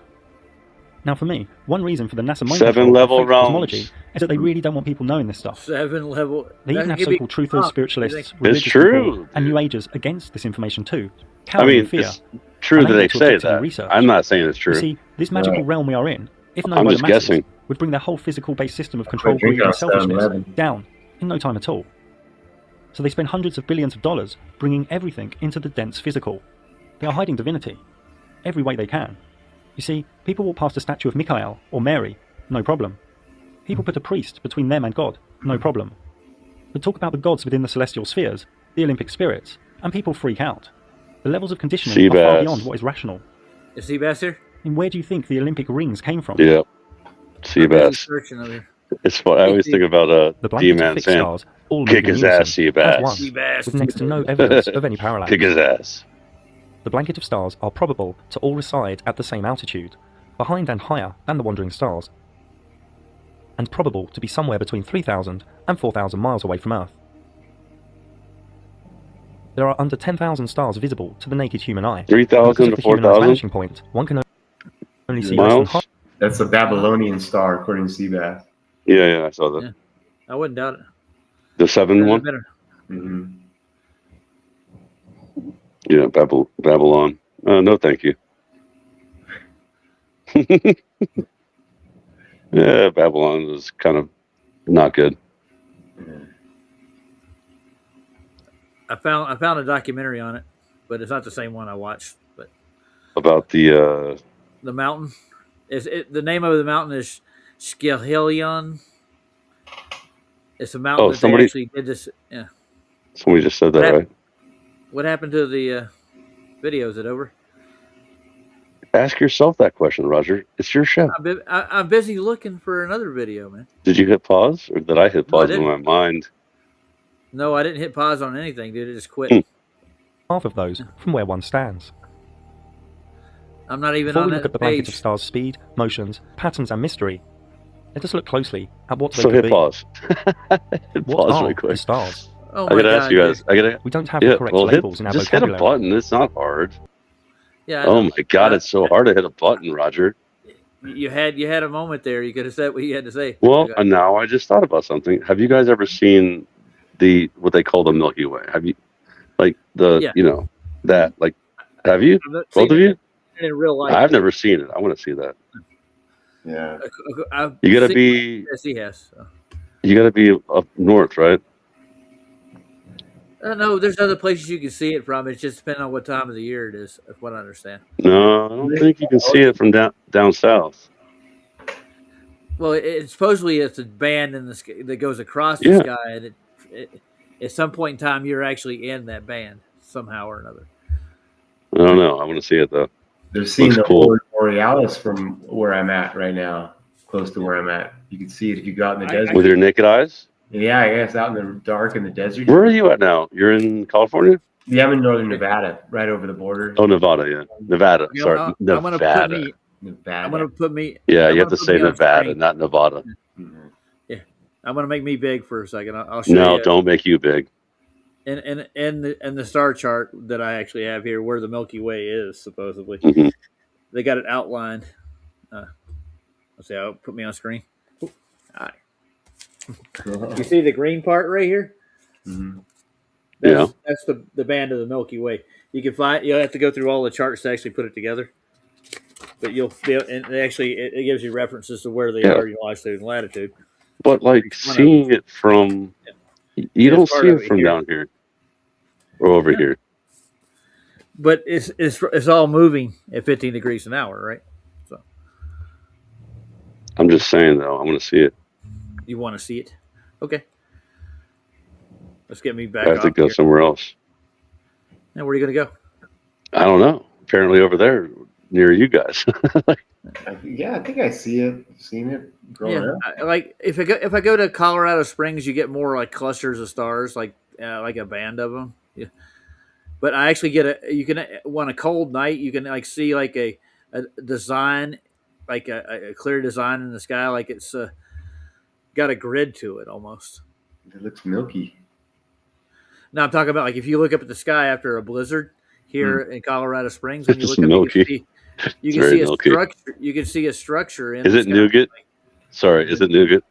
Now for me, one reason for the NASA mind 7 control level of fake cosmology realms. is that they really don't want people knowing this stuff. 7 level. They even that have could be- so-called truthers, Oh, spiritualists, you religious true, people, and New Agers against this information too. I Cowering in mean, fear. it's true that unable they to say objectively that. research. I'm not saying it's You true. see, this magical realm we are in, if known I'm by the just masses, guessing. would bring their whole physical-based system of control, drink greed, and on selfishness 7-Eleven. down in no time at all. So they spend hundreds of billions of dollars bringing everything into the dense physical. They are hiding divinity every way they can. You see, people walk past a statue of Michael or Mary, no problem. People put a priest between them and God, no problem. But talk about the gods within the celestial spheres, the Olympic spirits, and people freak out. The levels of conditioning are far beyond what is rational. Is Seabass here? And where do you think the Olympic rings came from? Yeah. Seabass. Searching over here. It's fun. I always think about The blanket of D-Man fixed saying, stars all kick move in his ass, unison, as Seabass. one, Seabass. with next to no evidence of any parallel. Kick his ass. The blanket of stars are probable to all reside at the same altitude, behind and higher than the wandering stars, and probable to be somewhere between 3,000 and 4,000 miles away from Earth. There are under 10,000 stars visible to the naked human eye. 3,000 to 4,000 vanishing point, one can only see miles. That's a Babylonian star, according to Seabass. Yeah, I saw that. Yeah. I wouldn't doubt it. The 7 one. Better. Mm-hmm. Yeah, Babylon. No, thank you. Yeah, Babylon is kind of not good. I found a documentary on it, but it's not the same one I watched. But About the mountain the name of the mountain is Skilhillion. It's a mountain that somebody- they actually did this. Yeah. somebody just said that, That- right? What happened to the video? Is it over? Ask yourself that question, Roger. It's your show. I'm busy looking for another video, man. Did you hit pause, or did I hit No, I pause in didn't. my mind? No, I didn't hit pause on anything, dude. It just quit. half of those from where one stands. I'm not even Before on we look that at the blanket page. of stars' speed, motions, patterns, and mystery, let us look closely at what they So could hit be. pause. Hit What pause are right quick. the stars? Oh I my gotta God, ask you guys. dude. We don't have Yeah, the correct well, labels in our just hit a vocabulary. button. It's not hard. Yeah. I Oh know. my God, it's so hard to hit a button, Roger. You had a moment there. You could have said what you had to say. Well, and now I just thought about something. Have you guys ever seen what they call the Milky Way? Have you, like Yeah. that, like, have you? I've Both seen of you? it in real life. I've never seen it. I want to see that. Yeah. You gotta be, Yes, he has. So. you gotta be up north, right? No, there's other places you can see it from. It's just depending on what time of the year it is, if what I understand. No, I don't think you can see it from down south. Well, supposedly it's a band in the sky that goes across the Yeah. sky, and at some point in time you're actually in that band somehow or another. I don't know. I want to see it though. They're seeing Looks the cool. Aurora Borealis from where I'm at right now, close to where I'm at. You can see it if you go out in the desert. With your naked eyes? Yeah, I guess out in the dark in the desert. Where are you at now? You're in California? Yeah, I'm in northern Nevada, right over the border. Oh, Nevada, yeah. Nevada. You know, Sorry, I'm gonna put Nevada. me. Nevada. I'm gonna put me. Yeah, I'm you have gonna to put say me on Nevada, screen. not Nevada. Mhm. I'm gonna make me big for a second. I'll show No, you. don't make you big. And the star chart that I actually have here, where the Milky Way is supposedly, Mhm. they got it outlined. Let's see. I'll put me on screen. All right. You see the green part right here? Mhm. That's the band of the Milky Way. You can find. You'll have to go through all the charts to actually put it together. But you'll be able, and it gives you references to where they Yeah. are in longitude and latitude. But like Each one of seeing it from, you Yeah, don't it's part see of it it from here. down here or over here. But it's all moving at 15 degrees an hour, right? So I'm just saying though, I want to see it. you want to see it? Okay. Let's get me back. I have to on go here. somewhere else. Now, where are you going to go? I don't know. Apparently over there near you guys. Yeah, I think I see it. Seen it growing Yeah, up. like if I go to Colorado Springs, you get more like clusters of stars, like a band of them. Yeah. But I actually you can on a cold night, you can like see like a design, like a clear design in the sky, like it's got a grid to it almost. It looks milky. Now I'm talking about like if you look up at the sky after a blizzard here in Colorado Springs, when you It's look up, milky. you It's can very see a milky. structure. You can see a structure in. Is the it sky. nougat? Sorry, is it nougat?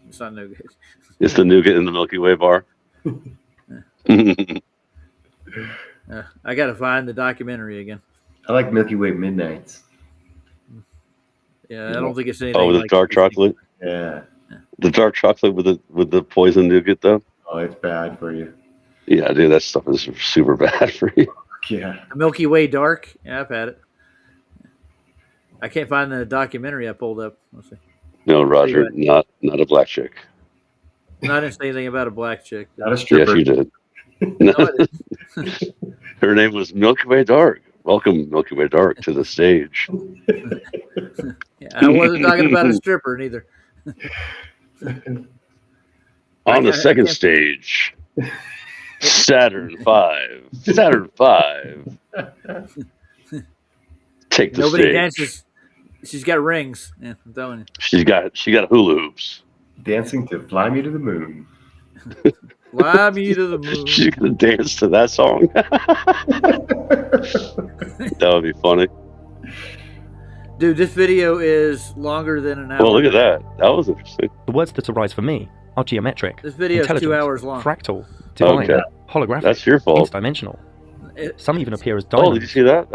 It's not no good. It's the nougat in the Milky Way bar. I got to find the documentary again. I like Milky Way Midnights. Yeah, I don't think it's anything. Oh, with the like dark chocolate? Yeah. The dark chocolate with the poison nougat though? Oh, it's bad for you. Yeah, dude, that stuff is super bad for you. Yeah. The Milky Way Dark. Yeah, I've had it. I can't find the documentary I pulled up. Let's see. No, Roger, Anyway. not a black chick. No, I didn't say anything about a black chick. Not a Yes, stripper. you did. No, I didn't. Her name was Milky Way Dark. Welcome, Milky Way Dark, to the stage. Yeah, I wasn't talking about a stripper neither. On the I second can't- stage, Saturn V. Saturn V. Take the Nobody stage. dances. She's got rings. Yeah, I'm telling you. She got hula hoops. Dancing to Fly Me to the Moon. Fly me to the moon. She's gonna dance to that song. That would be funny. Dude, this video is longer than an hour. Well, look at that. That was interesting. The words that arise for me are geometric, This video is 2 intelligent, hours long. fractal, divine, Okay. holographic, That's your fault. interdimensional. It- Some even appear as Oh, did you diamonds, see that?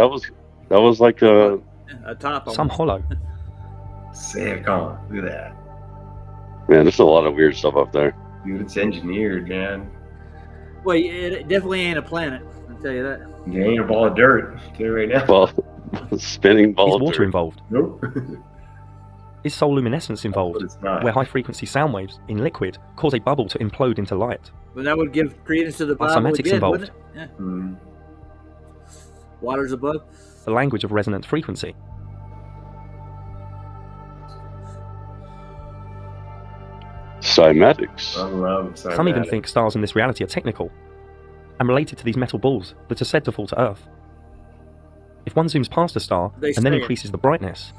That was like a top. some almost. hollow. Zircon. Look at that. man. There's a lot of weird stuff up there. Dude, it's engineered, man. Well, it definitely ain't a planet. I'll tell you that. It ain't a ball of dirt. I'll tell you right now. Well, spinning ball Is of water dirt. involved? Nope. Is soul luminescence But involved, it's not. where high-frequency sound waves in liquid cause a bubble to implode into light? But that would give credence to the Are Bible semantics again, involved? wouldn't it? Yeah. Mm. Waters above. The language of resonant frequency. Cymatics. I love Some even think stars in this reality are technical and related to these metal balls that are said to fall to Earth. If one zooms past a star They and then say it. increases the brightness,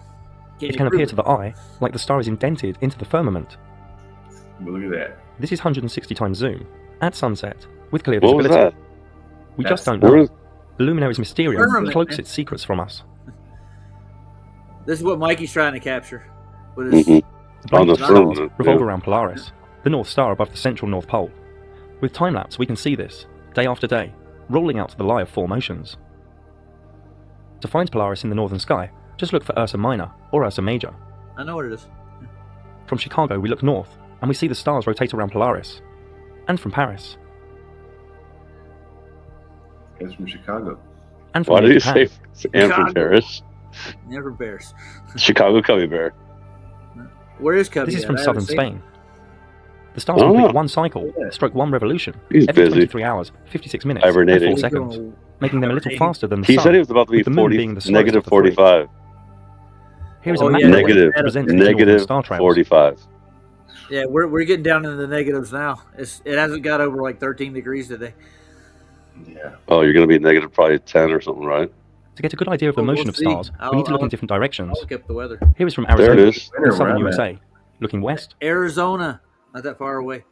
Can it you can prove appear it? to the eye like the star is indented into the firmament. Look at that. This is 160 times zoom at sunset with clear What was visibility. that? We just That's- don't Where know. is- The luminary's mysterium Firmament, cloaks man. its secrets from us. This is what Mikey's trying to capture. With his, Mhm. The On the brightest stars firmament, revolve yeah. around Polaris, the North Star above the central North Pole. With time-lapse, we can see this, day after day, rolling out to the lie of four motions. To find Polaris in the northern sky, just look for Ursa Minor or Ursa Major. I know what it is. From Chicago, we look north, and we see the stars rotate around Polaris. And from Paris, It's from Chicago. and from Why did near you Japan. say and from Chicago. Paris? Never bears. Chicago Cubby Bear. Where is Cubby? This is at? from I southern haven't seen Spain. The stars Oh. complete one cycle, stroke one revolution, He's every busy. 23 hours, 56 minutes, and Hibernating. 4 it. seconds, Going- making them a little faster than the He sun. said he was about to be with the moon 40, being the slowest negative of the three. 45. Here is Oh, a map yeah, that Negative, represents visual from negative star trails. 45. Yeah, we're getting down into the negatives now. It hasn't got over like 13 degrees today. Yeah. Oh, you're going to be negative probably 10 or something, right? To get a good idea of the Well, motion we'll of see. stars, we need to look I'll- in different directions. I'll look up the weather. Here is from There Arizona, it is. in southern Winter, where I'm USA. Looking west, Arizona, not that far away.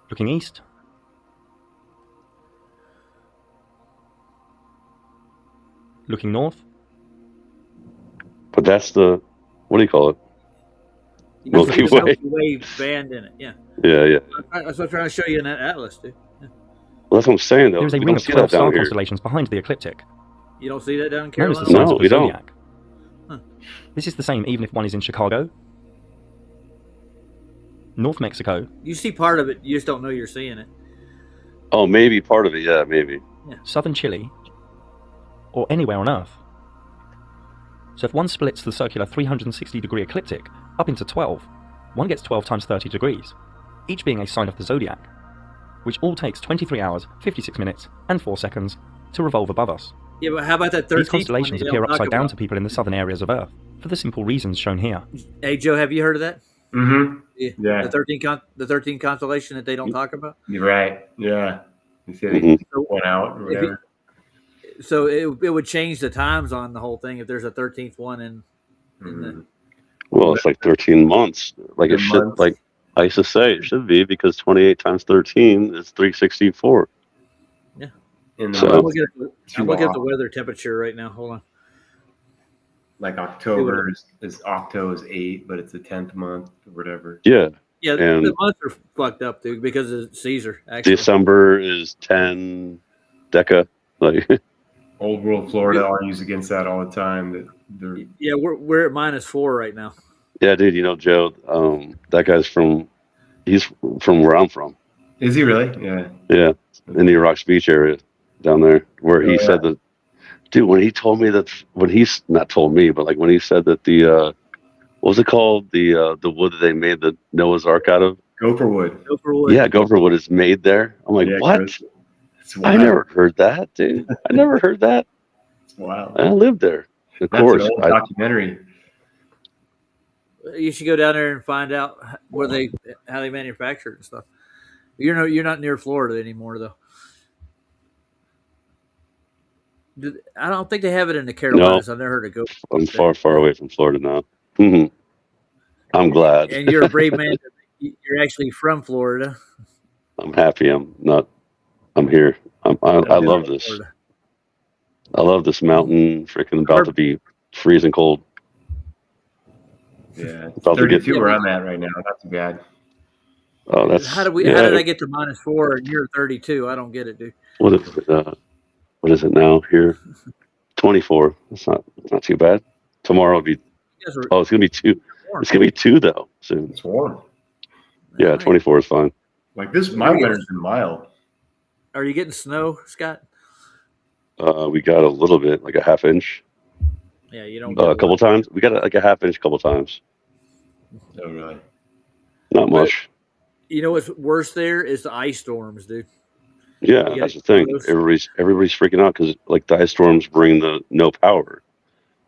looking east, looking north, But that's the, what do you call it? Milky There's a Way. Milky Way band in it. Yeah, Yeah, yeah. that's what I'm trying to show you in that atlas, dude. Well, that's what I'm saying, though. there is a We ring don't of see 12 that down star here. constellations behind the ecliptic, You don't see that down in known as the Carolina? signs No, of we the don't. zodiac. Huh. This is the same even if one is in Chicago, North Mexico, You see part of it, you just don't know you're seeing it. Oh, maybe part of it. Yeah, maybe. southern Chile, or anywhere on Earth. So if one splits the circular 360-degree ecliptic up into 12, one gets 12 times 30 degrees, each being a sign of the zodiac, which all takes 23 hours, 56 minutes, and 4 seconds to revolve above us. Yeah, but how about that 13th These constellations one they appear don't talk upside down about? to people in the southern areas of Earth, for the simple reasons shown here. Hey, Joe, have you heard of that? Mm-hmm. Yeah. The 13 constellation that they don't talk about. You're right. Yeah. You said Mhm. he went out or If whatever. So it would change the times on the whole thing if there's a 13th one in Mhm. Well, it's like 13 months. Like it 10 should, months. like I used to say, it should be because 28 times 13 is 364. In the So- I'm month, looking at the off. weather temperature right now. Hold on. Like October is Octo is 8, but it's the 10th month or whatever. Yeah. Yeah, And- the months are fucked up, dude, because of Caesar. Actually, December is 10 Deca. Like, Old World Florida argues against that all the time. That they're yeah, we're at -4 right now. yeah, dude, you know, Joe, that guy's from He's from where I'm from. Is he really? Yeah. Yeah, in the Rocks Beach area down there, where he Oh, said that. Dude, when he told me that, when he's not told me, but like when he said that the what was it called, the wood that they made the Noah's Ark out of? Gopher wood. Go for wood. Yeah, gopher wood is made there. I'm like, Yeah, what? Chris. It's I wild. never heard that, dude. I never heard that. It's wild. I lived there, of That's course. an old documentary. You should go down there and find out how they manufacture it and stuff. You're not near Florida anymore though. I don't think they have it in the Carolinas. I've never heard of go. I'm far away from Florida now. Mhm. I'm glad. And you're a brave man. You're actually from Florida. I'm happy. I'm not. I'm here. I love this. Florida. I love this mountain. Freaking about to be freezing cold. Yeah. It's About to get- 32 where I'm at right now. Not too bad. Oh, that's How did I get to -4 and you're 32? I don't get it, dude. What is it? What is it now here? 24. It's not too bad. Tomorrow will be. You guys are Oh, it's gonna be 2. warm. It's gonna be 2 though soon. It's warm. Yeah, Alright. 24 is fine. Like this, my winter's been mild. Are you getting snow, Scott? We got a little bit, like a half inch, Yeah, you don't. a couple times. We got like a half inch, a couple times. Oh, really? Not much. You know what's worse there is the ice storms, dude. Yeah, You that's the got thing. those? Everybody's freaking out because like the ice storms bring the no power.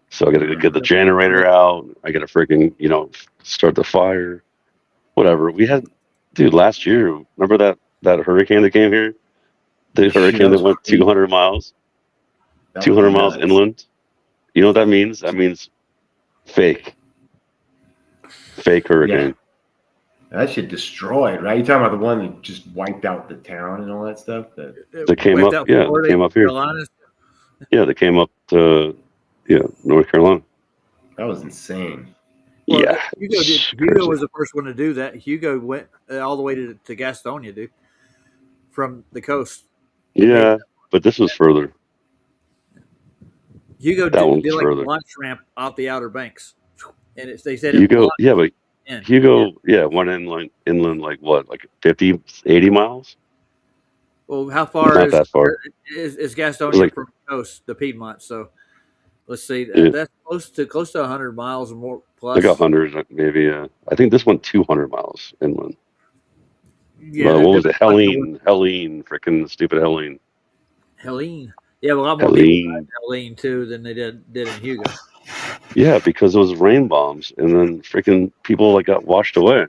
So I got to get the generator out. I got to freaking start the fire. Whatever we had, dude. Last year, remember that hurricane that came here? The hurricane that went 200 miles, That 200 was miles nuts. inland. You know what that means? That means fake hurricane. That shit destroyed, right? You're talking about the one that just wiped out the town and all that stuff. That came Wiped up- out yeah, they Florida, came up here. Carolinas. Yeah, they came up to North Carolina. That was insane. Well, Yeah, Hugo it's Hugo crazy. was the first one to do that. Hugo went all the way to Gastonia, dude, from the coast. Yeah, but this was further. Hugo That one's did like further. a launch ramp off the Outer Banks, and they said it Hugo, launched yeah, but in. Hugo, went inland like what, like 50, 80 miles? Well, how far Not is that far. is Gastonia Like- from the coast, the Piedmont? So let's see, Yeah. that's close to 100 miles or more plus. Like 100, maybe. I think this went 200 miles inland. Yeah, What was it? that- Helene, freaking stupid Helene. Helene. Yeah, well, a lot more people Helene. died in Helene too than they did in Hugo. Yeah, because it was rain bombs, and then freaking people like got washed away,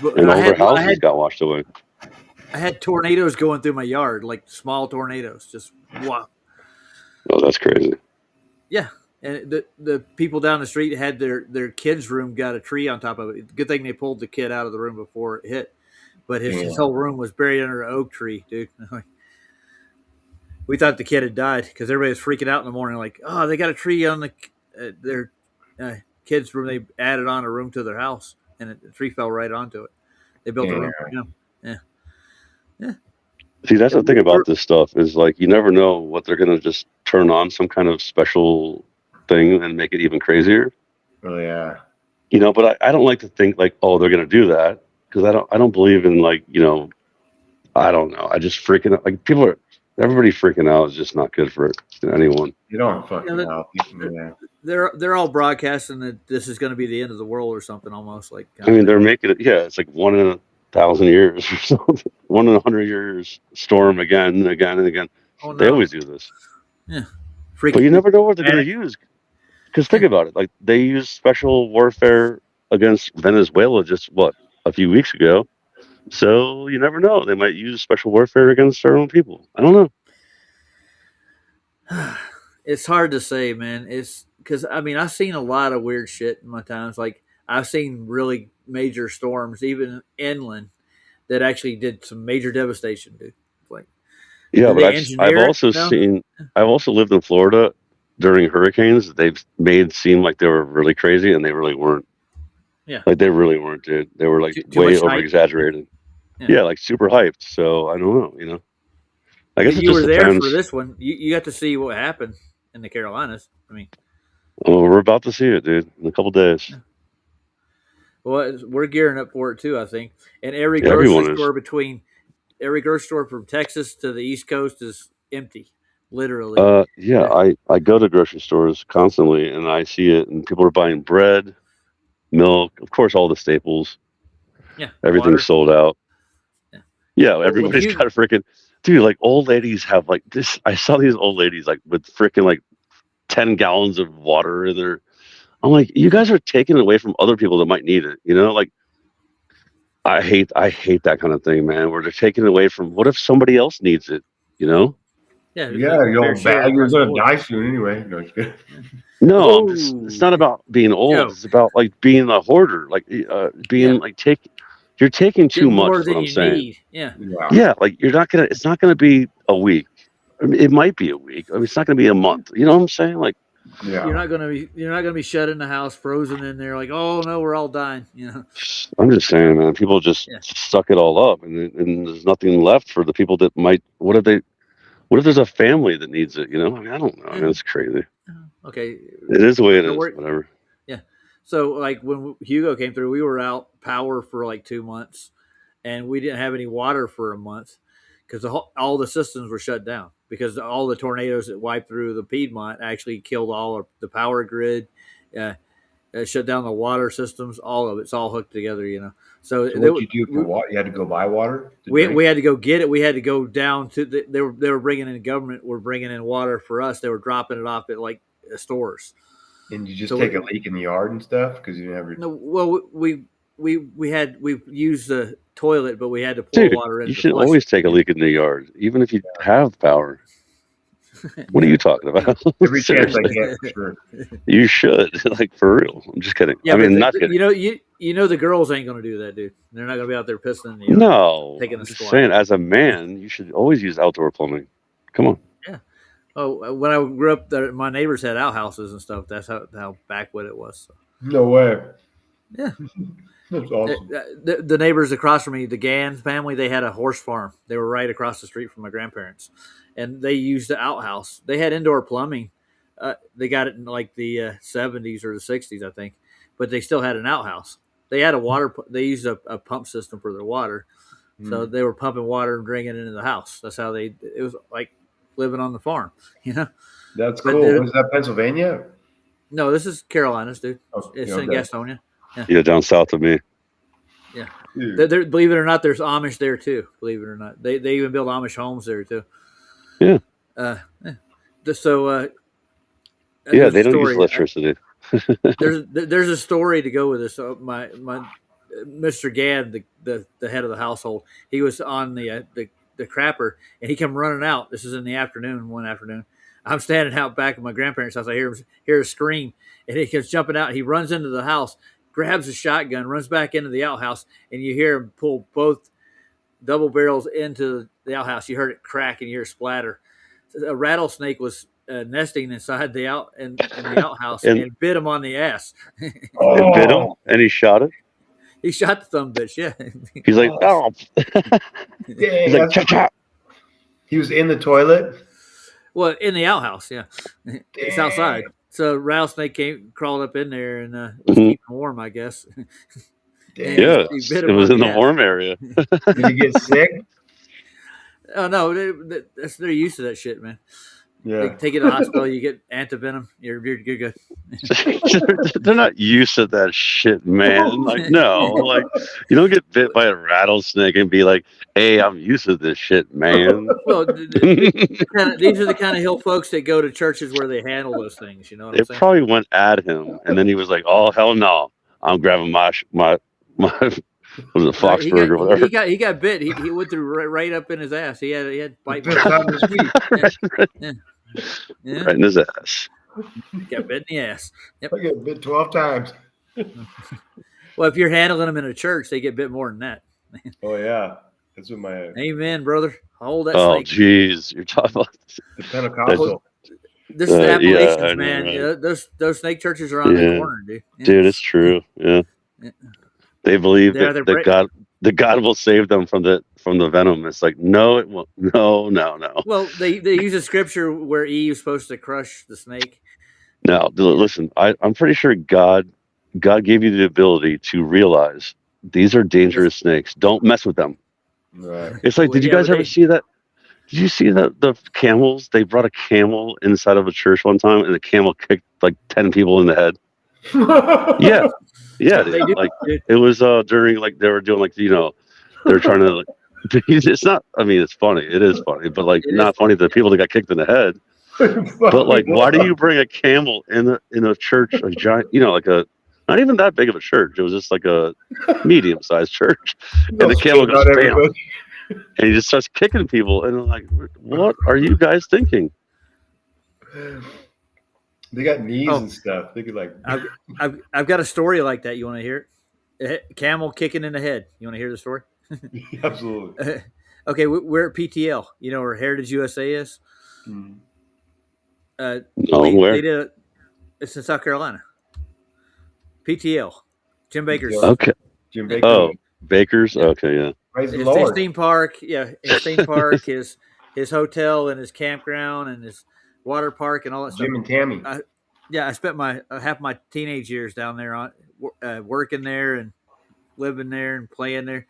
But and all I their had, houses got washed away. I had tornadoes going through my yard, like small tornadoes, just wow. Oh, that's crazy. Yeah, and the people down the street had their kid's room got a tree on top of it. Good thing they pulled the kid out of the room before it hit, but his whole room was buried under an oak tree, dude. We thought the kid had died because everybody was freaking out in the morning, like, oh, they got a tree on their kid's room. They added on a room to their house, and the tree fell right onto it. They built a room for him. See, that's the thing about this stuff is like you never know what they're gonna just turn on some kind of special thing and make it even crazier. Oh, yeah. But I don't like to think like, oh, they're gonna do that because I don't believe in like I don't know. I just freaking like everybody freaking out is just not good for anyone. You don't fucking Yeah, know. Yeah. They're all broadcasting that this is going to be the end of the world or something, almost like. I mean, they're making it. Yeah, it's like 1 in 1,000 years or something. 1 in 100 years storm again and again and again. Oh, They no. always do this, Freaking, but you never know what they're going to use. Because think about it, like they used special warfare against Venezuela just a few weeks ago. So you never know. They might use special warfare against their own people. I don't know. It's hard to say, man. It's because I've seen a lot of weird shit in my times. Like I've seen really major storms, even inland, that actually did some major devastation, dude. Like, Yeah, Did but they I've engineer also it? No? seen. I've also lived in Florida during hurricanes. They've made seem like they were really crazy, and they really weren't. Yeah. Like they really weren't, dude. They were like Too way much hype? over exaggerated. Yeah. Yeah, like super hyped. So I don't know. I guess it you just were there depends. for this one. You got to see what happened in the Carolinas. Well, we're about to see it, dude, in a couple days. Well, we're gearing up for it too, I think. And every Yeah, everyone grocery is. store every grocery store from Texas to the East Coast is empty, literally. Yeah, I go to grocery stores constantly, and I see it, and people are buying bread, milk, of course, all the staples. Yeah, Everything's water. sold out. Yeah. Yeah, Well, when everybody's you got a freaking dude. Like old ladies have like this. I saw these old ladies like with freaking like 10 gallons of water in their. I'm like, you guys are taking it away from other people that might need it. You know, like I hate that kind of thing, man. Where they're taking it away from. What if somebody else needs it? You know? yeah, Yeah, you fair old share bag. You're across the gonna board. die soon anyway. No, it's good. No, it's Whoa, not about being old. Joe, It's about like being a hoarder, like yeah, being like you're taking too getting much more is what than I'm you saying. need. Yeah, Yeah. Yeah, like it's not gonna be a week. I mean, it might be a week. I mean, it's not gonna be a month. You know what I'm saying? Like, Yeah. you're not gonna be shut in the house, frozen in there, like, oh no, we're all dying. I'm just saying, man, people just Yeah. suck it all up, and there's nothing left for the people that might. What if there's a family that needs it? You know, I mean, I don't know. I mean, it's crazy. Okay, It is the way it so is. Whatever. yeah. So like when Hugo came through, we were out power for like 2 months, and we didn't have any water for a month because all the systems were shut down because all the tornadoes that wiped through the Piedmont actually killed all of the power grid, uh, shut down the water systems. All of it's all hooked together. So So what you do for water? You had to go buy water. To drink? we had to go get it. We had to go down to they were bringing in government were bringing in water for us. They were dropping it off at like stores. And you just So take a leak in the yard and stuff because you didn't have your. No, well, we used the toilet, but we had to pour Dude, water in. you to should flush always it. take a leak in the yard, even if you have power. What are you talking about? Every chance I Seriously. get, for sure. You should, like, for real. I'm just kidding. Yeah, I mean, but not kidding. you know the girls ain't gonna do that, dude. They're not gonna be out there pissing in the yard, No, taking I'm a just squat. saying, as a man, you should always use outdoor plumbing. Come on. Oh, when I grew up, my neighbors had outhouses and stuff. That's how backward it was. So. No way. Yeah. That's awesome. The neighbors across from me, the Gann family, they had a horse farm. They were right across the street from my grandparents, and they used the outhouse. They had indoor plumbing. They got it in like the 70s or the 60s, I think, but they still had an outhouse. They had a water. They used a pump system for their water, so they were pumping water and bringing it into the house. That's how it was like living on the farm, That's but cool. Was that Pennsylvania? No, this is Carolinas, dude. Oh, It's yeah, in okay. Gastonia. Yeah, down south of me. Dude. Believe it or not, there's Amish there too. Believe it or not, they even build Amish homes there too. Yeah. So Yeah, there's they a don't use story. electricity. There's a story to go with this. So my Mr. Gadd, the head of the household, he was on the crapper, and he come running out. This is in the afternoon. One afternoon, I'm standing out back of my grandparents' house. I hear a scream, and he comes jumping out. He runs into the house, grabs a shotgun, runs back into the outhouse, and you hear him pull both double barrels into the outhouse. You heard it crack, and you hear a splatter. A rattlesnake was nesting inside the outhouse And- and bit him on the ass. It bit him, Oh, and he shot it. He shot the thumb bitch. Yeah. He's like, oh. dang, He's like, that's- chop, chop. he was in the toilet. Well, in the outhouse, yeah. It's outside. So rattlesnake crawled up in there and was Mhm. keeping warm, I guess. Dang. Yeah, He bit it him was on in the the ass. warm area. Did he get sick? Oh no, they're used to that shit, man. They Yeah. take you to the hospital, you get antivenom, you're good. They're not used to that shit, man. Like, no, like, you don't get bit by a rattlesnake and be like, hey, I'm used to this shit, man. Well, these are the kind of hill folks that go to churches where they handle those things. You know what I'm It saying? probably went at him, and then he was like, oh, hell no. I'm grabbing my was it Foxburg or whatever? He got bit. He went through right up in his ass. He had bite Bit on his feet. Yeah, Right in his ass. got bit in the ass. I get bit 12 times. Well, if you're handling them in a church, they get bit more than that. Oh yeah, that's what my Amen, brother. Hold that Oh, snake. jeez. You're talking about the Pentecostal. This is the yeah, Appalachians, I know, man. right? Yeah, those snake churches are on the Yeah. corner, dude. Yeah. Dude, it's true. Yeah. Yeah. They believe They're that God will save them from the venom. It's like, no, it won't. No. Well, they use a scripture where Eve's supposed to crush the snake. Now, listen, I'm pretty sure God God gave you the ability to realize these are dangerous snakes. Don't mess with them. Right. It's like, Well, did you yeah, guys but ever see that? Did you see the camels? They brought a camel inside of a church one time, and the camel kicked like 10 people in the head. Yeah, yeah. They do. Like it was during like they were doing like they're trying to. Like, it's not. I mean, it's funny. It is funny, but like It is not funny to the people that got kicked in the head. But like, why do you bring a camel in a church, a giant, like a not even that big of a church? It was just like a medium-sized church, and the camel goes bam, and he just starts kicking people, and I'm like, what are you guys thinking? They got knees Oh. and stuff. They could like. I've got a story like that. You want to hear it? A camel kicking in the head. You want to hear the story? Absolutely. Okay, we're at PTL. You know where Heritage USA is? Mm. No, They where? did it's in South Carolina. PTL. Jim Baker's. Okay. Jim Baker. Oh, Baker's. Okay, yeah. Praise the His Lord. theme park, his theme park, his hotel and his campground and his water park and all that stuff. Jim and Tammy. Yeah, I spent my half my teenage years down there on working there and living there and playing there.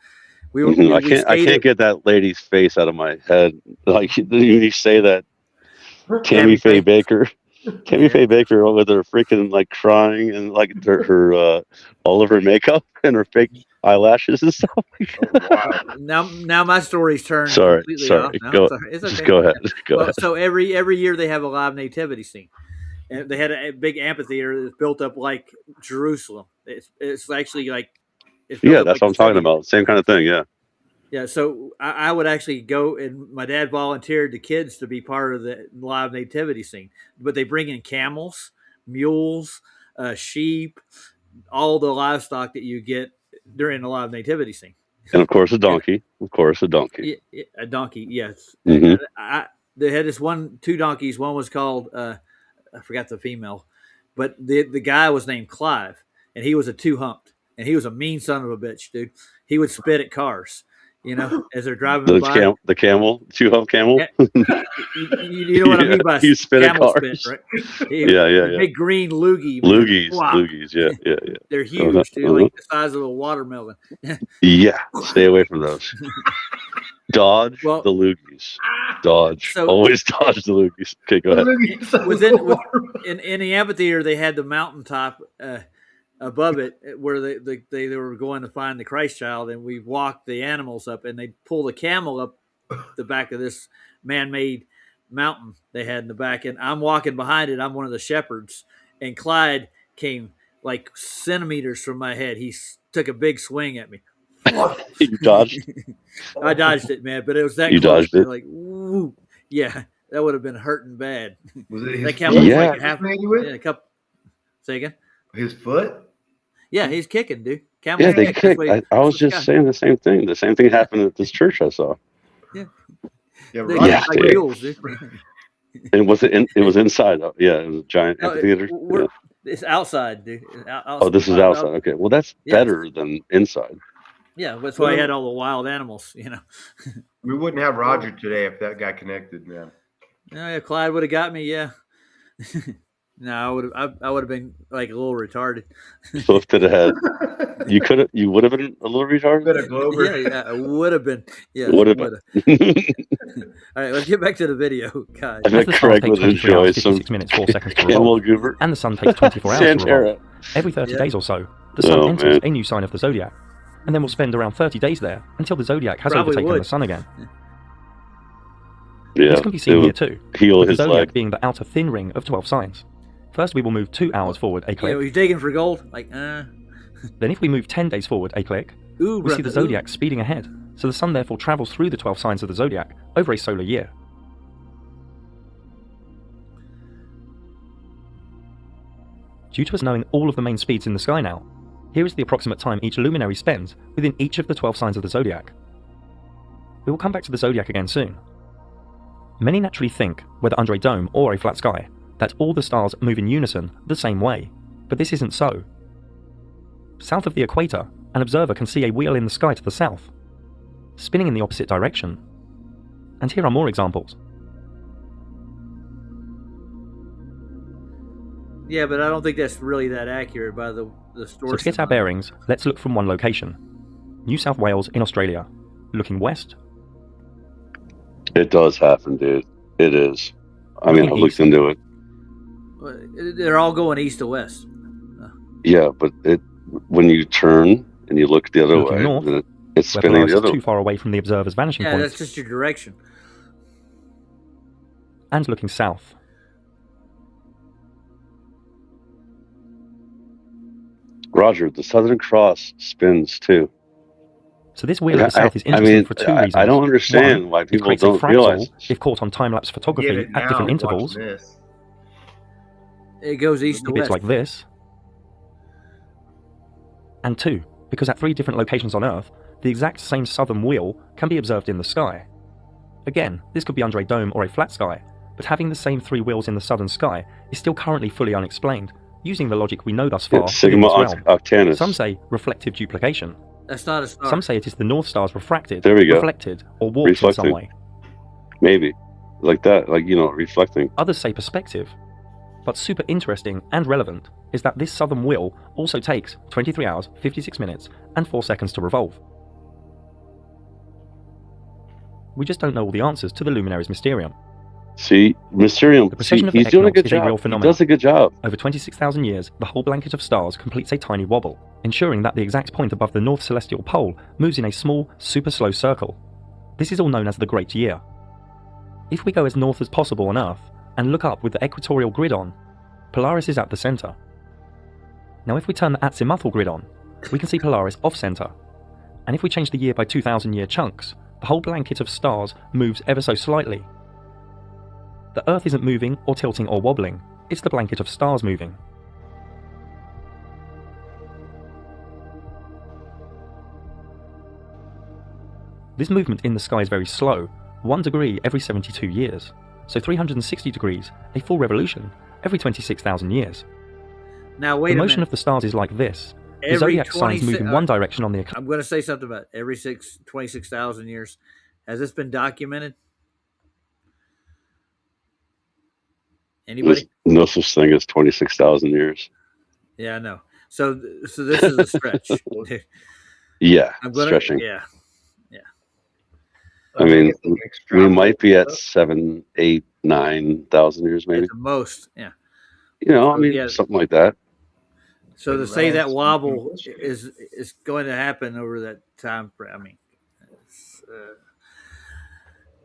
I can't get that lady's face out of my head. Like you say that Tammy Faye Baker. Tammy Faye Baker with her freaking like crying and like her all of her makeup and her fake eyelashes and stuff. Oh, wow. Now my story's turned. Sorry. completely off. No, Go. it's okay. Just go ahead. Go Well, ahead. so every year they have a live nativity scene, and they had a big amphitheater that's built up like Jerusalem. It's actually like built Yeah, up that's like what I'm talking the about. Same kind of thing. Yeah. Yeah, so I would actually go, and my dad volunteered the kids to be part of the live nativity scene. But they bring in camels, mules, sheep, all the livestock that you get during the live nativity scene. And of course a donkey. Of course a donkey. A donkey, yes. Mhm. They had two donkeys. One was called I forgot the female, but the guy was named Clive, and he was a two-humped, and he was a mean son of a bitch, dude. He would spit at cars. As they're driving by. The camel, two-hump camel. Yeah. You know what I mean by you spit at camel cars. spit, right? Yeah. Big green loogie. man. Loogies, Wow. yeah. They're huge, dude, like the size of a watermelon. Yeah, stay away from those. Dodge Well- the loogies. Dodge. So- Always dodge the loogies. Okay, go ahead. In the amphitheater, they had the mountaintop above it where they were going to find the Christ child, and we walked the animals up, and they pulled a camel up the back of this man-made mountain they had in the back, and I'm walking behind it. I'm one of the shepherds, and Clyde came like centimeters from my head. He took a big swing at me. You dodged. I dodged it, man, but it was that You close. dodged it? Like, woo. Yeah, that would have been hurting bad. Was it his That foot? camel was Yeah. like half. Made you with? Yeah, a couple. Say again. His foot? Yeah, he's kicking, dude. Camel Yeah, they kick. kicked. I was just saying the same thing. The same thing happened at this church I saw. Yeah, They're right. Yeah, like dude. mules, dude. And was it inside? Yeah, it was a giant No, amphitheater. we're- Yeah. It's outside, dude. Oh, this is outside. Okay, well that's Yeah. better than inside. Yeah, that's why I had all the wild animals. We wouldn't have Roger today if that guy connected, man. Yeah, Clyde would have got me. Yeah. No, I would have been like a little retarded. Flip to the head. You would have been a little retarded. Bit of Glover. Yeah, I would have been. Yeah, Would have been. All right, let's get back to the video, guys. I As bet the stars Craig take would 23 enjoy hours, some 56 minutes, 4 seconds to camel revolve, goober. and the sun takes 24 hours to revolve. Santera. Every 30 Yeah. days or so, the sun Oh, enters man. a new sign of the zodiac, and then we'll spend around 30 days there until the zodiac has Probably overtaken would. the sun again. Yeah, This can be seen it here would too, heal with the his zodiac leg. being the outer thin ring of 12 signs. First, we will move 2 hours forward a click. He's digging for gold. Like, Then, if we move 10 days forward a click, ooh, we see the brother, ooh. zodiac speeding ahead, so the sun therefore travels through the 12 signs of the zodiac over a solar year. Due to us knowing all of the main speeds in the sky now, here is the approximate time each luminary spends within each of the 12 signs of the zodiac. We will come back to the zodiac again soon. Many naturally think, whether under a dome or a flat sky, that all the stars move in unison the same way, but this isn't so. South of the equator, an observer can see a wheel in the sky to the south, spinning in the opposite direction. And here are more examples. Yeah, but I don't think that's really that accurate by the So source. to get our bearings, let's look from one location. New South Wales in Australia. Looking west, It does happen, dude. It is. I mean, I Looking looked east. into it. They're all going east to west. Yeah, but when you turn and you look the other Looking way, north, then it's where spinning Polaris the is other too way. far away from the observer's vanishing Yeah, point, that's just your direction. and looking south. Roger, the Southern Cross spins too. So this wheel Yeah, at the south is I interesting mean, for two I reasons. don't understand One, why it people creates don't a fractal realize. if caught on time-lapse Get photography it at now. different I'm intervals. watching this. It goes east to If it's west. like this. And two, because at 3 different locations on Earth, the exact same southern wheel can be observed in the sky. Again, this could be under a dome or a flat sky, but having the same 3 wheels in the southern sky is still currently fully unexplained, using the logic we know thus far It's within Sigma this realm. Octantis. Some say reflective duplication. That's not a star. Some say it is the North Star's refracted, There we go. reflected, or warped in some Reflecting. way. Maybe. Like that, reflecting. Others say perspective. But super interesting and relevant is that this southern wheel also takes 23 hours, 56 minutes, and 4 seconds to revolve. We just don't know all the answers to the luminary's mysterium. See, Mysterium, The precession of the he's doing a equinox good is a real job. He phenomenon. does a good job. Over 26,000 years, the whole blanket of stars completes a tiny wobble, ensuring that the exact point above the north celestial pole moves in a small, super slow circle. This is all known as the Great Year. If we go as north as possible on Earth, and look up with the equatorial grid on, Polaris is at the center. Now if we turn the azimuthal grid on, we can see Polaris off-center. And if we change the year by 2,000-year chunks, the whole blanket of stars moves ever so slightly. The Earth isn't moving or tilting or wobbling, it's the blanket of stars moving. This movement in the sky is very slow, 1 degree every 72 years, so 360 degrees, a full revolution, every 26,000 years. Now wait The a motion minute. of the stars is like this. The Every zodiac signs 26 move in one direction on the I'm going to say something about every 26,000 years. Has this been documented? There's Anybody? no such thing as 26,000 years. Yeah, I know. So this is a stretch. Yeah, I'm gonna, stretching. Yeah. I mean, guess I'm we extrapolating might be at stuff. 7, 8, 9,000 years, maybe. At the most, yeah. Yeah. Something like that. So to It say that lasts wobble between is going to happen over that time frame. I mean,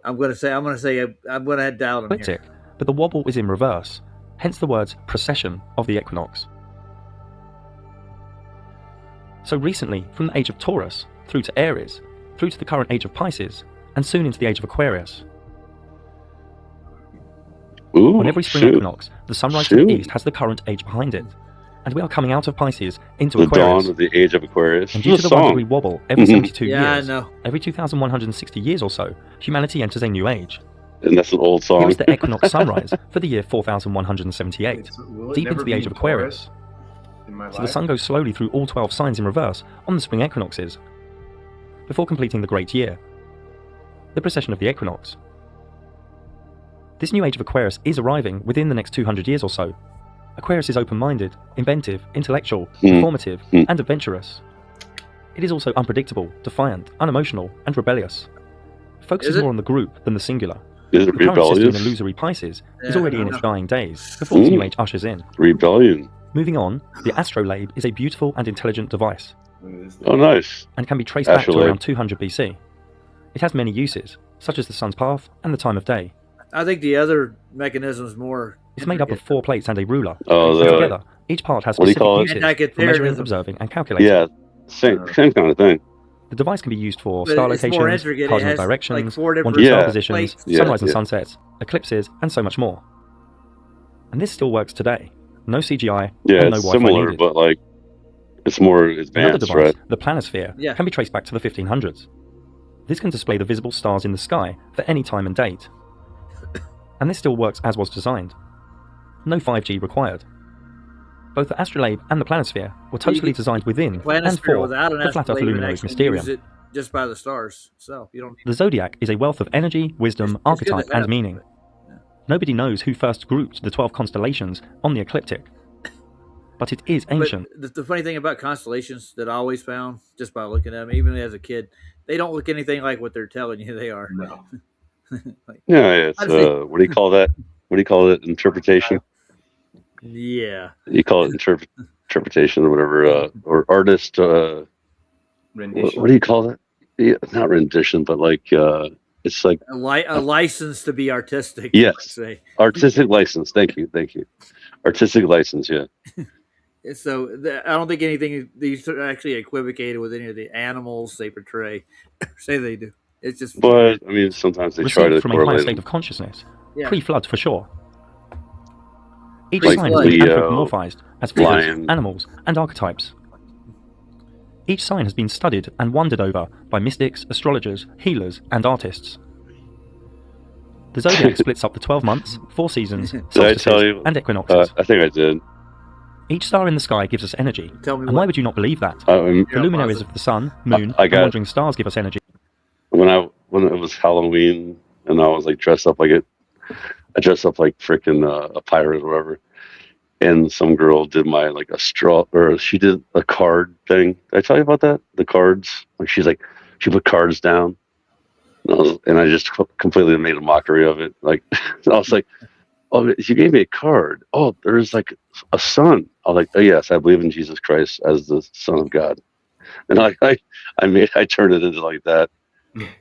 I'm going to head down on ecliptic, here. but the wobble is in reverse, hence the words precession of the equinox. So recently, from the age of Taurus, through to Aries, through to the current age of Pisces, and soon into the age of Aquarius. Ooh, On every spring shoot. equinox, the sunrise to the Shoot. east has the current age behind it, and we are coming out of Pisces into The Aquarius. dawn of the age of Aquarius. And due to the 1 degree wobble every Mhm. 72 Yeah, years, I know. every 2,160 years or so, humanity enters a new age. And that's an old Here song. is the equinox sunrise for the year 4178, Will it deep never into the be age in of Aquarius. Taurus in my So the life? sun goes slowly through all 12 signs in reverse on the spring equinoxes, before completing the Great Year, the precession of the equinox. This new age of Aquarius is arriving within the next 200 years or so. Aquarius is open-minded, inventive, intellectual, informative, and adventurous. It is also unpredictable, defiant, unemotional, and rebellious. It focuses Is it? more on the group than the singular. Is it The current system in rebellious? illusory Pisces is Yeah, already I in its know. dying days, before the new age ushers in. Rebellion. Moving on, the astrolabe is a beautiful and intelligent device, Look at this Oh, nice. and can be traced back to Astrolabe. around 200 BC. It has many uses, such as the sun's path and the time of day. I think the other mechanism is more. It's made up of 4 plates and a ruler. Oh, And the, together, each part has what do you specific call it? uses for measuring, Antikythera. observing, and calculating. yeah, same kind of thing. The device can be used for But star it's more locations, intricate. It cardinal has, like, directions, 4 different wandering star Yeah. positions, plates. Yeah, sunrise and yeah. sunsets, eclipses, and so much more. And this still works today. No CGI Yeah, and no it's Wi-Fi similar, needed. but it's more Another advanced, device, right? the planisphere, Yeah. can be traced back to the 1500s. This can display the visible stars in the sky for any time and date. And this still works as was designed. No 5G required. Both the astrolabe and the planisphere were totally designed within and Planisphere for without an the flat Earth astrolabe and luminary's actually mysterium. use it just by the stars itself. You don't need The zodiac is a wealth of energy, wisdom, It's good to archetype, have, and meaning. Yeah. Nobody knows who first grouped the 12 constellations on the ecliptic. but it is ancient. But the funny thing about constellations that I always found, just by looking at them, even as a kid, they don't look anything like what they're telling you they are. No. Like, Yeah, it's How does it- what do you call that? What do you call it? Interpretation. yeah. You call it interpretation or whatever, or artist. Rendition. What do you call that? Yeah, not rendition, but like it's like A license to be artistic. Yes. I'd say. artistic license. Thank you. Artistic license. Yeah. So I don't think anything these are actually equivocated with any of the animals they portray. Say they do. It's just But I mean, sometimes they try Received to from a higher correlate. state them. of consciousness, Yeah. pre-flood for sure. Each Like sign has been Leo, anthropomorphized as figures, lion. animals, and archetypes. Each sign has been studied and wondered over by mystics, astrologers, healers, and artists. The zodiac splits up the 12 months, 4 seasons, Did I solstices, tell you? and equinoxes. I think I did. Each star in the sky gives us energy. Tell me And why what. would you not believe that? Um, The luminaries of the sun, moon, I and got- wandering stars give us energy. when it was Halloween and I was like dressed up like I dressed up like freaking a pirate or whatever. And some girl did my like she did a card thing. Did I tell you about that? The cards. Like she put cards down. And I just completely made a mockery of it. Like I was like, "Oh, you gave me a card. Oh, there's like a son." I was like, "Oh yes, I believe in Jesus Christ as the Son of God." And I turned it into like that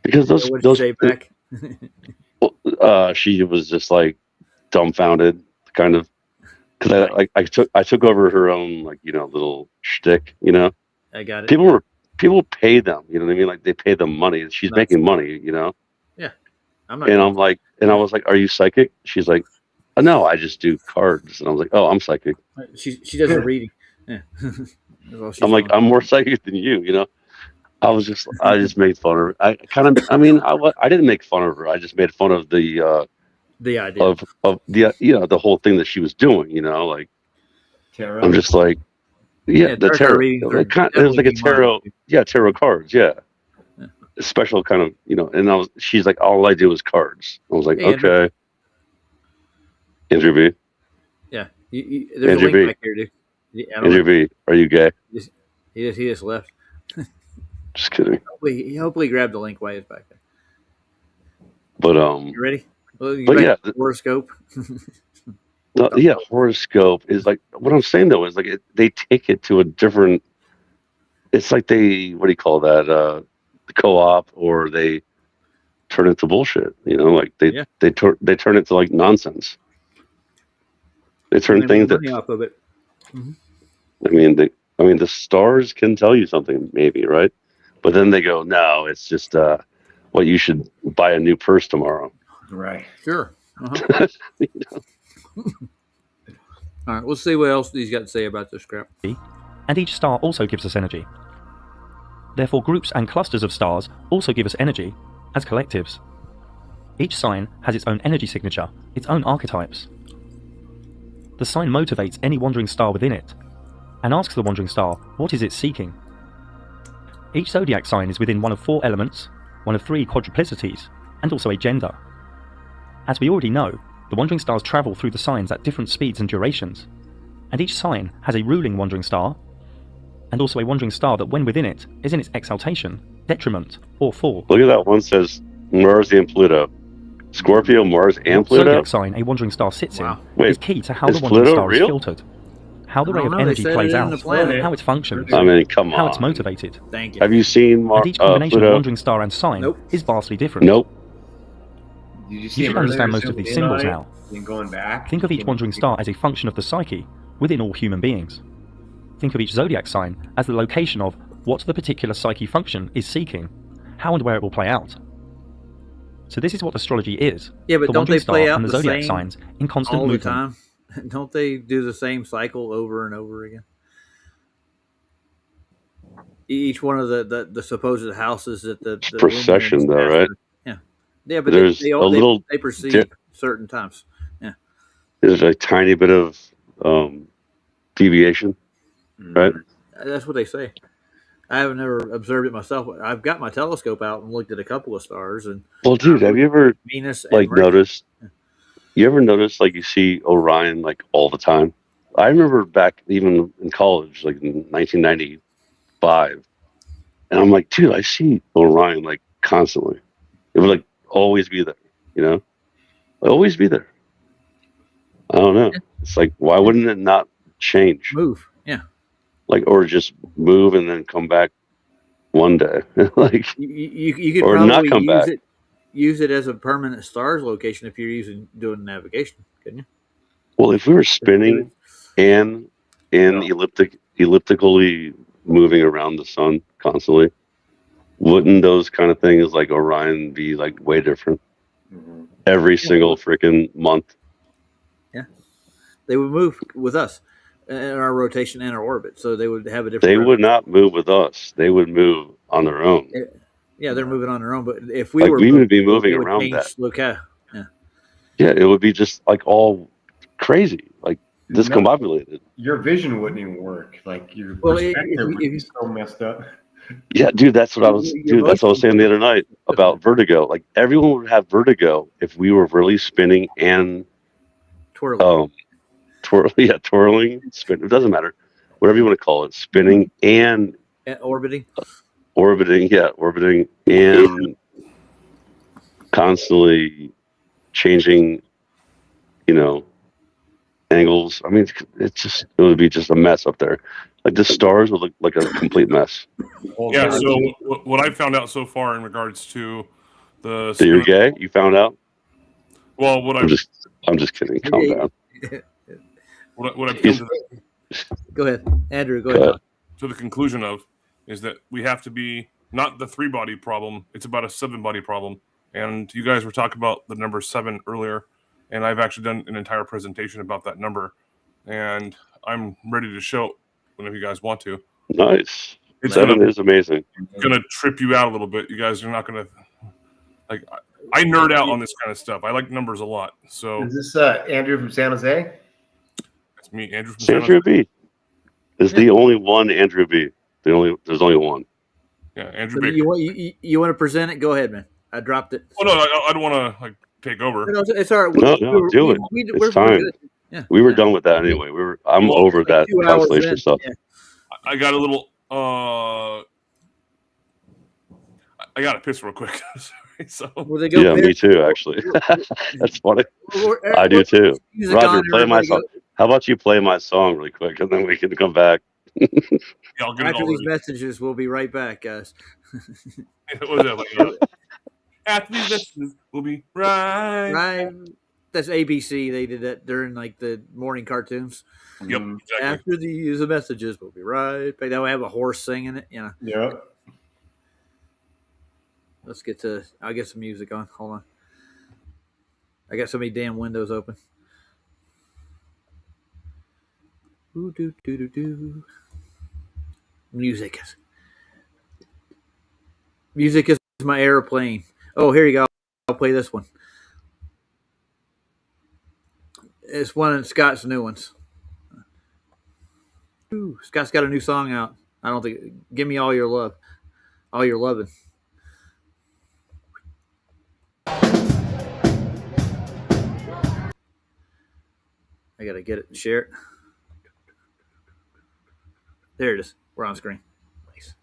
because What did you say back? she was just like dumbfounded, kind of, because I took over her own like little shtick. I got it. People pay them. You know what I mean? Like they pay them money. She's Nice. making money. I'm not. And I was like, "Are you psychic?" She's like, "No, I just do cards." And I was like, "Oh, I'm psychic." She does the reading. Yeah. That's all she's I'm like, doing. "I'm more psychic than you." I just made fun of her. I didn't make fun of her. I just made fun of the idea. of the the whole thing that she was doing. Like Tarot. I'm just like, the tarot tarot. readings are It was like a definitely tarot. demonic. Yeah, tarot cards. Yeah. Yeah. A special kind of And she's like, all I do is cards. I was like, Hey, Andrew. okay. Andrew B. Yeah. There's Andrew a link B. back here, dude. Yeah, I don't Andrew know. B. Are you gay? He just left. Just kidding. Hopefully he grabbed the link while he's back there. But You ready? Well, you But back yeah, to the horoscope. horoscope is like what I'm saying though is like they take it to a different. It's like they what do you call that? The co-op, or they turn it to bullshit. Like Yeah. they turn it to like nonsense. They turn Make things that money off of it. I mean the stars can tell you something maybe, right? But then they go, no, it's just you should buy a new purse tomorrow. Right. Sure. Uh-huh. All right. We'll see what else he's got to say about this crap. And each star also gives us energy. Therefore, groups and clusters of stars also give us energy as collectives. Each sign has its own energy signature, its own archetypes. The sign motivates any wandering star within it, and asks the wandering star what is it seeking. Each zodiac sign is within one of 4 elements, one of 3 quadruplicities, and also a gender. As we already know, the wandering stars travel through the signs at different speeds and durations, and each sign has a ruling wandering star, and also a wandering star that when within it is in its exaltation, detriment, or fall. Look at that one says Mars and Pluto. Scorpio, Mars, and What Pluto. zodiac sign a wandering star sits Wow. in Wait, is key to how is the wandering Pluto star is real? filtered, how the I ray don't of know, they energy said plays it in out, the planet. how it functions, I mean, come on. how it's motivated. Thank you. Have you seen And each combination of Pluto? wandering star and sign Nope. is vastly different. Nope. Did You see should him understand earlier most of these zooming in symbols on it now. and going back? Think of each wandering star as a function of the psyche within all human beings. Think of each zodiac sign as the location of what the particular psyche function is seeking, how and where it will play out. So this is what astrology is. Yeah, but the don't wandering they play star out and the the zodiac same signs in constant all the movement. time? Don't they do the same cycle over and over again? Each one of the supposed houses that the Procession, luminaries though, pass right? through. Yeah, but There's they a little they proceed di- certain times. There's a tiny bit of deviation, right? That's what they say. I haven't never observed it myself. I've got my telescope out and looked at a couple of stars, and Well, dude, have you ever Venus and like Mercury. noticed? You ever notice like you see Orion like all the time? I remember back even in college, like in 1995, and I'm like, dude, I see Orion like constantly. It would like always be there, you know, always be there. I don't know. It's like, why wouldn't it not change? Move. Yeah. Like, or just move and then come back one day, like, You could or probably not come back. use it as a permanent stars location if you're doing navigation, couldn't you? Well, if we were spinning and elliptically moving around the sun constantly, wouldn't those kind of things like Orion be like way different every single freaking month? Yeah, they would move with us in our rotation and our orbit, so they would have a different. They would not move with us. They would move on their own. Yeah, they're moving on their own. But if we like were, we would be moving around that. Locale. Yeah, it would be just like all crazy, like discombobulated. Your vision wouldn't even work. Like your Well, perspective would be so messed up. Yeah, dude, that's what I was saying the other night about vertigo. Like everyone would have vertigo if we were really spinning and twirling. Twirling, spin. It doesn't matter, whatever you want to call it, spinning and orbiting, orbiting, and constantly changing, you know, angles. I mean, it would be just a mess up there. Like the stars would look like a complete mess. Yeah. So what I've found out so far in regards to the that you're gay, you found out. Well, I'm just kidding. Calm down. What I've come to go ahead, Andrew. Go ahead. To the conclusion of is that we have to be not the 3-body problem. It's about a 7-body problem. And you guys were talking about the number 7 earlier, and I've actually done an entire presentation about that number, and I'm ready to show it whenever you guys want to. Nice. 7 is amazing. It's gonna trip you out a little bit. You guys are not gonna like. I nerd out on this kind of stuff. I like numbers a lot. So is this Andrew from San Jose? That's me, Andrew from San Jose. Andrew B. is the only one. Andrew B. There's only one. Yeah, Andrew So Baker. you want to present it? Go ahead, man. I dropped it. Oh no, I don't want to like take over. No, it's all right. No, do it. It's time. Yeah, we were done with that anyway. I'm over that 2 hours constellation in. stuff. Yeah. I got a little. I got to piss real quick. Sorry. So. Will they go Yeah, me too. Actually, that's funny. I do too. Roger, play my song. How about you play my song really quick, and then we can come back. Yeah, I'll get After it all these ready. messages, we'll be right back, guys. What was that, like, after these messages, we'll be right. Right. That's ABC. They did that during like the morning cartoons. Yep. Exactly. After these messages, we'll be right back. That would have a horse singing it. You know. Yeah. Let's get to. I'll get some music on. Hold on. I got so many damn windows open. Ooh, do do do do. Music is my airplane. Oh, here you go. I'll play this one. It's one of Scott's new ones. Ooh, Scott's got a new song out. I don't think. Give me all your love, all your loving. I gotta get it and share it. There it is. We're on screen. Nice.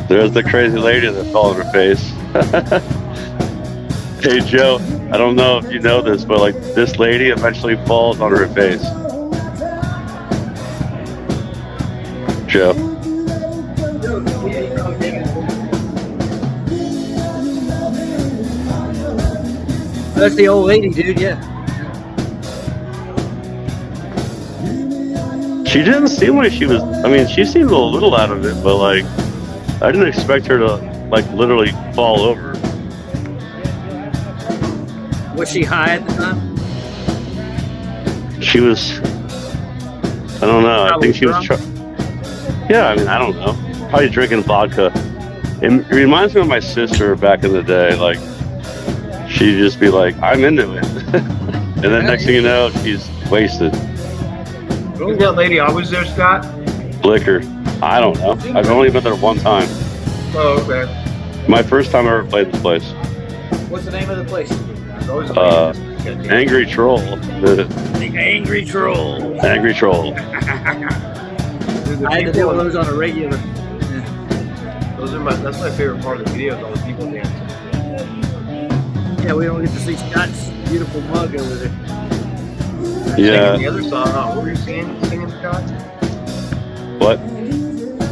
There's the crazy lady that fell on her face. Hey Joe, I don't know if you know this, but like this lady eventually falls on her face. Joe. That's the old lady, dude. Yeah. She didn't seem like she was. I mean, she seemed a little out of it, but like, I didn't expect her to like literally fall over. Was she high at the time? She was. I don't know. I think she was. Drunk? Yeah, I mean, I don't know. Probably drinking vodka. It reminds me of my sister back in the day. Like, she'd just be like, "I'm into it," and then next thing you know, she's wasted. Is that lady always there, Scott? Liquor. I don't know. I've only been there one time. Oh, okay. My first time I ever played this place. What's the name of the place? Always Angry Troll. The Angry Troll. Angry Troll. I had to deal with those on a regular. That's my favorite part of the videos, all the people dancing. Yeah, we don't get to see Scott's beautiful mug over there. Yeah. Singing the other song, what were you singing, Scott? What?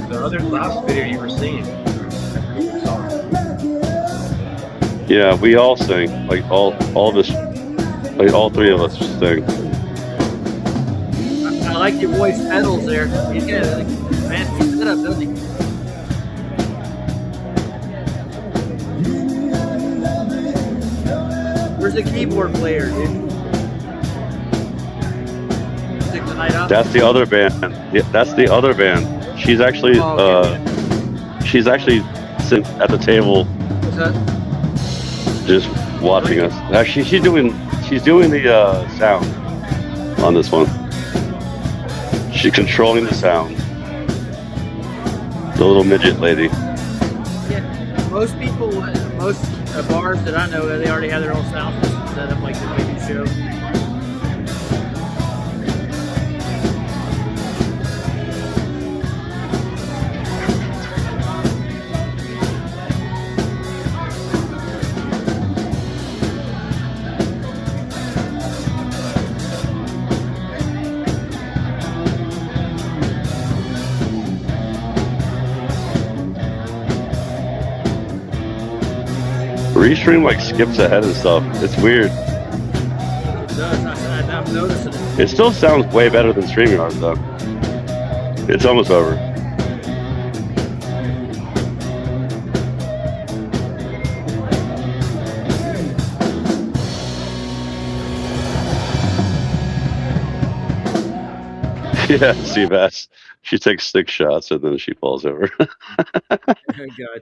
The other last video you were singing. Yeah, we all sing. Like all this, like all three of us sing. I like your voice pedals there. He's got a fancy setup, doesn't he? Where's the keyboard player, dude? Stick the night up. That's the other band. Yeah, that's the other band. She's actually, she's actually sitting at the table, What's that? just watching us. Actually, she's doing the sound on this one. She's controlling the sound. The little midget lady. Yeah, most people, most bars that I know, they already have their own sound system set up like the way you show. Restream like skips ahead and stuff. It's weird. It does. I'm noticing it. It still sounds way better than StreamYard though. It's almost over. Yeah, Seabass. She takes 6 shots and then she falls over. Oh, God.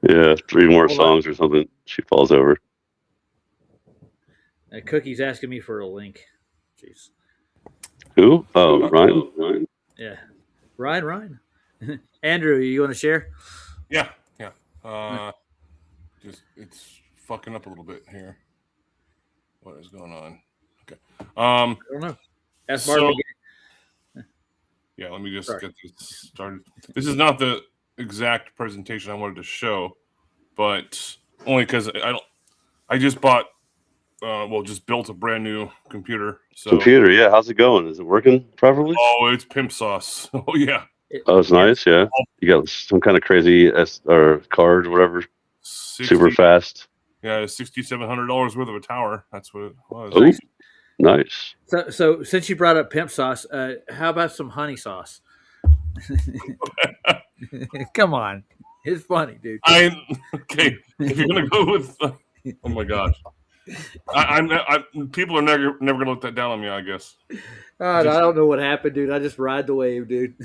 Yeah, 3 more Hold songs or something. She falls over. Cookie's asking me for a link. Jeez. Who? Oh, Ryan. Yeah. Ryan. Andrew, you want to share? Yeah. Just it's fucking up a little bit here. What is going on? Okay. I don't know. That's So- Marvin. Yeah, let me just Sorry. get this started. This is not the exact presentation I wanted to show, but only because I just bought, just built a brand new computer. So, Computer, yeah. How's it going? Is it working properly? oh, it's pimp sauce. Oh yeah, Oh, it's nice, yeah. You got some kind of crazy or card or whatever, super fast. Yeah, $6,700 worth of a tower. That's what it was. Oh, nice. So since you brought up pimp sauce, how about some honey sauce? Come on. It's funny, dude. Okay. If you're gonna go with, oh my gosh, people are never gonna let that down on me. I guess. I don't know what happened, dude. I just ride the wave, dude.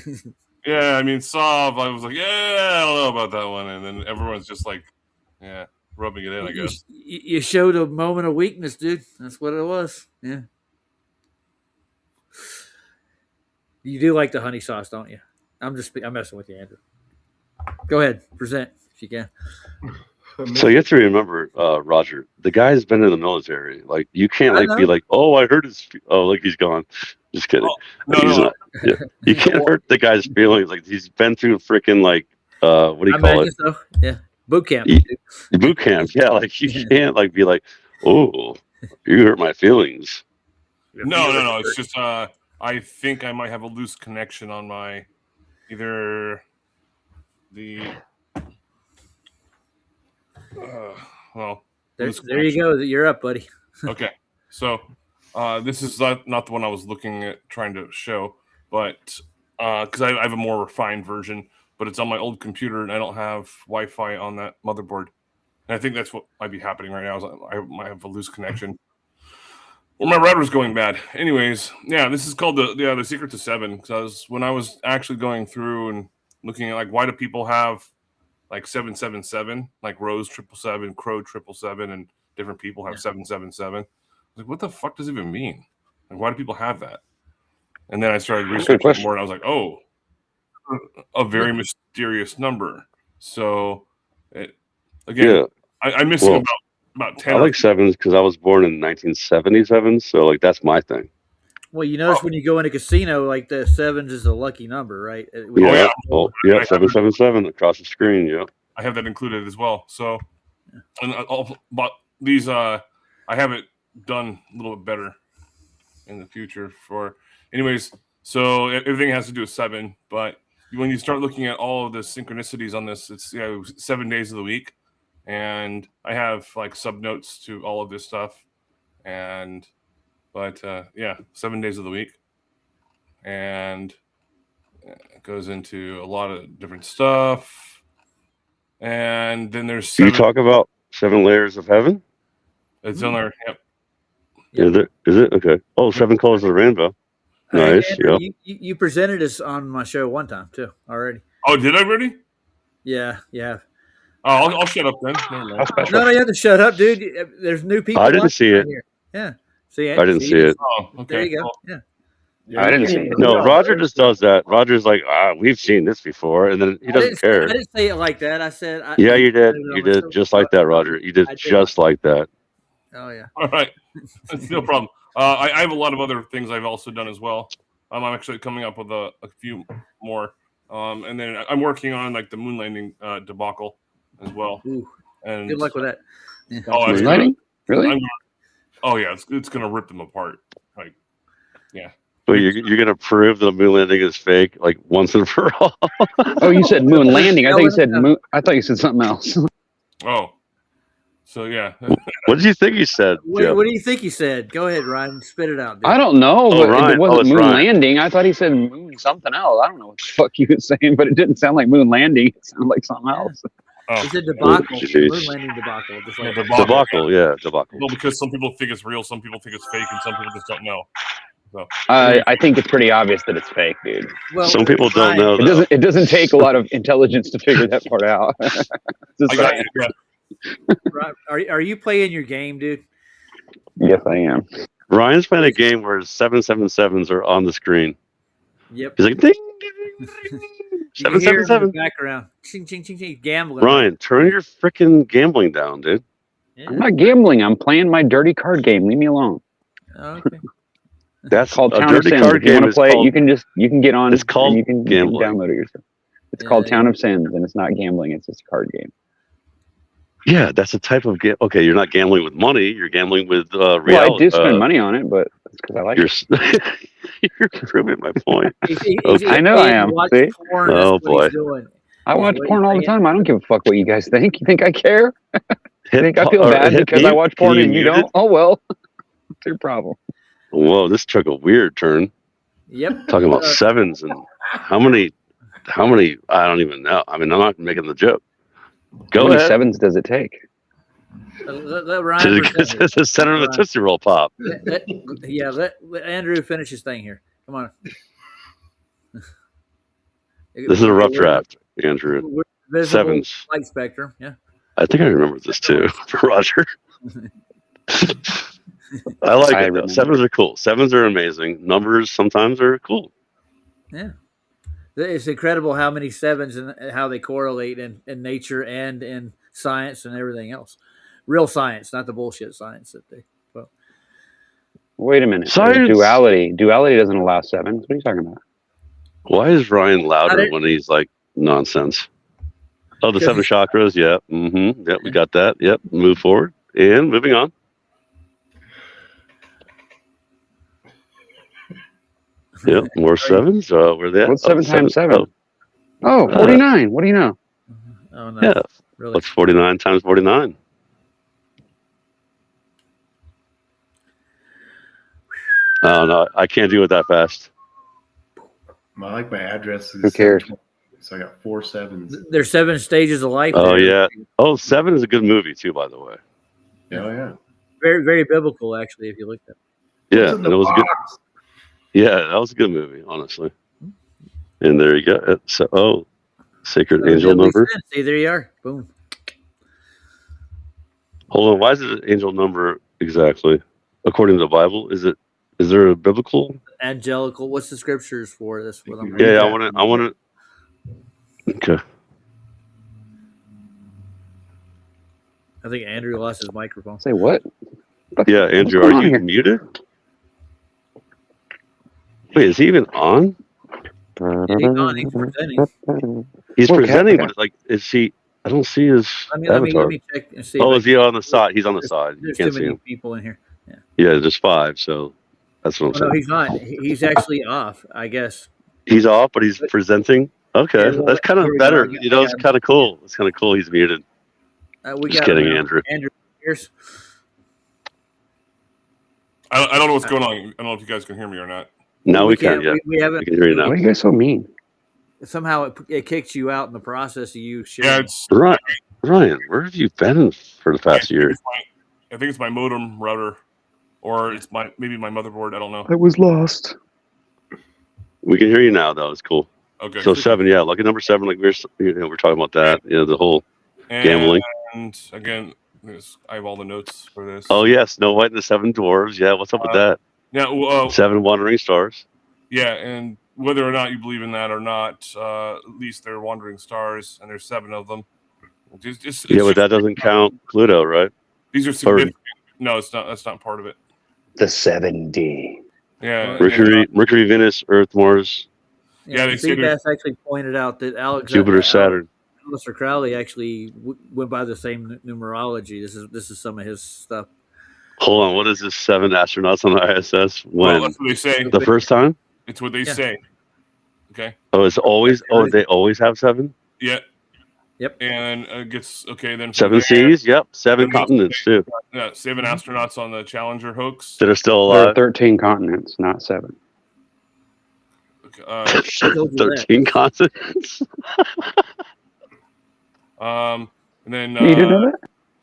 Yeah, I mean, Sav, I was like, yeah, I don't know about that one, and then everyone's just like, yeah, rubbing it in. I guess. You showed a moment of weakness, dude. That's what it was. Yeah. You do like the honey sauce, don't you? I'm messing with you, Andrew. Go ahead, present if you can. So you have to remember, Roger, the guy's been in the military. Like, you can't be like, oh, I heard his. Oh, like he's gone. Just kidding. No, He's no. not. Yeah. You can't hurt the guy's feelings. Like, he's been through freaking what do you call it? So. Yeah, boot camp. Boot camp. Yeah, like you can't be like, oh, you hurt my feelings. No. It's just I think I might have a loose connection on my either the There you go. You're up, buddy. Okay, so this is not the one I was looking at trying to show, but because I have a more refined version, but it's on my old computer and I don't have Wi-Fi on that motherboard. And I think that's what might be happening right now. Is I might have a loose connection. Well, my router's going bad. Anyways, yeah, this is called the Secret to 7. Because when I was actually going through and looking at like why do people have like 777, like Rose 777, Crow 777, and different people have 777. Like, what the fuck does it even mean? Like, why do people have that? And then I started researching more, and I was like, oh, a very mysterious number. So, again, I miss it about 10. I like sevens because I was born in 1977, so like that's my thing. Well, you notice when you go in a casino, like the 7s is a lucky number, right? Yeah, 777 across the screen. Yeah, I have that included as well. So, and but these I have it done a little bit better in the future for. Anyways, so everything has to do with 7, but when you start looking at all of the synchronicities on this, it's 7 days of the week, and I have like subnotes to all of this stuff, but 7 days of the week, and it goes into a lot of different stuff, and then there's 7. You talk about 7 layers of heaven. It's on there. Yep. Is it okay? Oh, 7 colors of the rainbow. Nice. Andrew, Yeah. You presented us on my show one time too already. Oh, did I already? Yeah, yeah. Oh, I'll shut up then. No, you have to shut up, dude. There's new people. I didn't see it. Here. Yeah. See, I didn't see it. Oh, okay. There you go. Yeah. I didn't see it. No, Roger just does that. Roger's like, we've seen this before, and then he doesn't care. I didn't say it like that. I said, Yeah, you did. You did just like that, Roger. You did just like that. Oh yeah. All right, that's no problem. I have a lot of other things I've also done as well. I'm actually coming up with a few more, and then I'm working on like the moon landing debacle as well. Ooh. And Good luck with that. Yeah. Moon landing? Really? Oh yeah, it's gonna rip them apart. Like, yeah. But you're gonna prove the moon landing is fake, like once and for all. Oh, you said moon landing. I thought you said moon. I thought you said something else. Oh. So yeah. What did you think he said? What do you think he said? Go ahead, Ryan. Spit it out. Dude. I don't know, but Ryan. it wasn't moon Ryan. landing. I thought he said moon something else. I don't know what the fuck he was saying, but it didn't sound like moon landing. It sounded like something else. He said debacle. jeez. Moon landing debacle. Just like Debacle, yeah, debacle. Well, because some people think it's real, some people think it's fake, and some people just don't know. So. I think it's pretty obvious that it's fake, dude. Well, Some people don't know. It doesn't take a lot of intelligence to figure that part out. I got you, yeah. Right. Are you playing your game, dude? Yes, I am. Ryan's playing a game where 777s are on the screen. Yep. He's like, ding, You can hear him in 777. the background. Ching, ching, ching, ching, gambling. Ryan, turn your freaking gambling down, dude. Yeah. I'm not gambling. I'm playing my dirty card game. Leave me alone. Okay. That's It's called a Town of dirty Sins. card If you game. want to Is play called, it, you can get on. It's called and you can gambling. download it yourself. It's Yeah, called yeah. Town of Sins, and it's not gambling. It's just a card game. yeah, that's a type of game. Okay, you're not gambling with money. You're gambling with reality. Well, I do spend money on it, but it's because I like it. You're proving my point. He's I know I paying to am. watch See? porn, that's Oh, what boy. he's doing. I watch Wait, porn all the yeah. time. I don't give a fuck what you guys think. You think I care? You think I feel Or bad hit because me? I watch Can porn you and you mute don't? it? Oh well, it's your problem. Whoa, this took a weird turn. Yep. Talking about sevens and how many? I don't even know. I mean, I'm not making the joke. Go How many ahead. sevens does it take? Let Ryan To present it. the center of the Ryan. Tootsie Roll Pop. Let Andrew finish his thing here. Come on. This is a rough draft, Andrew. We're visible Sevens. light spectrum. Yeah. I think I remember this too for Roger. I like I it though. remember. Sevens are cool. Sevens are amazing. Numbers sometimes are cool. Yeah. It's incredible how many sevens and how they correlate in nature and in science and everything else. Real science, not the bullshit science that they. Well, Wait a minute. Science. Duality. Duality doesn't allow sevens. What are you talking about? Why is Ryan louder Not it. when he's like nonsense? Oh, the Because seven chakras. Yeah. Mm-hmm. Yep, we got that. Yep. Move forward. And moving on. Yep. More sevens. Where they at? What's Oh, 7 times 7? Oh, Oh, 49. What do you know? oh no, yeah. really? What's 49 times 49? Oh no, I can't do it that fast. I like my address. Who cares? So I got 4 sevens. There's 7 stages of life. Oh there. yeah. Oh, Seven is a good movie too, by the way. Oh yeah. Very, very biblical, actually, if you look at it. Yeah, What's in and the it was good. box? Yeah, that was a good movie, honestly. And there you go. So, Sacred Angel number. See, there you are. Boom. Hold on. Why is it an angel number exactly? According to the Bible, is there a biblical? Angelical. What's the scriptures for this? What I'm Yeah, I want to. Okay. I think Andrew lost his microphone. Say what? Yeah, Andrew, going are on you here? muted? Wait, is he even on? Yeah, he's on. He's presenting. He's Poor presenting, cat. but like, is he? I don't see his Let avatar. me check and see. Oh, if is he on the side? He's on the side. You There's can't too see many him. people in here. Yeah, there's 5, so that's what I'm Oh, saying. no, he's not. He's actually off, I guess. He's off, but he's presenting. Okay, Yeah, well, that's kind here of we go. better. I got- You know, I it's got him. kind of cool. It's kind of cool. He's muted. We Just got kidding, him now. Andrew. Andrew Pierce. I don't know what's going on. I don't know if you guys can hear me or not. Now we can. can't- Yeah, we haven't. we can hear you now. Why are you guys so mean? Somehow it kicks you out in the process of you Yeah, sharing. it's. Ryan, where have you been for the past year? I think it's my modem router, or it's maybe my motherboard. I don't know. I was lost. We can hear you now, though. It's cool. Okay. So 7, yeah, lucky number 7. Like we're talking about that. You know, the whole gambling. And again, I have all the notes for this. Oh yeah, Snow White and the 7 Dwarves. Yeah, what's up with that? Yeah. 7 Wandering Stars. Yeah, and whether or not you believe in that or not, at least they're wandering stars, and there's 7 of them. Yeah, but that doesn't count Pluto, right? These are significant. No, it's not. That's not part of it. The 7D. Yeah. Mercury, Venus, Earth, Mars, Yeah, they say Seabass actually pointed out that Jupiter, Saturn. Mr. Crowley actually went by the same numerology. This is some of his stuff. Hold on, what is this? 7 astronauts on the ISS? When? Well, that's what they say. The first time? It's what they say. Okay. Oh, it's always. Oh, they always have 7. Yeah. Yep. And it gets okay then. from 7 there, seas. Yep. 7 then they continents too. Yeah, 7 astronauts on the Challenger hoax. That are still There are alive. 13 continents, not 7. Okay, 13 continents. and then You didn't know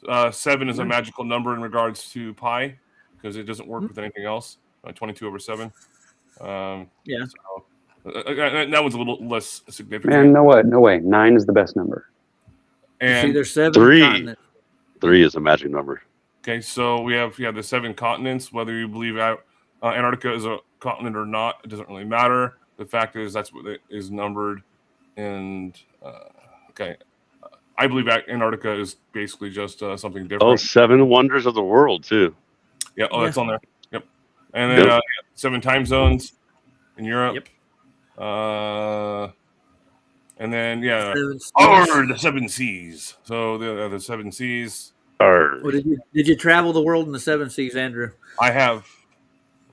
that? 7 is a magical number in regards to pi because it doesn't work with anything else. 22 over 7. Yeah. So, that one's a little less significant. Man, no way. No way. 9 is the best number. And See, there's 7 3. continents. 3 is a magic number. okay, so we have the 7 continents. Whether you believe Antarctica is a continent or not, it doesn't really matter. The fact is that's what it is numbered. And okay, I believe Antarctica is basically just something different. Oh, 7 wonders of the world too. Yeah, that's Yeah. on there. Yep. And then Yep. 7 time zones in Europe. Yep. And then the 7 seas. So the 7 seas. Arr. Well, did you travel the world in the 7 seas, Andrew? I have.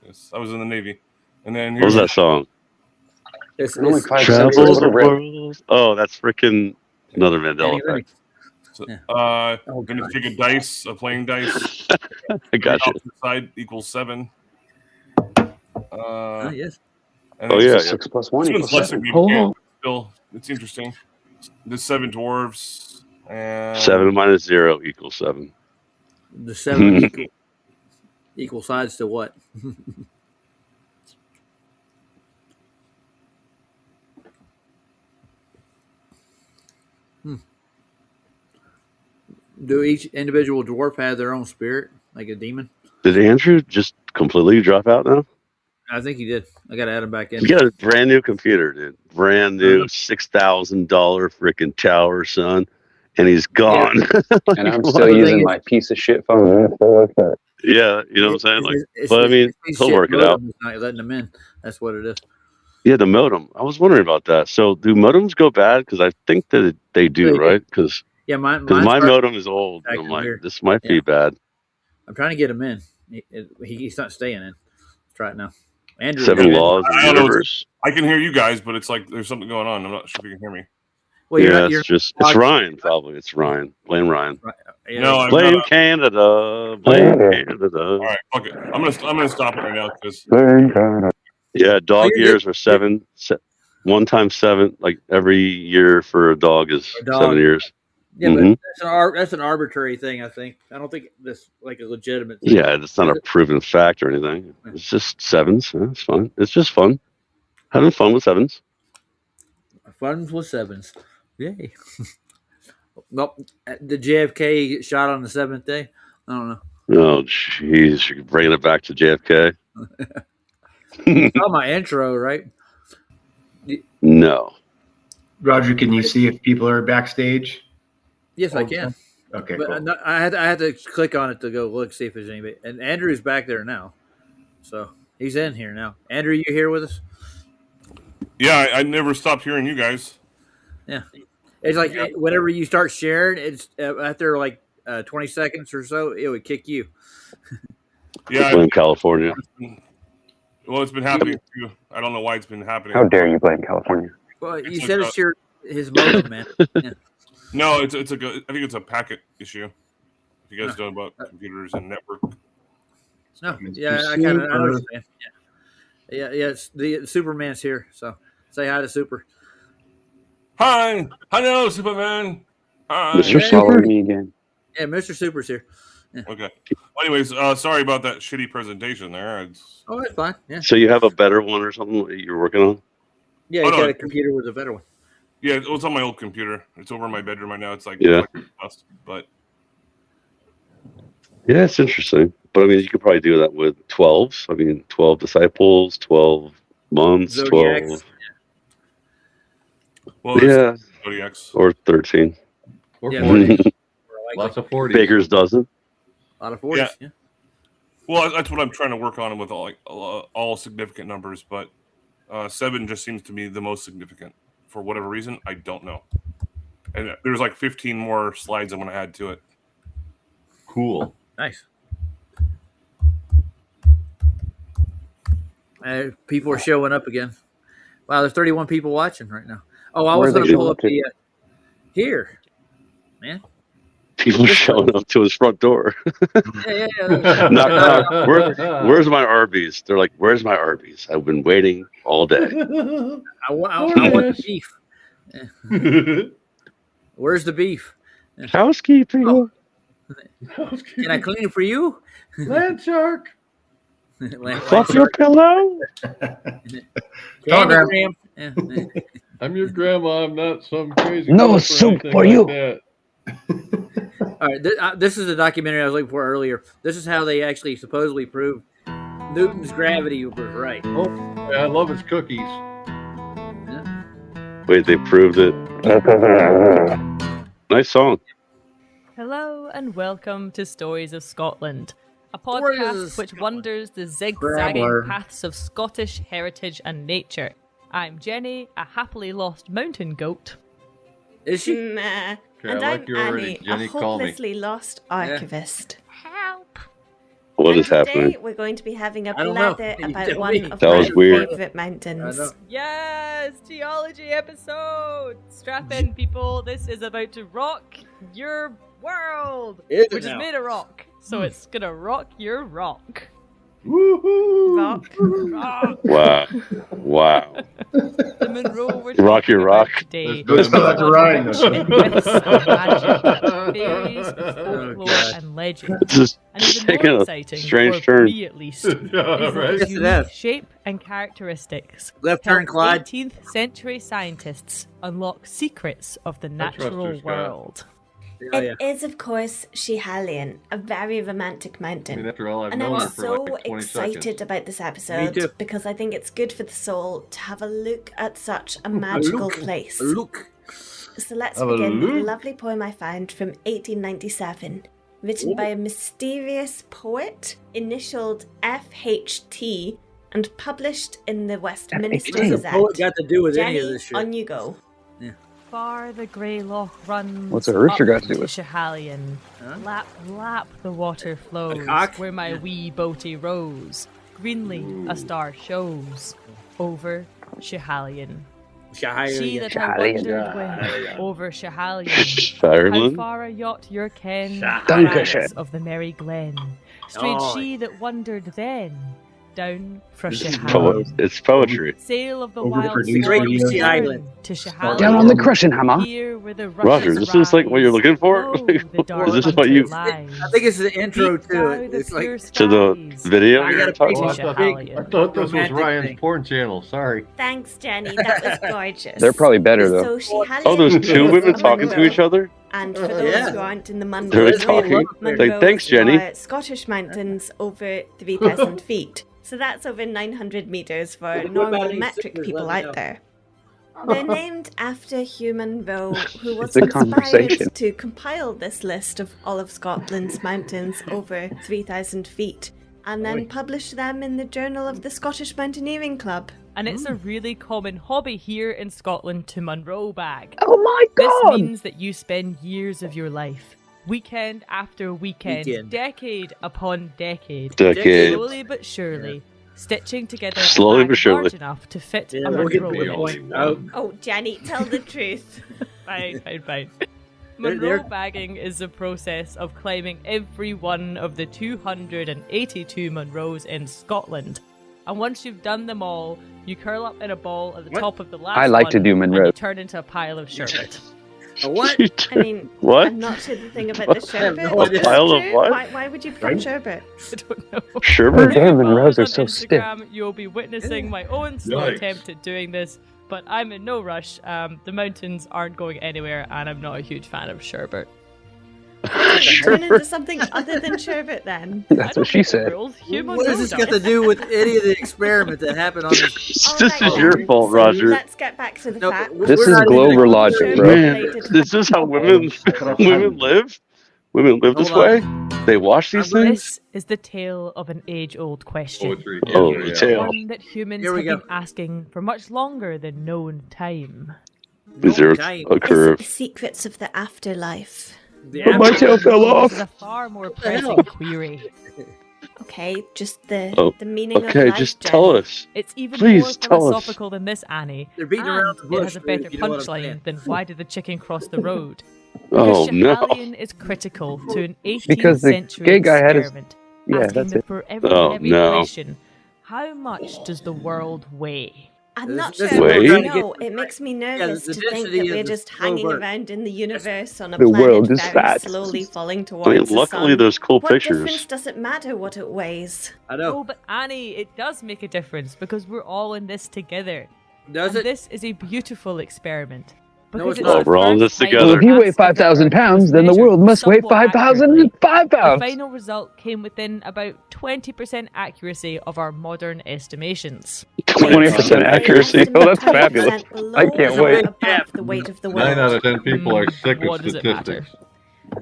Yes, I was in the Navy. And then What was that song? It's only 5 Travel cents. What a the rip. world. Oh, that's freaking another Mandela Annie Lennox. effect. So, Yeah. then you take a dice, a playing dice. I got you. Opposite side equals 7. Yes. And Oh, then yeah. 6 plus 1 This equals one's less 7. significant. Still, it's interesting. The 7 dwarves and 7 minus 0 equals 7. The 7 equal sides to what? Do each individual dwarf have their own spirit, like a demon? Did Andrew just completely drop out now? I think he did. I got to add him back in. You got a brand new computer, dude. Brand new $6,000 freaking tower, son. And he's gone. And I'm still using my piece of shit phone. Yeah, you know what I'm saying? Like, It's- but I it's- mean, it's he'll shit work it out. modem is not letting them in. That's what it is. Yeah, the modem. I was wondering about that. So, do modems go bad? Because I think that they do, They do. right? Because Yeah, my modem is old. back And I'm in like, here. this might be Yeah. bad. I'm trying to get him in. He's not staying in. Let's try it now. Andrew, 7 you're in. laws of I the don't know universe. I can hear you guys, but it's like there's something going on. I'm not sure if you can hear me. Well, Yeah, it's Ryan, probably. It's Ryan. Blame Ryan. Yeah, No, I'm Blame not. Canada. Blame Canada. All right, fuck it. I'm gonna stop it right now because Yeah, dog you're years are 7. 1 times 7. Like every year for a dog is A dog. 7 years. yeah, Mhm. but that's an arbitrary thing. I think. I don't think that's like a legitimate thing. Yeah, it's not a proven fact or anything. It's just 7s. Yeah, it's fun. It's just fun. Having fun with 7s. Fun with 7s. Yay. Nope. The JFK get shot on the 7th day. I don't know. Oh, jeez. You're bringing it back to JFK? You saw my intro, right? No. Roger, can you see if people are backstage? Yes, I can. Okay, But cool. I had to click on it to go look, see if there's anybody. And Andrew's back there now. So he's in here now. Andrew, you here with us? yeah, I never stopped hearing you guys. Yeah. It's like whenever you start sharing, it's after like 20 seconds or so, it would kick you. Yeah, Blame California. well, it's been happening too. I don't know why it's been happening. How dare you blame California? Well, you said it's his modem, man. Yeah. No, I think it's a packet issue. If you guys know about computers and network. No, yeah, I kind of understand. Yeah, it's the Superman's here, so say hi to Super. Hi, hello, Superman. Hi. Mr. Follow me again. Yeah, Mr. Super's here. Okay. Well, anyways, sorry about that shitty presentation there. Oh, that's fine. Yeah, So you have a better one or something that you're working on? yeah, Oh, you no. got a computer with a better one. Yeah, it's on my old computer. It's over in my bedroom right now. It's like Yeah. dust, but Yeah, it's interesting. But I mean, you could probably do that with 12s. I mean, 12 disciples, 12 months, Zodiacs. 12. well, Yeah, Zodiacs. or 13. Or Yeah. 40s. Lots of 40s. Baker's dozen. A lot of 40s. Yeah. Well, that's what I'm trying to work on with all significant numbers, but 7 just seems to me the most significant for whatever reason. I don't know. And there's like 15 more slides I'm going to add to it. Cool. Nice. People are showing up again. Wow, there's 31 people watching right now. Oh, I was Where are going they to pull going up to? the here, man. People showing up to his front door. Yeah. Knock, knock. Where's my Arby's? They're like, where's my Arby's? I've been waiting all day. I want the beef. Yeah. Where's the beef? Housekeeping. Oh. Can I clean it for you? Land shark. Fuck your pillow. Candygram. Yeah. I'm your grandma. I'm not some crazy. No ghost or soup anything for like you. that. All right, this is a documentary I was looking for earlier. This is how they actually supposedly proved Newton's gravity was right. Oh, I love his cookies. Wait, they proved it. Nice song. Hello and welcome to Stories of Scotland, a Stories podcast of which Scotland. wanders the zigzagging Scrambler. paths of Scottish heritage and nature. I'm Jenny, a happily lost mountain goat. Is she? Meh. Okay, And I I'm like you already. Annie, Jenny, a call me. hopelessly lost archivist. Help! What and is happening? Today we're going to be having a I don't know. blather You about tell one me. of That my was weird. favorite I mountains. know. Yes, geology episode! Strap in, people. This is about to rock your world, Is it which is now? made of rock. So it's gonna rock your rock. Woohoo! Rock. Rock. Wow. Wow. The Monroe we're Rock talking your about rock. today. Let's go back to Ryan, though. In myths and magic, fairies, folklore, God. and legend. This is And even taking more a exciting, strange for turn. me at least, is Yeah, its right. Yes, it unique has. shape and characteristics. Left turn, help Clyde. 18th century scientists unlock secrets of the trust natural her, Scott. world. Oh, It yeah. is, of course, Schiehallion, a very romantic I mountain. mean, after all, I've And known I'm her for so like 20 excited seconds. about this too. episode because I think it's good for the soul to have a look at such a magical place. Look. So let's Have a begin with a look. lovely poem I found from 1897, written by a mysterious poet, initialed FHT, and published in the Westminster What's the Gazette. poet got to do with any of Jenny, this shit? on you go. Far the grey loch runs. What's a rooster up got to do with to Schiehallion. Lap, lap the water flows. A cock? Where my wee boatie rows. Greenly a star shows. Over Schiehallion. She that I wandered with over Schiehallion. How Ireland. far a yacht your ken, Dankeschön. crags of the merry glen. Strayed Oh. she that wandered then, down from Schiehallion. It's poetry. Sail of the Overproduced wild Great storm East return Island. to Schiehallion. Down on the crushing hammer. Here where the Roger, rushes this is like what you're looking for? rise, the dark Is this what you- lies. I think it's the intro Beat to thou it. the It's like pure To the skies. video I you're gotta talking pay Oh, I about? thought, I thought this was Romantic Ryan's thing. porn channel. Sorry. Thanks, Jenny. That was gorgeous. They're probably better though. So Schiehallion Oh, there's two is women a talking to Munro. each other? And for those Yeah. who aren't in the Munro, They're like Munro talking. Munros Like, thanks, Jenny. are Scottish mountains over 3,000 feet. So that's over 900 meters for What about normal any metric stickers? people Let me know. out there. They're named after Hugh Munro, who was It's a inspired conversation. to compile this list of all of Scotland's mountains over 3,000 feet, and then publish them in the Journal of the Scottish Mountaineering Club. And it's a really common hobby here in Scotland to Munro bag. Oh my This god! means that you spend years of your life, weekend after weekend, decade upon decade, Decade. slowly but surely, stitching together Slowly a bag but surely. large enough to fit Yeah, a we'll get Munro to the in. point. Oh, Jenny, tell the truth. Fine. They're- Munro bagging is the process of climbing every one of the 282 Munros in Scotland. And once you've done them all, you curl up in a ball at the What? top of the last I like to one, do and Munro. you turn into a pile of sherbet. A what? I mean, What? I'm not sure the thing about the sherbet. no Is idea. this A pile of true? what? Why would you become Right? sherbet? I don't know. Sherbet? Damn, If you Munros follow are us so on stiff. Instagram, you'll be witnessing my own slow Yikes. attempt at doing this, but I'm in no rush. The mountains aren't going anywhere, and I'm not a huge fan of sherbet. Turn into something other than sherbet then. That's what she said. What does this got to do with any of the experiment that happened on this? This is your fault, Roger. Let's get back to the No, facts. This we're is not even Glover gonna- logic, bro. Man, this is how women live? Women live this Hold way? on. They wash these things? This is the tale of an age-old question. Poetry. Oh, Yeah, the yeah. tail. One that humans Here we have go. been asking for much longer than known time. Is there Time. a curve? Secrets of the afterlife. The But my tail fell This is off. a far more hell? pressing query. Okay, just the Oh, meaning of Okay, life. just tell Jenny. us. It's even Please more tell us. philosophical than this, Annie. They're beating and around the it bush, has a dude, better if you know what I'm saying. punchline than why did the chicken cross the road? Oh, Because no. Schiehallion is critical to an 18th Because the century gay guy had his- experiment, Yeah, asking that's the it. forever Oh, heavy no. question: how much does the world weigh? I'm This- not this sure. is I what don't we're know. It makes me nervous the to think density that of we're the just slow hanging burn. around in the universe on a The planet world is very fat. slowly falling I towards mean, the luckily sun. there's cool What difference pictures. does it matter what it weighs? I know. Oh, but Annie, it does make a difference because we're all in this together. Does And it? this is a beautiful experiment. No, Because it's it's not. the We're all in first this time together. Well, if you mass weigh 5,000 of the Earth pounds, was then the measured world must weigh somewhat 5,005 The pounds. final result came within about 20% accuracy of our modern estimations. 20% accuracy. Oh, that's fabulous. 20% below I can't or wait. above the weight of the 9 out world. of 10 people are sick of What does it matter? statistics.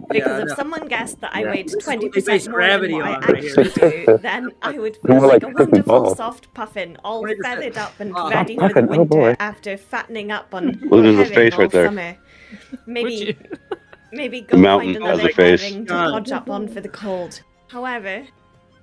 Because Yeah, I if know. someone guessed that I Yeah. weighed This is what they 20% base more than gravity what I on right actually do, then I would feel More like a like fucking wonderful ball. soft puffin, all 20%. feathered up and Oh. ready for the Puffin, oh winter boy. after fattening up on Look at the herring face all right there. summer. Would Maybe you? maybe go mountain find has another a face. herring to podge up on for the cold. However,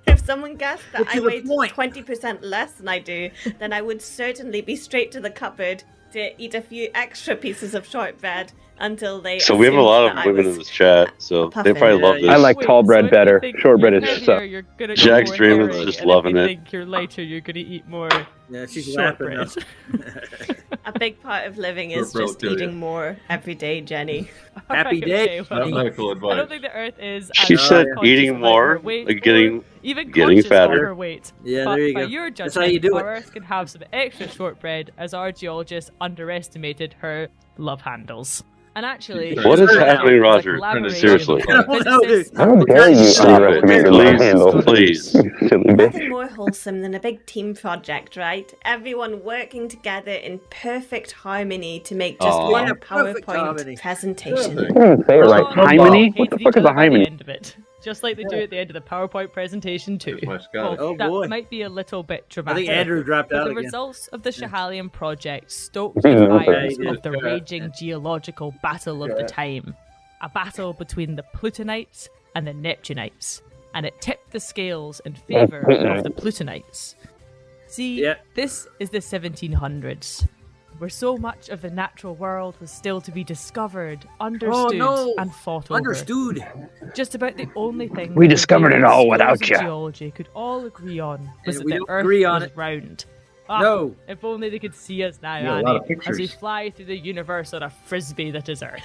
if someone guessed that Well, to I the weighed point. 20% less than I do, then I would certainly be straight to the cupboard to eat a few extra pieces of shortbread until they So we have a assumed lot that of I women was in this chat, so they puffin. probably love this. I like Wait, tall so bread if you better. think Shortbread you're is heavier, suck. you're gonna go Jack's more dreaming, herring, just and loving if you it. think you're lighter, you're gonna eat more Yeah, she's laughing now. shortbread. A big part of living is We're just pro to eating you. more every day, Jenny. Happy Alright, day. okay, well, Not medical I advice. don't think the Earth is. She as said conscious eating about more, her weight like or getting even getting conscious fatter. of her weight. Yeah, But there you by go. your That's judgment, how you do our it. Earth can have some extra shortbread as our geologists underestimated her love handles. And actually, What this is worked happening, out as a Roger? collaboration Seriously. between physicists, How dare you Stop it, underestimate please, love handles? please. Silly bitch. Nothing more wholesome than a big team project, right? Everyone working together in perfect harmony to make just Aw. one Yeah, perfect harmony. PowerPoint presentation. Perfect. Say it right. Oh, Hymeny? hated What the each fuck is other a by the hymeny? end of it. Just like they do at the end of the PowerPoint presentation too. Here's my Scottish. Oh, that boy. might be a little bit I dramatic. think Andrew dropped But out the again. results of the Schiehallion project stoked Yeah, the okay. fires Yeah, of the yeah. raging geological battle of the time. A battle between the Plutonites and the Neptunites. And it tipped the scales in favour of the Plutonites. See, Yeah. this is the 1700s. where so much of the natural world was still to be discovered, understood, and fought over. Understood. Just about the only thing We that the discovered it various all schools without of ya. geology could all agree on was that we the don't Earth agree on was it. round. No. If only they could see us now, Yeah, a lot of Annie, as we pictures. fly through the universe on a frisbee that is Earth.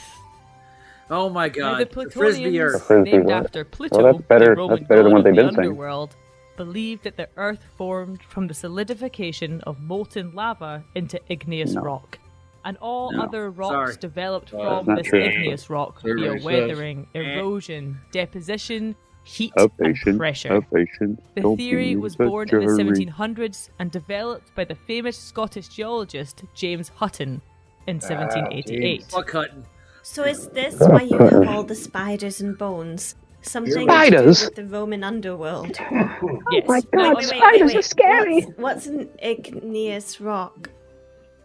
Oh my Now, God. the The Frisbee Plutonians, Earth. Frisbee named Earth. after Pluto, Well, that's better- the Roman that's better than god what of they've the been saying. underworld, believed that the Earth formed from the solidification of molten lava into igneous No. rock. And all No. other rocks Sorry. developed That's from not this true. igneous rock Survey via says. weathering, erosion, deposition, heat, Have and patience. pressure. Have patience. The Don't theory be was such born a in the hurry. 1700s and developed by the famous Scottish geologist James Hutton in 1788. Fuck Hutton. So is this why you have all the spiders and bones? Something Spiders? to do with the Roman underworld? Yes. my Now, God, spiders are scary. What's an igneous rock?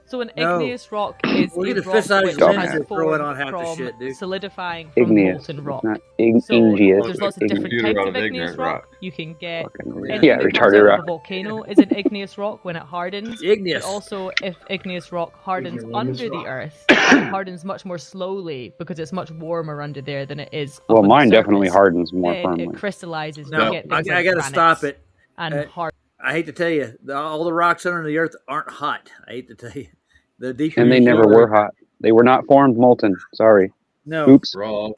So an No. igneous rock is We're a gonna rock fist out which his lens has and throw it formed on half the from shit, dude. solidifying from Igneous. molten It's rock. not So igneous. there's lots of Igneous. different Computer types out of of igneous ignorant rock. rock. You can get Fucking- anything Yeah, that comes retarded out rock. of a volcano is an igneous rock when it hardens. Igneous. But also, if igneous rock hardens under the earth, it hardens much more slowly because it's much warmer under there than it is. up Well, on the mine definitely surface. hardens more Then firmly. it crystallizes. No, you get I things like gotta stop granites it. And Uh, hard. I hate to tell you, all the rocks under the earth aren't hot. I hate to tell you. The deeper And they you never go- were hot. They were not formed molten. Sorry. No. Oops. Wrong.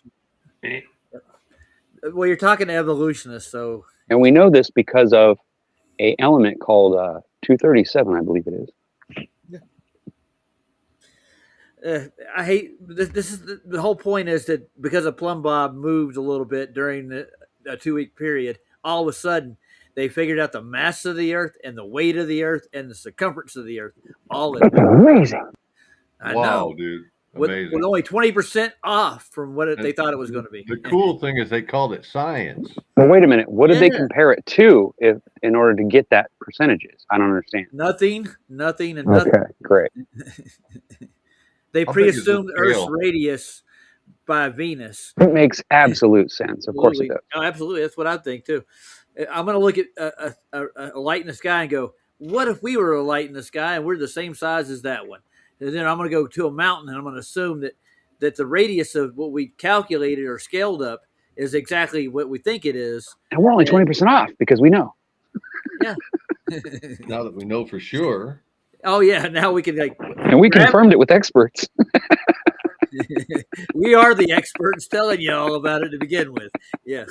Well, you're talking to evolutionists, so And we know this because of a element called 237, I believe it is. I hate this. This is the whole point is that because a plumb bob moved a little bit during a 2-week period, all of a sudden they figured out the mass of the earth and the weight of the earth and the circumference of the earth. All in Amazing. I Wow, know. dude. With Amazing. only 20% off from what they thought it was going to be. The cool thing is they called it science. Well, wait a minute. What did they Yeah. compare it to if in order to get that percentages? I don't understand. Nothing, and nothing. Okay, great. They How big is the pre-assumed Earth's scale? radius by Venus. It makes absolute sense. Of course it Absolutely. does. Oh, absolutely. That's what I think too. I'm going to look at a light in the sky and go, what if we were a light in the sky and we're the same size as that one? And then I'm going to go to a mountain and I'm going to assume that the radius of what we calculated or scaled up is exactly what we think it is. And we're only 20% off because we know. Yeah. Now that we know for sure. Oh yeah. Now we can And we confirmed it with experts. we are the experts telling you all about it to begin with. Yes.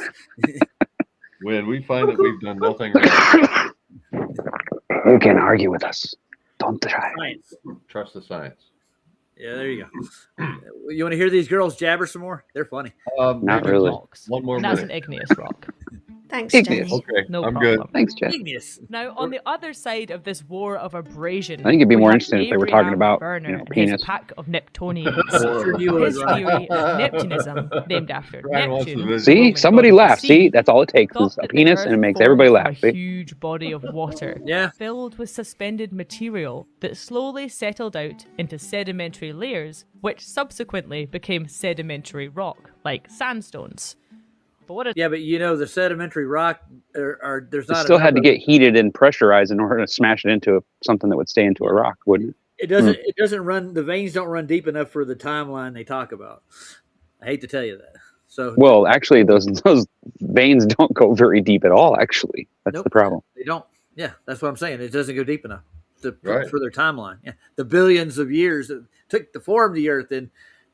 When we find that we've done nothing wrong, You can argue with us. Don't try. Science. trust the science. Yeah, there you go. You want to hear these girls jabber some more? They're funny. Not maybe really. One more And that's an minute. igneous rock. Thanks, Igneous. Jenny. Okay, No I'm problem. good. Thanks, Jeff. Igneous. Now, on the other side of this war of abrasion, I think it'd be we more have interesting if they were talking Abraham about, Werner you know, and penis. his pack of Neptunians. Sure you would, His right? theory of Neptunism, named after Ryan wants to Neptune. visit. See, Roman somebody god of the laughs. sea, See, that's all it takes thought is a that the penis, Earth and it makes formed everybody from laugh. A See? huge body of water, Yeah. filled with suspended material that slowly settled out into sedimentary layers, which subsequently became sedimentary rock, like sandstones. But what a Yeah, but the sedimentary rock there's It not. still had to enough of get heated and pressurized in order to smash it into something that would stay into a rock, wouldn't it? It doesn't. It doesn't run. The veins don't run deep enough for the timeline they talk about. I hate to tell you that. So Well, actually, those veins don't go very deep at all. Actually, that's Nope. the problem. they don't. Yeah, that's what I'm saying. It doesn't go deep enough Right. for their timeline. Yeah, the billions of years it took to form the Earth and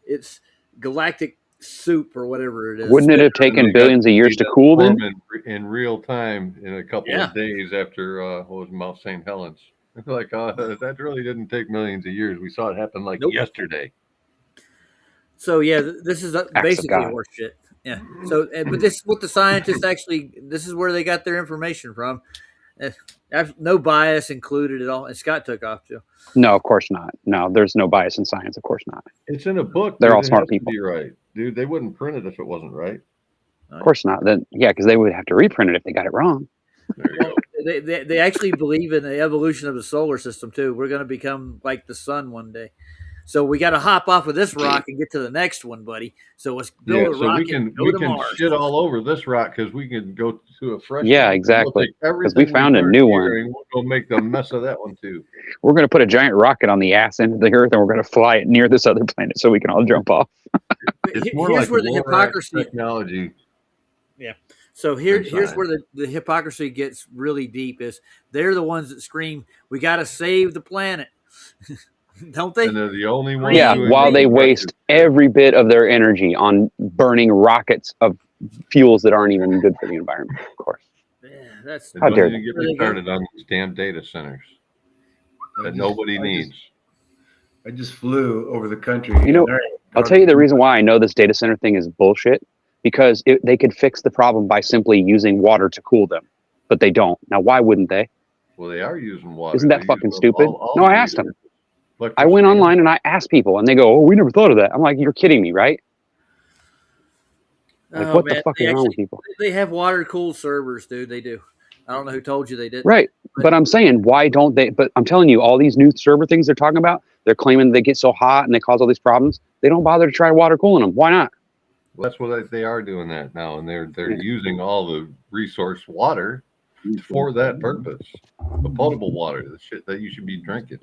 its galactic soup or whatever it is. Wouldn't it have taken They got billions of years to that cool then? form in real time in a couple Yeah. of days after what was Mount St. Helens. Like that really didn't take millions of years. We saw it happen like Nope. yesterday. So yeah, this is of basically God. horse shit. Yeah. So, but this what the scientists actually. This is where they got their information from. No bias included at all. And Scott took off too. No, of course not. No, there's no bias in science. Of course not. It's in a book. They're dude. all It smart has to people. Be right, dude. They wouldn't print it if it wasn't right. Of course not. Then yeah, because they would have to reprint it if they got it wrong. There you go. They actually believe in the evolution of the solar system too. We're going to become like the sun one day. So we got to hop off of this rock and get to the next one, buddy. So let's Yeah, build a so rocket. we can go to shit Mars. all over this rock because we can go to a fresh. Yeah, one. exactly. We'll take 'Cause we everything found a learned new here one. and we'll go make the mess of that one too. We're going to put a giant rocket on the ass end of the Earth, and we're going to fly it near this other planet so we can all jump off. It's more Here's like where the Lorax hypocrisy. technology. Yeah. So here's Inside. where the hypocrisy gets really deep. Is they're the ones that scream, "We got to save the planet," don't they? And they're the only ones. Yeah, doing while it. they waste every bit of their energy on burning rockets of fuels that aren't even good for the environment, of course. Yeah, that's They How don't dare even get they go. started on these damn data centers that nobody needs. I just flew over the country. You know, All right. I'll tell you the reason why I know this data center thing is bullshit, because they could fix the problem by simply using water to cool them, but they don't. Now, why wouldn't they? Well, they are using water. Isn't that They fucking use stupid? all No, I the asked them. I electricity. went online and I asked people, and they go, "Oh, we never thought of that." I'm like, "You're kidding me, right?" Like, Oh, what the man, fuck they is wrong with actually- people? They have water cooled servers, dude. They do. I don't know who told you they didn't. Right. But I'm saying, why don't they? But I'm telling you, all these new server things they're talking about, they're claiming they get so hot and they cause all these problems. They don't bother to try water cooling them. Why not? Well, that's what they are doing that now, and they're using all the resource water for that purpose. The potable water, the shit that you should be drinking.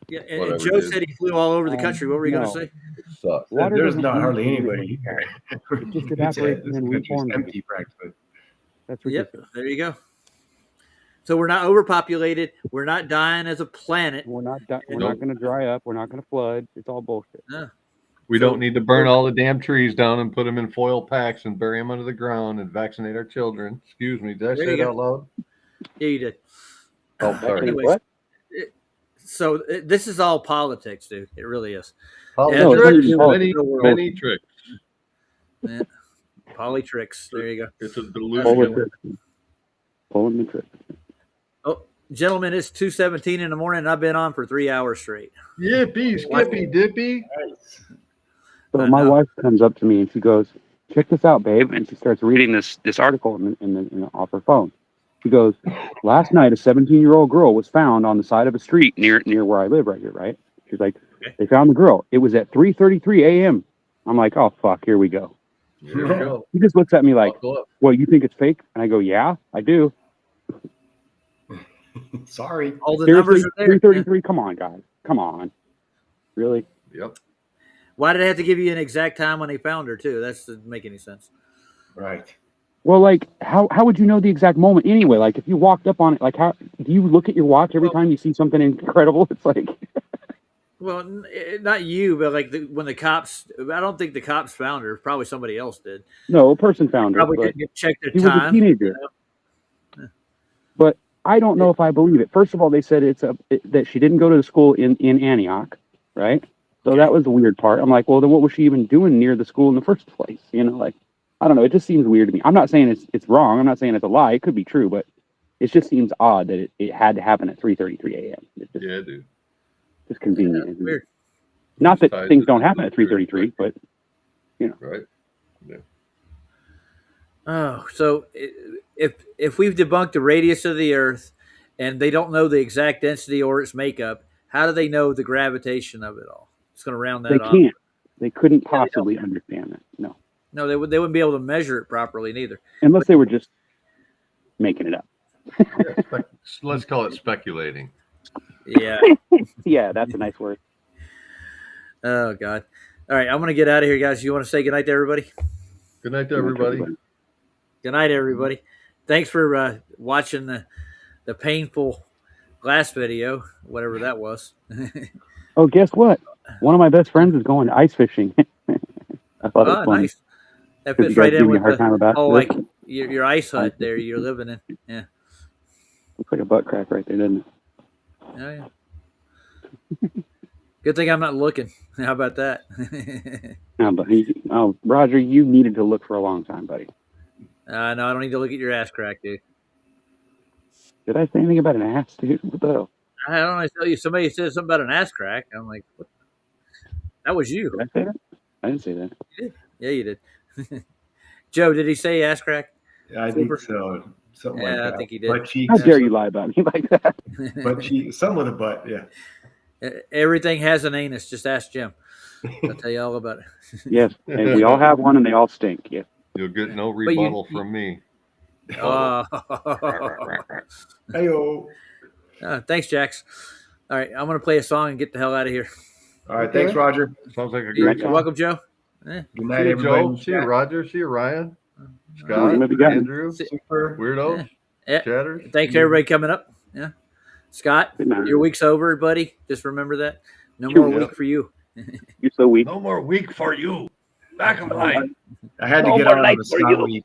Yeah, and Whatever Joe it is. said he flew all over the country. What were you going no. to say? It sucks. Water There's doesn't not need hardly to be anybody. It just It's evaporates and then country's reforms again. empty practically. That's Yep, ridiculous. there you go. So we're not overpopulated. We're not dying as a planet. We're not Nope. going to dry up. We're not going to flood. It's all bullshit. Yeah. We So- don't need to burn all the damn trees down and put them in foil packs and bury them under the ground and vaccinate our children. Excuse me, did I There say you that go. out loud? Yeah, you did. Oh, sorry. Anyways, What? So this is all politics, dude. It really is. Politics, Yeah, many, the world. many tricks. Yeah. Polytricks. There you go. It's a delusion. Pulling the trick. Oh, gentlemen, it's 2:17 in the morning, and I've been on for 3 hours straight. Yippee, skippy, dippy. So my wife comes up to me and she goes, "Check this out, babe," and she starts reading this article off her phone. She goes, "Last night, a 17-year-old girl was found on the side of a street near where I live right here, right?" She's like, Okay. "They found the girl. It was at 3:33 a.m." I'm like, "Oh fuck, here we go." Here we go. He just looks at me like, Buckle up. "Well, you think it's fake?" And I go, "Yeah, I do." Sorry. All the Seriously, numbers are there. 3:33. Come on, guys. Come on. Really? Yep. Why did I have to give you an exact time when they found her too? That doesn't make any sense. Right. Well, like, how would you know the exact moment anyway? Like, if you walked up on it, like, how do you look at your watch every time you see something incredible? It's like, Well, not you, but like when the cops. I don't think the cops found her. Probably somebody else did. no, a person found her. Probably But didn't get checked their he was a time. teenager. But I don't know if I believe it. First of all, they said that she didn't go to the school in Antioch, right? So that was the weird part. I'm like, well, then what was she even doing near the school in the first place? You know, like, I don't know. It just seems weird to me. I'm not saying it's wrong. I'm not saying it's a lie. It could be true, but it just seems odd that it had to happen at 3:33 a.m. It's just, Yeah, dude. just convenient. isn't it? Weird. Not that Besides, things don't happen at 3:33, but Right. Oh, so if we've debunked the radius of the Earth, and they don't know the exact density or its makeup, how do they know the gravitation of it all? It's going to round that they off. can't. They couldn't possibly understand that. No, No, they wouldn't be able to measure it properly neither. unless they were just making it up. Let's call it speculating. Yeah. Yeah, that's a nice word. Oh God. All right, I'm going to get out of here, guys. You want to say goodnight to everybody? Good night to everybody. Good night, everybody. Thanks for watching the painful glass video, whatever that was. Oh, guess what? One of my best friends is going ice fishing. I thought it was funny. Nice. That Did you fits guys right give in me a with hard time about this? like your ice hut there you're living in. Yeah. Looks like a butt crack right there, doesn't it? Oh yeah. Good thing I'm not looking. How about that? No, but Roger, you needed to look for a long time, buddy. No, I don't need to look at your ass crack, dude. Did I say anything about an ass, dude? What the hell? I don't know. Tell you, somebody said something about an ass crack. I'm like, what? That was you. Did I say that? I didn't say that. You did. Yeah, you did. Joe, did he say ass crack? I think so. Something like Yeah, that. I think he did. Butt cheeks. How dare you lie about me like that? Butt cheeks. Something with a butt. Yeah. Everything has an anus. Just ask Jim. I'll tell you all about it. Yes, and we all have one, and they all stink. Yeah. You'll get no But you- rebuttal from me. Hey-o. Thanks, Jax. All right, I'm going to play a song and get the hell out of here. All right, thanks, Roger. Sounds like a You're great time. welcome, Joe. Good See night, you, everybody. Joe. See you, Roger. See you, Ryan. Scott, maybe got it. Andrew, Super. Weirdos, Yeah. Chatters. Thanks, everybody, coming up. Yeah. Scott, Good night. your week's over, buddy. Just remember that. No Sure. more week for you. You're so weak. No more week for you. Back of line. I had to No get more on light the for Scott you. week.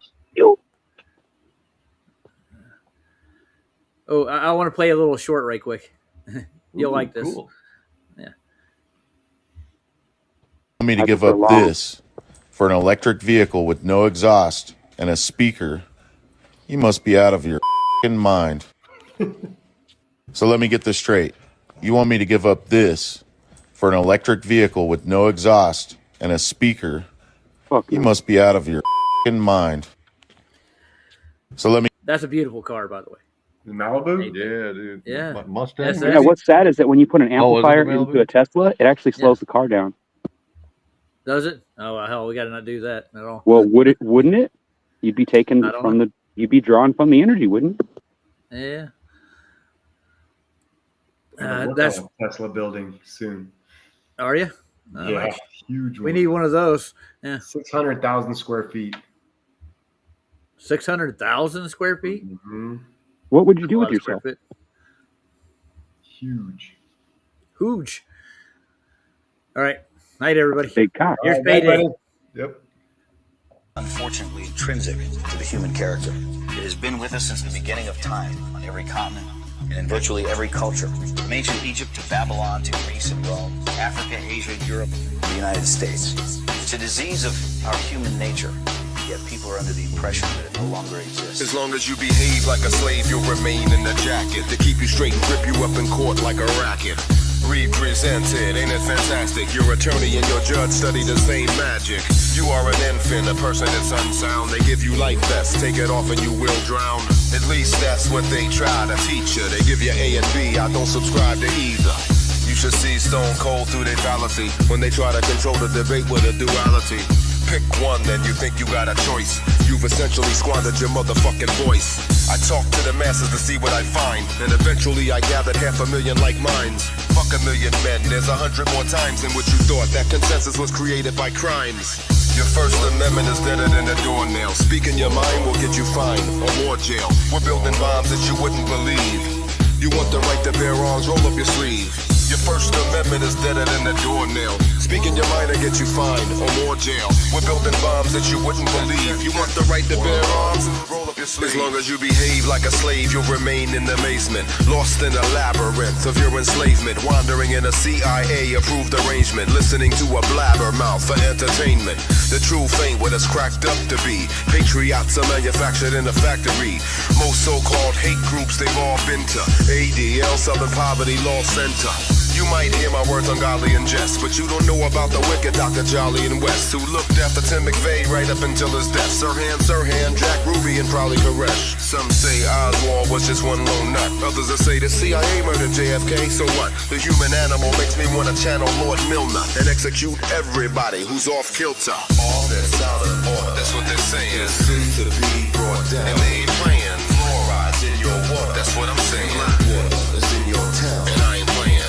Oh, I want to play a little short right quick. You'll like this. Cool. Want me to I give prefer up long. this for an electric vehicle with no exhaust and a speaker? You must be out of your fing mind. So let me get this straight. You want me to give up this for an electric vehicle with no exhaust and a speaker? Fuck You no. must be out of your fing mind. So let me. That's a beautiful car, by the way. The Malibu? Yeah, dude. Yeah. Mustang. Yes, Yeah, what's sad is that when you put an Oh, is it amplifier the Malibu? into a Tesla, it actually slows the car down. Does it? Oh, well, hell, we got to not do that at all. Well, wouldn't it? You'd be taken I don't from you'd be drawn from the energy, wouldn't it? Yeah. I'm gonna work That's. on a Tesla building soon. Are you? Yeah, huge. We need one of those. Yeah. 600,000 square feet. 600,000 square feet? Mm-hmm. What would you do A with lot of square yourself? feet. Huge. Huge. All right. Night, everybody. Big cock. Here's All right, bye, payday. buddy. Yep. Unfortunately intrinsic to the human character. It has been with us since the beginning of time, on every continent and in virtually every culture. From ancient Egypt to Babylon to Greece and Rome, Africa, Asia, Europe, the United States. It's a disease of our human nature, yet people are under the impression that it no longer exists. As long as you behave like a slave, you'll remain in the jacket to keep you straight and grip you up in court like a racket. Represented, ain't it fantastic? Your attorney and your judge study the same magic. You are an infant, a person that's unsound. They give you life vests, take it off and you will drown. At least that's what they try to teach you. They give you A and B, I don't subscribe to either. You should see Stone Cold through their fallacy when they try to control the debate with a duality. Pick one, then you think you got a choice. You've essentially squandered your motherfucking voice. I talked to the masses to see what I find, and eventually I gathered 500,000 like minds. Fuck 1,000,000 men, there's 100 more times than what you thought. That consensus was created by crimes. Your First Amendment is deader than a doornail. Speaking your mind will get you fined or more jail. We're building bombs that you wouldn't believe. You want the right to bear arms, roll up your sleeve. Your First Amendment is deader than a doornail. Speaking your mind will get you fined or more jail. We're building bombs that you wouldn't believe. You want the right to bear arms, roll up your sleeve. As long as you behave like a slave, you'll remain in amazement. Lost in a labyrinth of your enslavement. Wandering in a CIA-approved arrangement. Listening to a blabbermouth for entertainment. The truth ain't what it's cracked up to be. Patriots are manufactured in a factory. Most so-called hate groups they've all been to. ADL, Southern Poverty Law Center. You might hear my words ungodly and jest, but you don't know about the wicked Dr. Jolly and West, who looked after Tim McVeigh right up until his death. Sirhan, Jack Ruby, and probably Koresh. Some say Oswald was just one lone nut. Others will say the CIA murdered JFK, so what? The human animal makes me want to channel Lord Milner and execute everybody who's off kilter. All that's out of order, that's what they're saying. Is soon to be brought down. And they ain't playing. Fluoride's in your water, that's what I'm saying. Black water is in your town, and I ain't playing.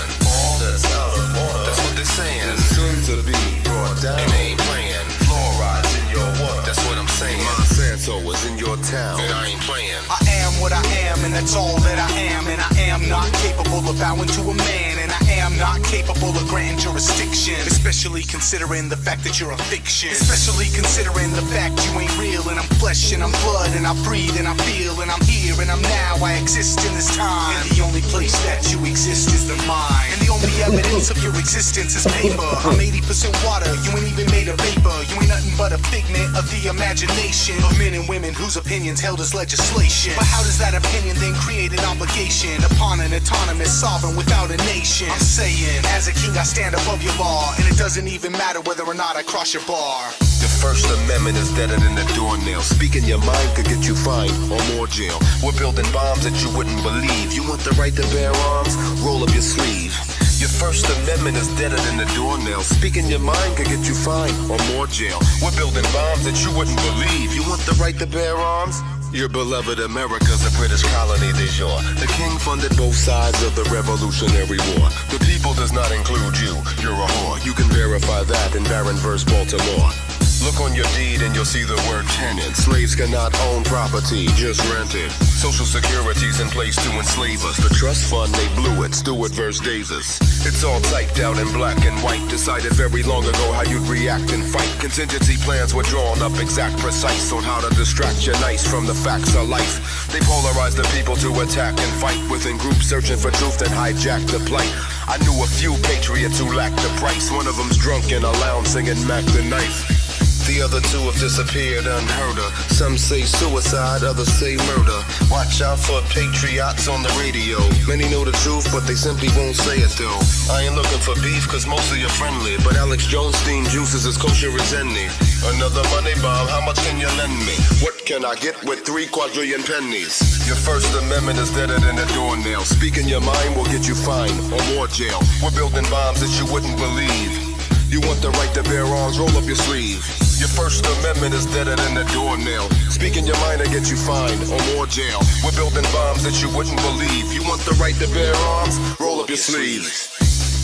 That's out of order. That's what they're saying. It's soon to be brought down. And they ain't playing. Fluoride's in your water. That's what I'm saying. Monsanto is in your town. And I ain't playing. I am what I am, and that's all that I am. And I am not capable of bowing to a man. And I am not capable of grand jurisdiction. Especially considering the fact that you're a fiction. Especially considering the fact you ain't real. And I'm flesh and I'm blood. And I breathe and I feel. And I'm here and I'm now. I exist in this time. And the only place that you exist is the mind. And the only evidence of your existence is paper. I'm 80% water, you ain't even made of vapor. You ain't nothing but a figment of the imagination of men and women whose opinions held as legislation. But how does that opinion then create an obligation upon an autonomous sovereign without a nation? I'm saying, as a king I stand above your law, and it doesn't even matter whether or not I cross your bar. The First Amendment is deader than a doornail. Speaking your mind could get you fined or more jail. We're building bombs that you wouldn't believe. You want the right to bear arms? Roll up your sleeve. Your First Amendment is deader than the doornail. Speaking your mind could get you fined or more jail. We're building bombs that you wouldn't believe. You want the right to bear arms? Your beloved America's a British colony de jure. The king funded both sides of the Revolutionary War. The people does not include you. You're a whore. You can verify that in Barron vs. Baltimore. Look on your deed and you'll see the word tenant. Slaves cannot own property, just rent it. Social Security's in place to enslave us. The trust fund, they blew it. Stewart versus Davis. It's all typed out in black and white. Decided very long ago how you'd react and fight. Contingency plans were drawn up exact precise on how to distract your nice from the facts of life. They polarize the people to attack and fight within groups searching for truth and hijack the plight. I knew a few patriots who lacked the price. One of them's drunk in a lounge singing Mac the Knife. The other two have disappeared unheard of. Some say suicide, others say murder. Watch out for patriots on the radio. Many know the truth, but they simply won't say it though. I ain't looking for beef, cause most of you are friendly. But Alex Jones steam juices as kosher as any. Another money bomb, how much can you lend me? What can I get with 3 quadrillion pennies? Your First Amendment is deader than a doornail. Speaking your mind will get you fined or more jail. We're building bombs that you wouldn't believe. You want the right to bear arms, roll up your sleeve. Your First Amendment is deader than a doornail. Speaking your mind will get you fined or more jail. We're building bombs that you wouldn't believe. You want the right to bear arms, roll up your sleeves.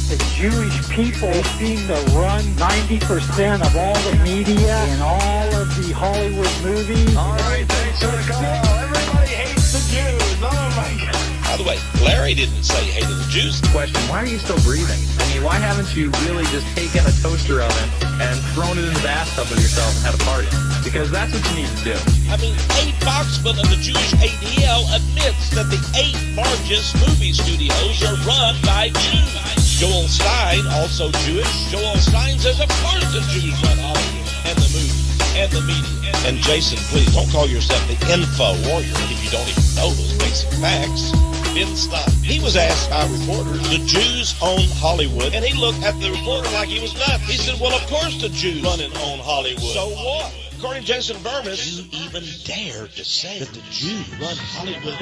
The Jewish people seem to run 90% of all the media and all of the Hollywood movies. All right, thanks for the call. Everybody hates the Jews. Oh my God. By the way, Larry didn't say he hated the Jews. Question, why are you still breathing? I mean, why haven't you really just taken a toaster oven and thrown it in the bathtub with yourself and had a party? Because that's what you need to do. I mean, Abe Foxman of the Jewish ADL admits that the 8 largest movie studios are run by Jews. Joel Stein, also Jewish. Joel Stein says, of course the Jews run Hollywood and the movies and the media. And Jason, please don't call yourself the info warrior if you don't even know those basic facts. Ben Stein, he was asked by reporters, the Jews own Hollywood, and he looked at the reporter like he was nuts. He said, well, of course the Jews run and own Hollywood. So what? According to Jason Vermis, you even dare to say that the Jews run Hollywood.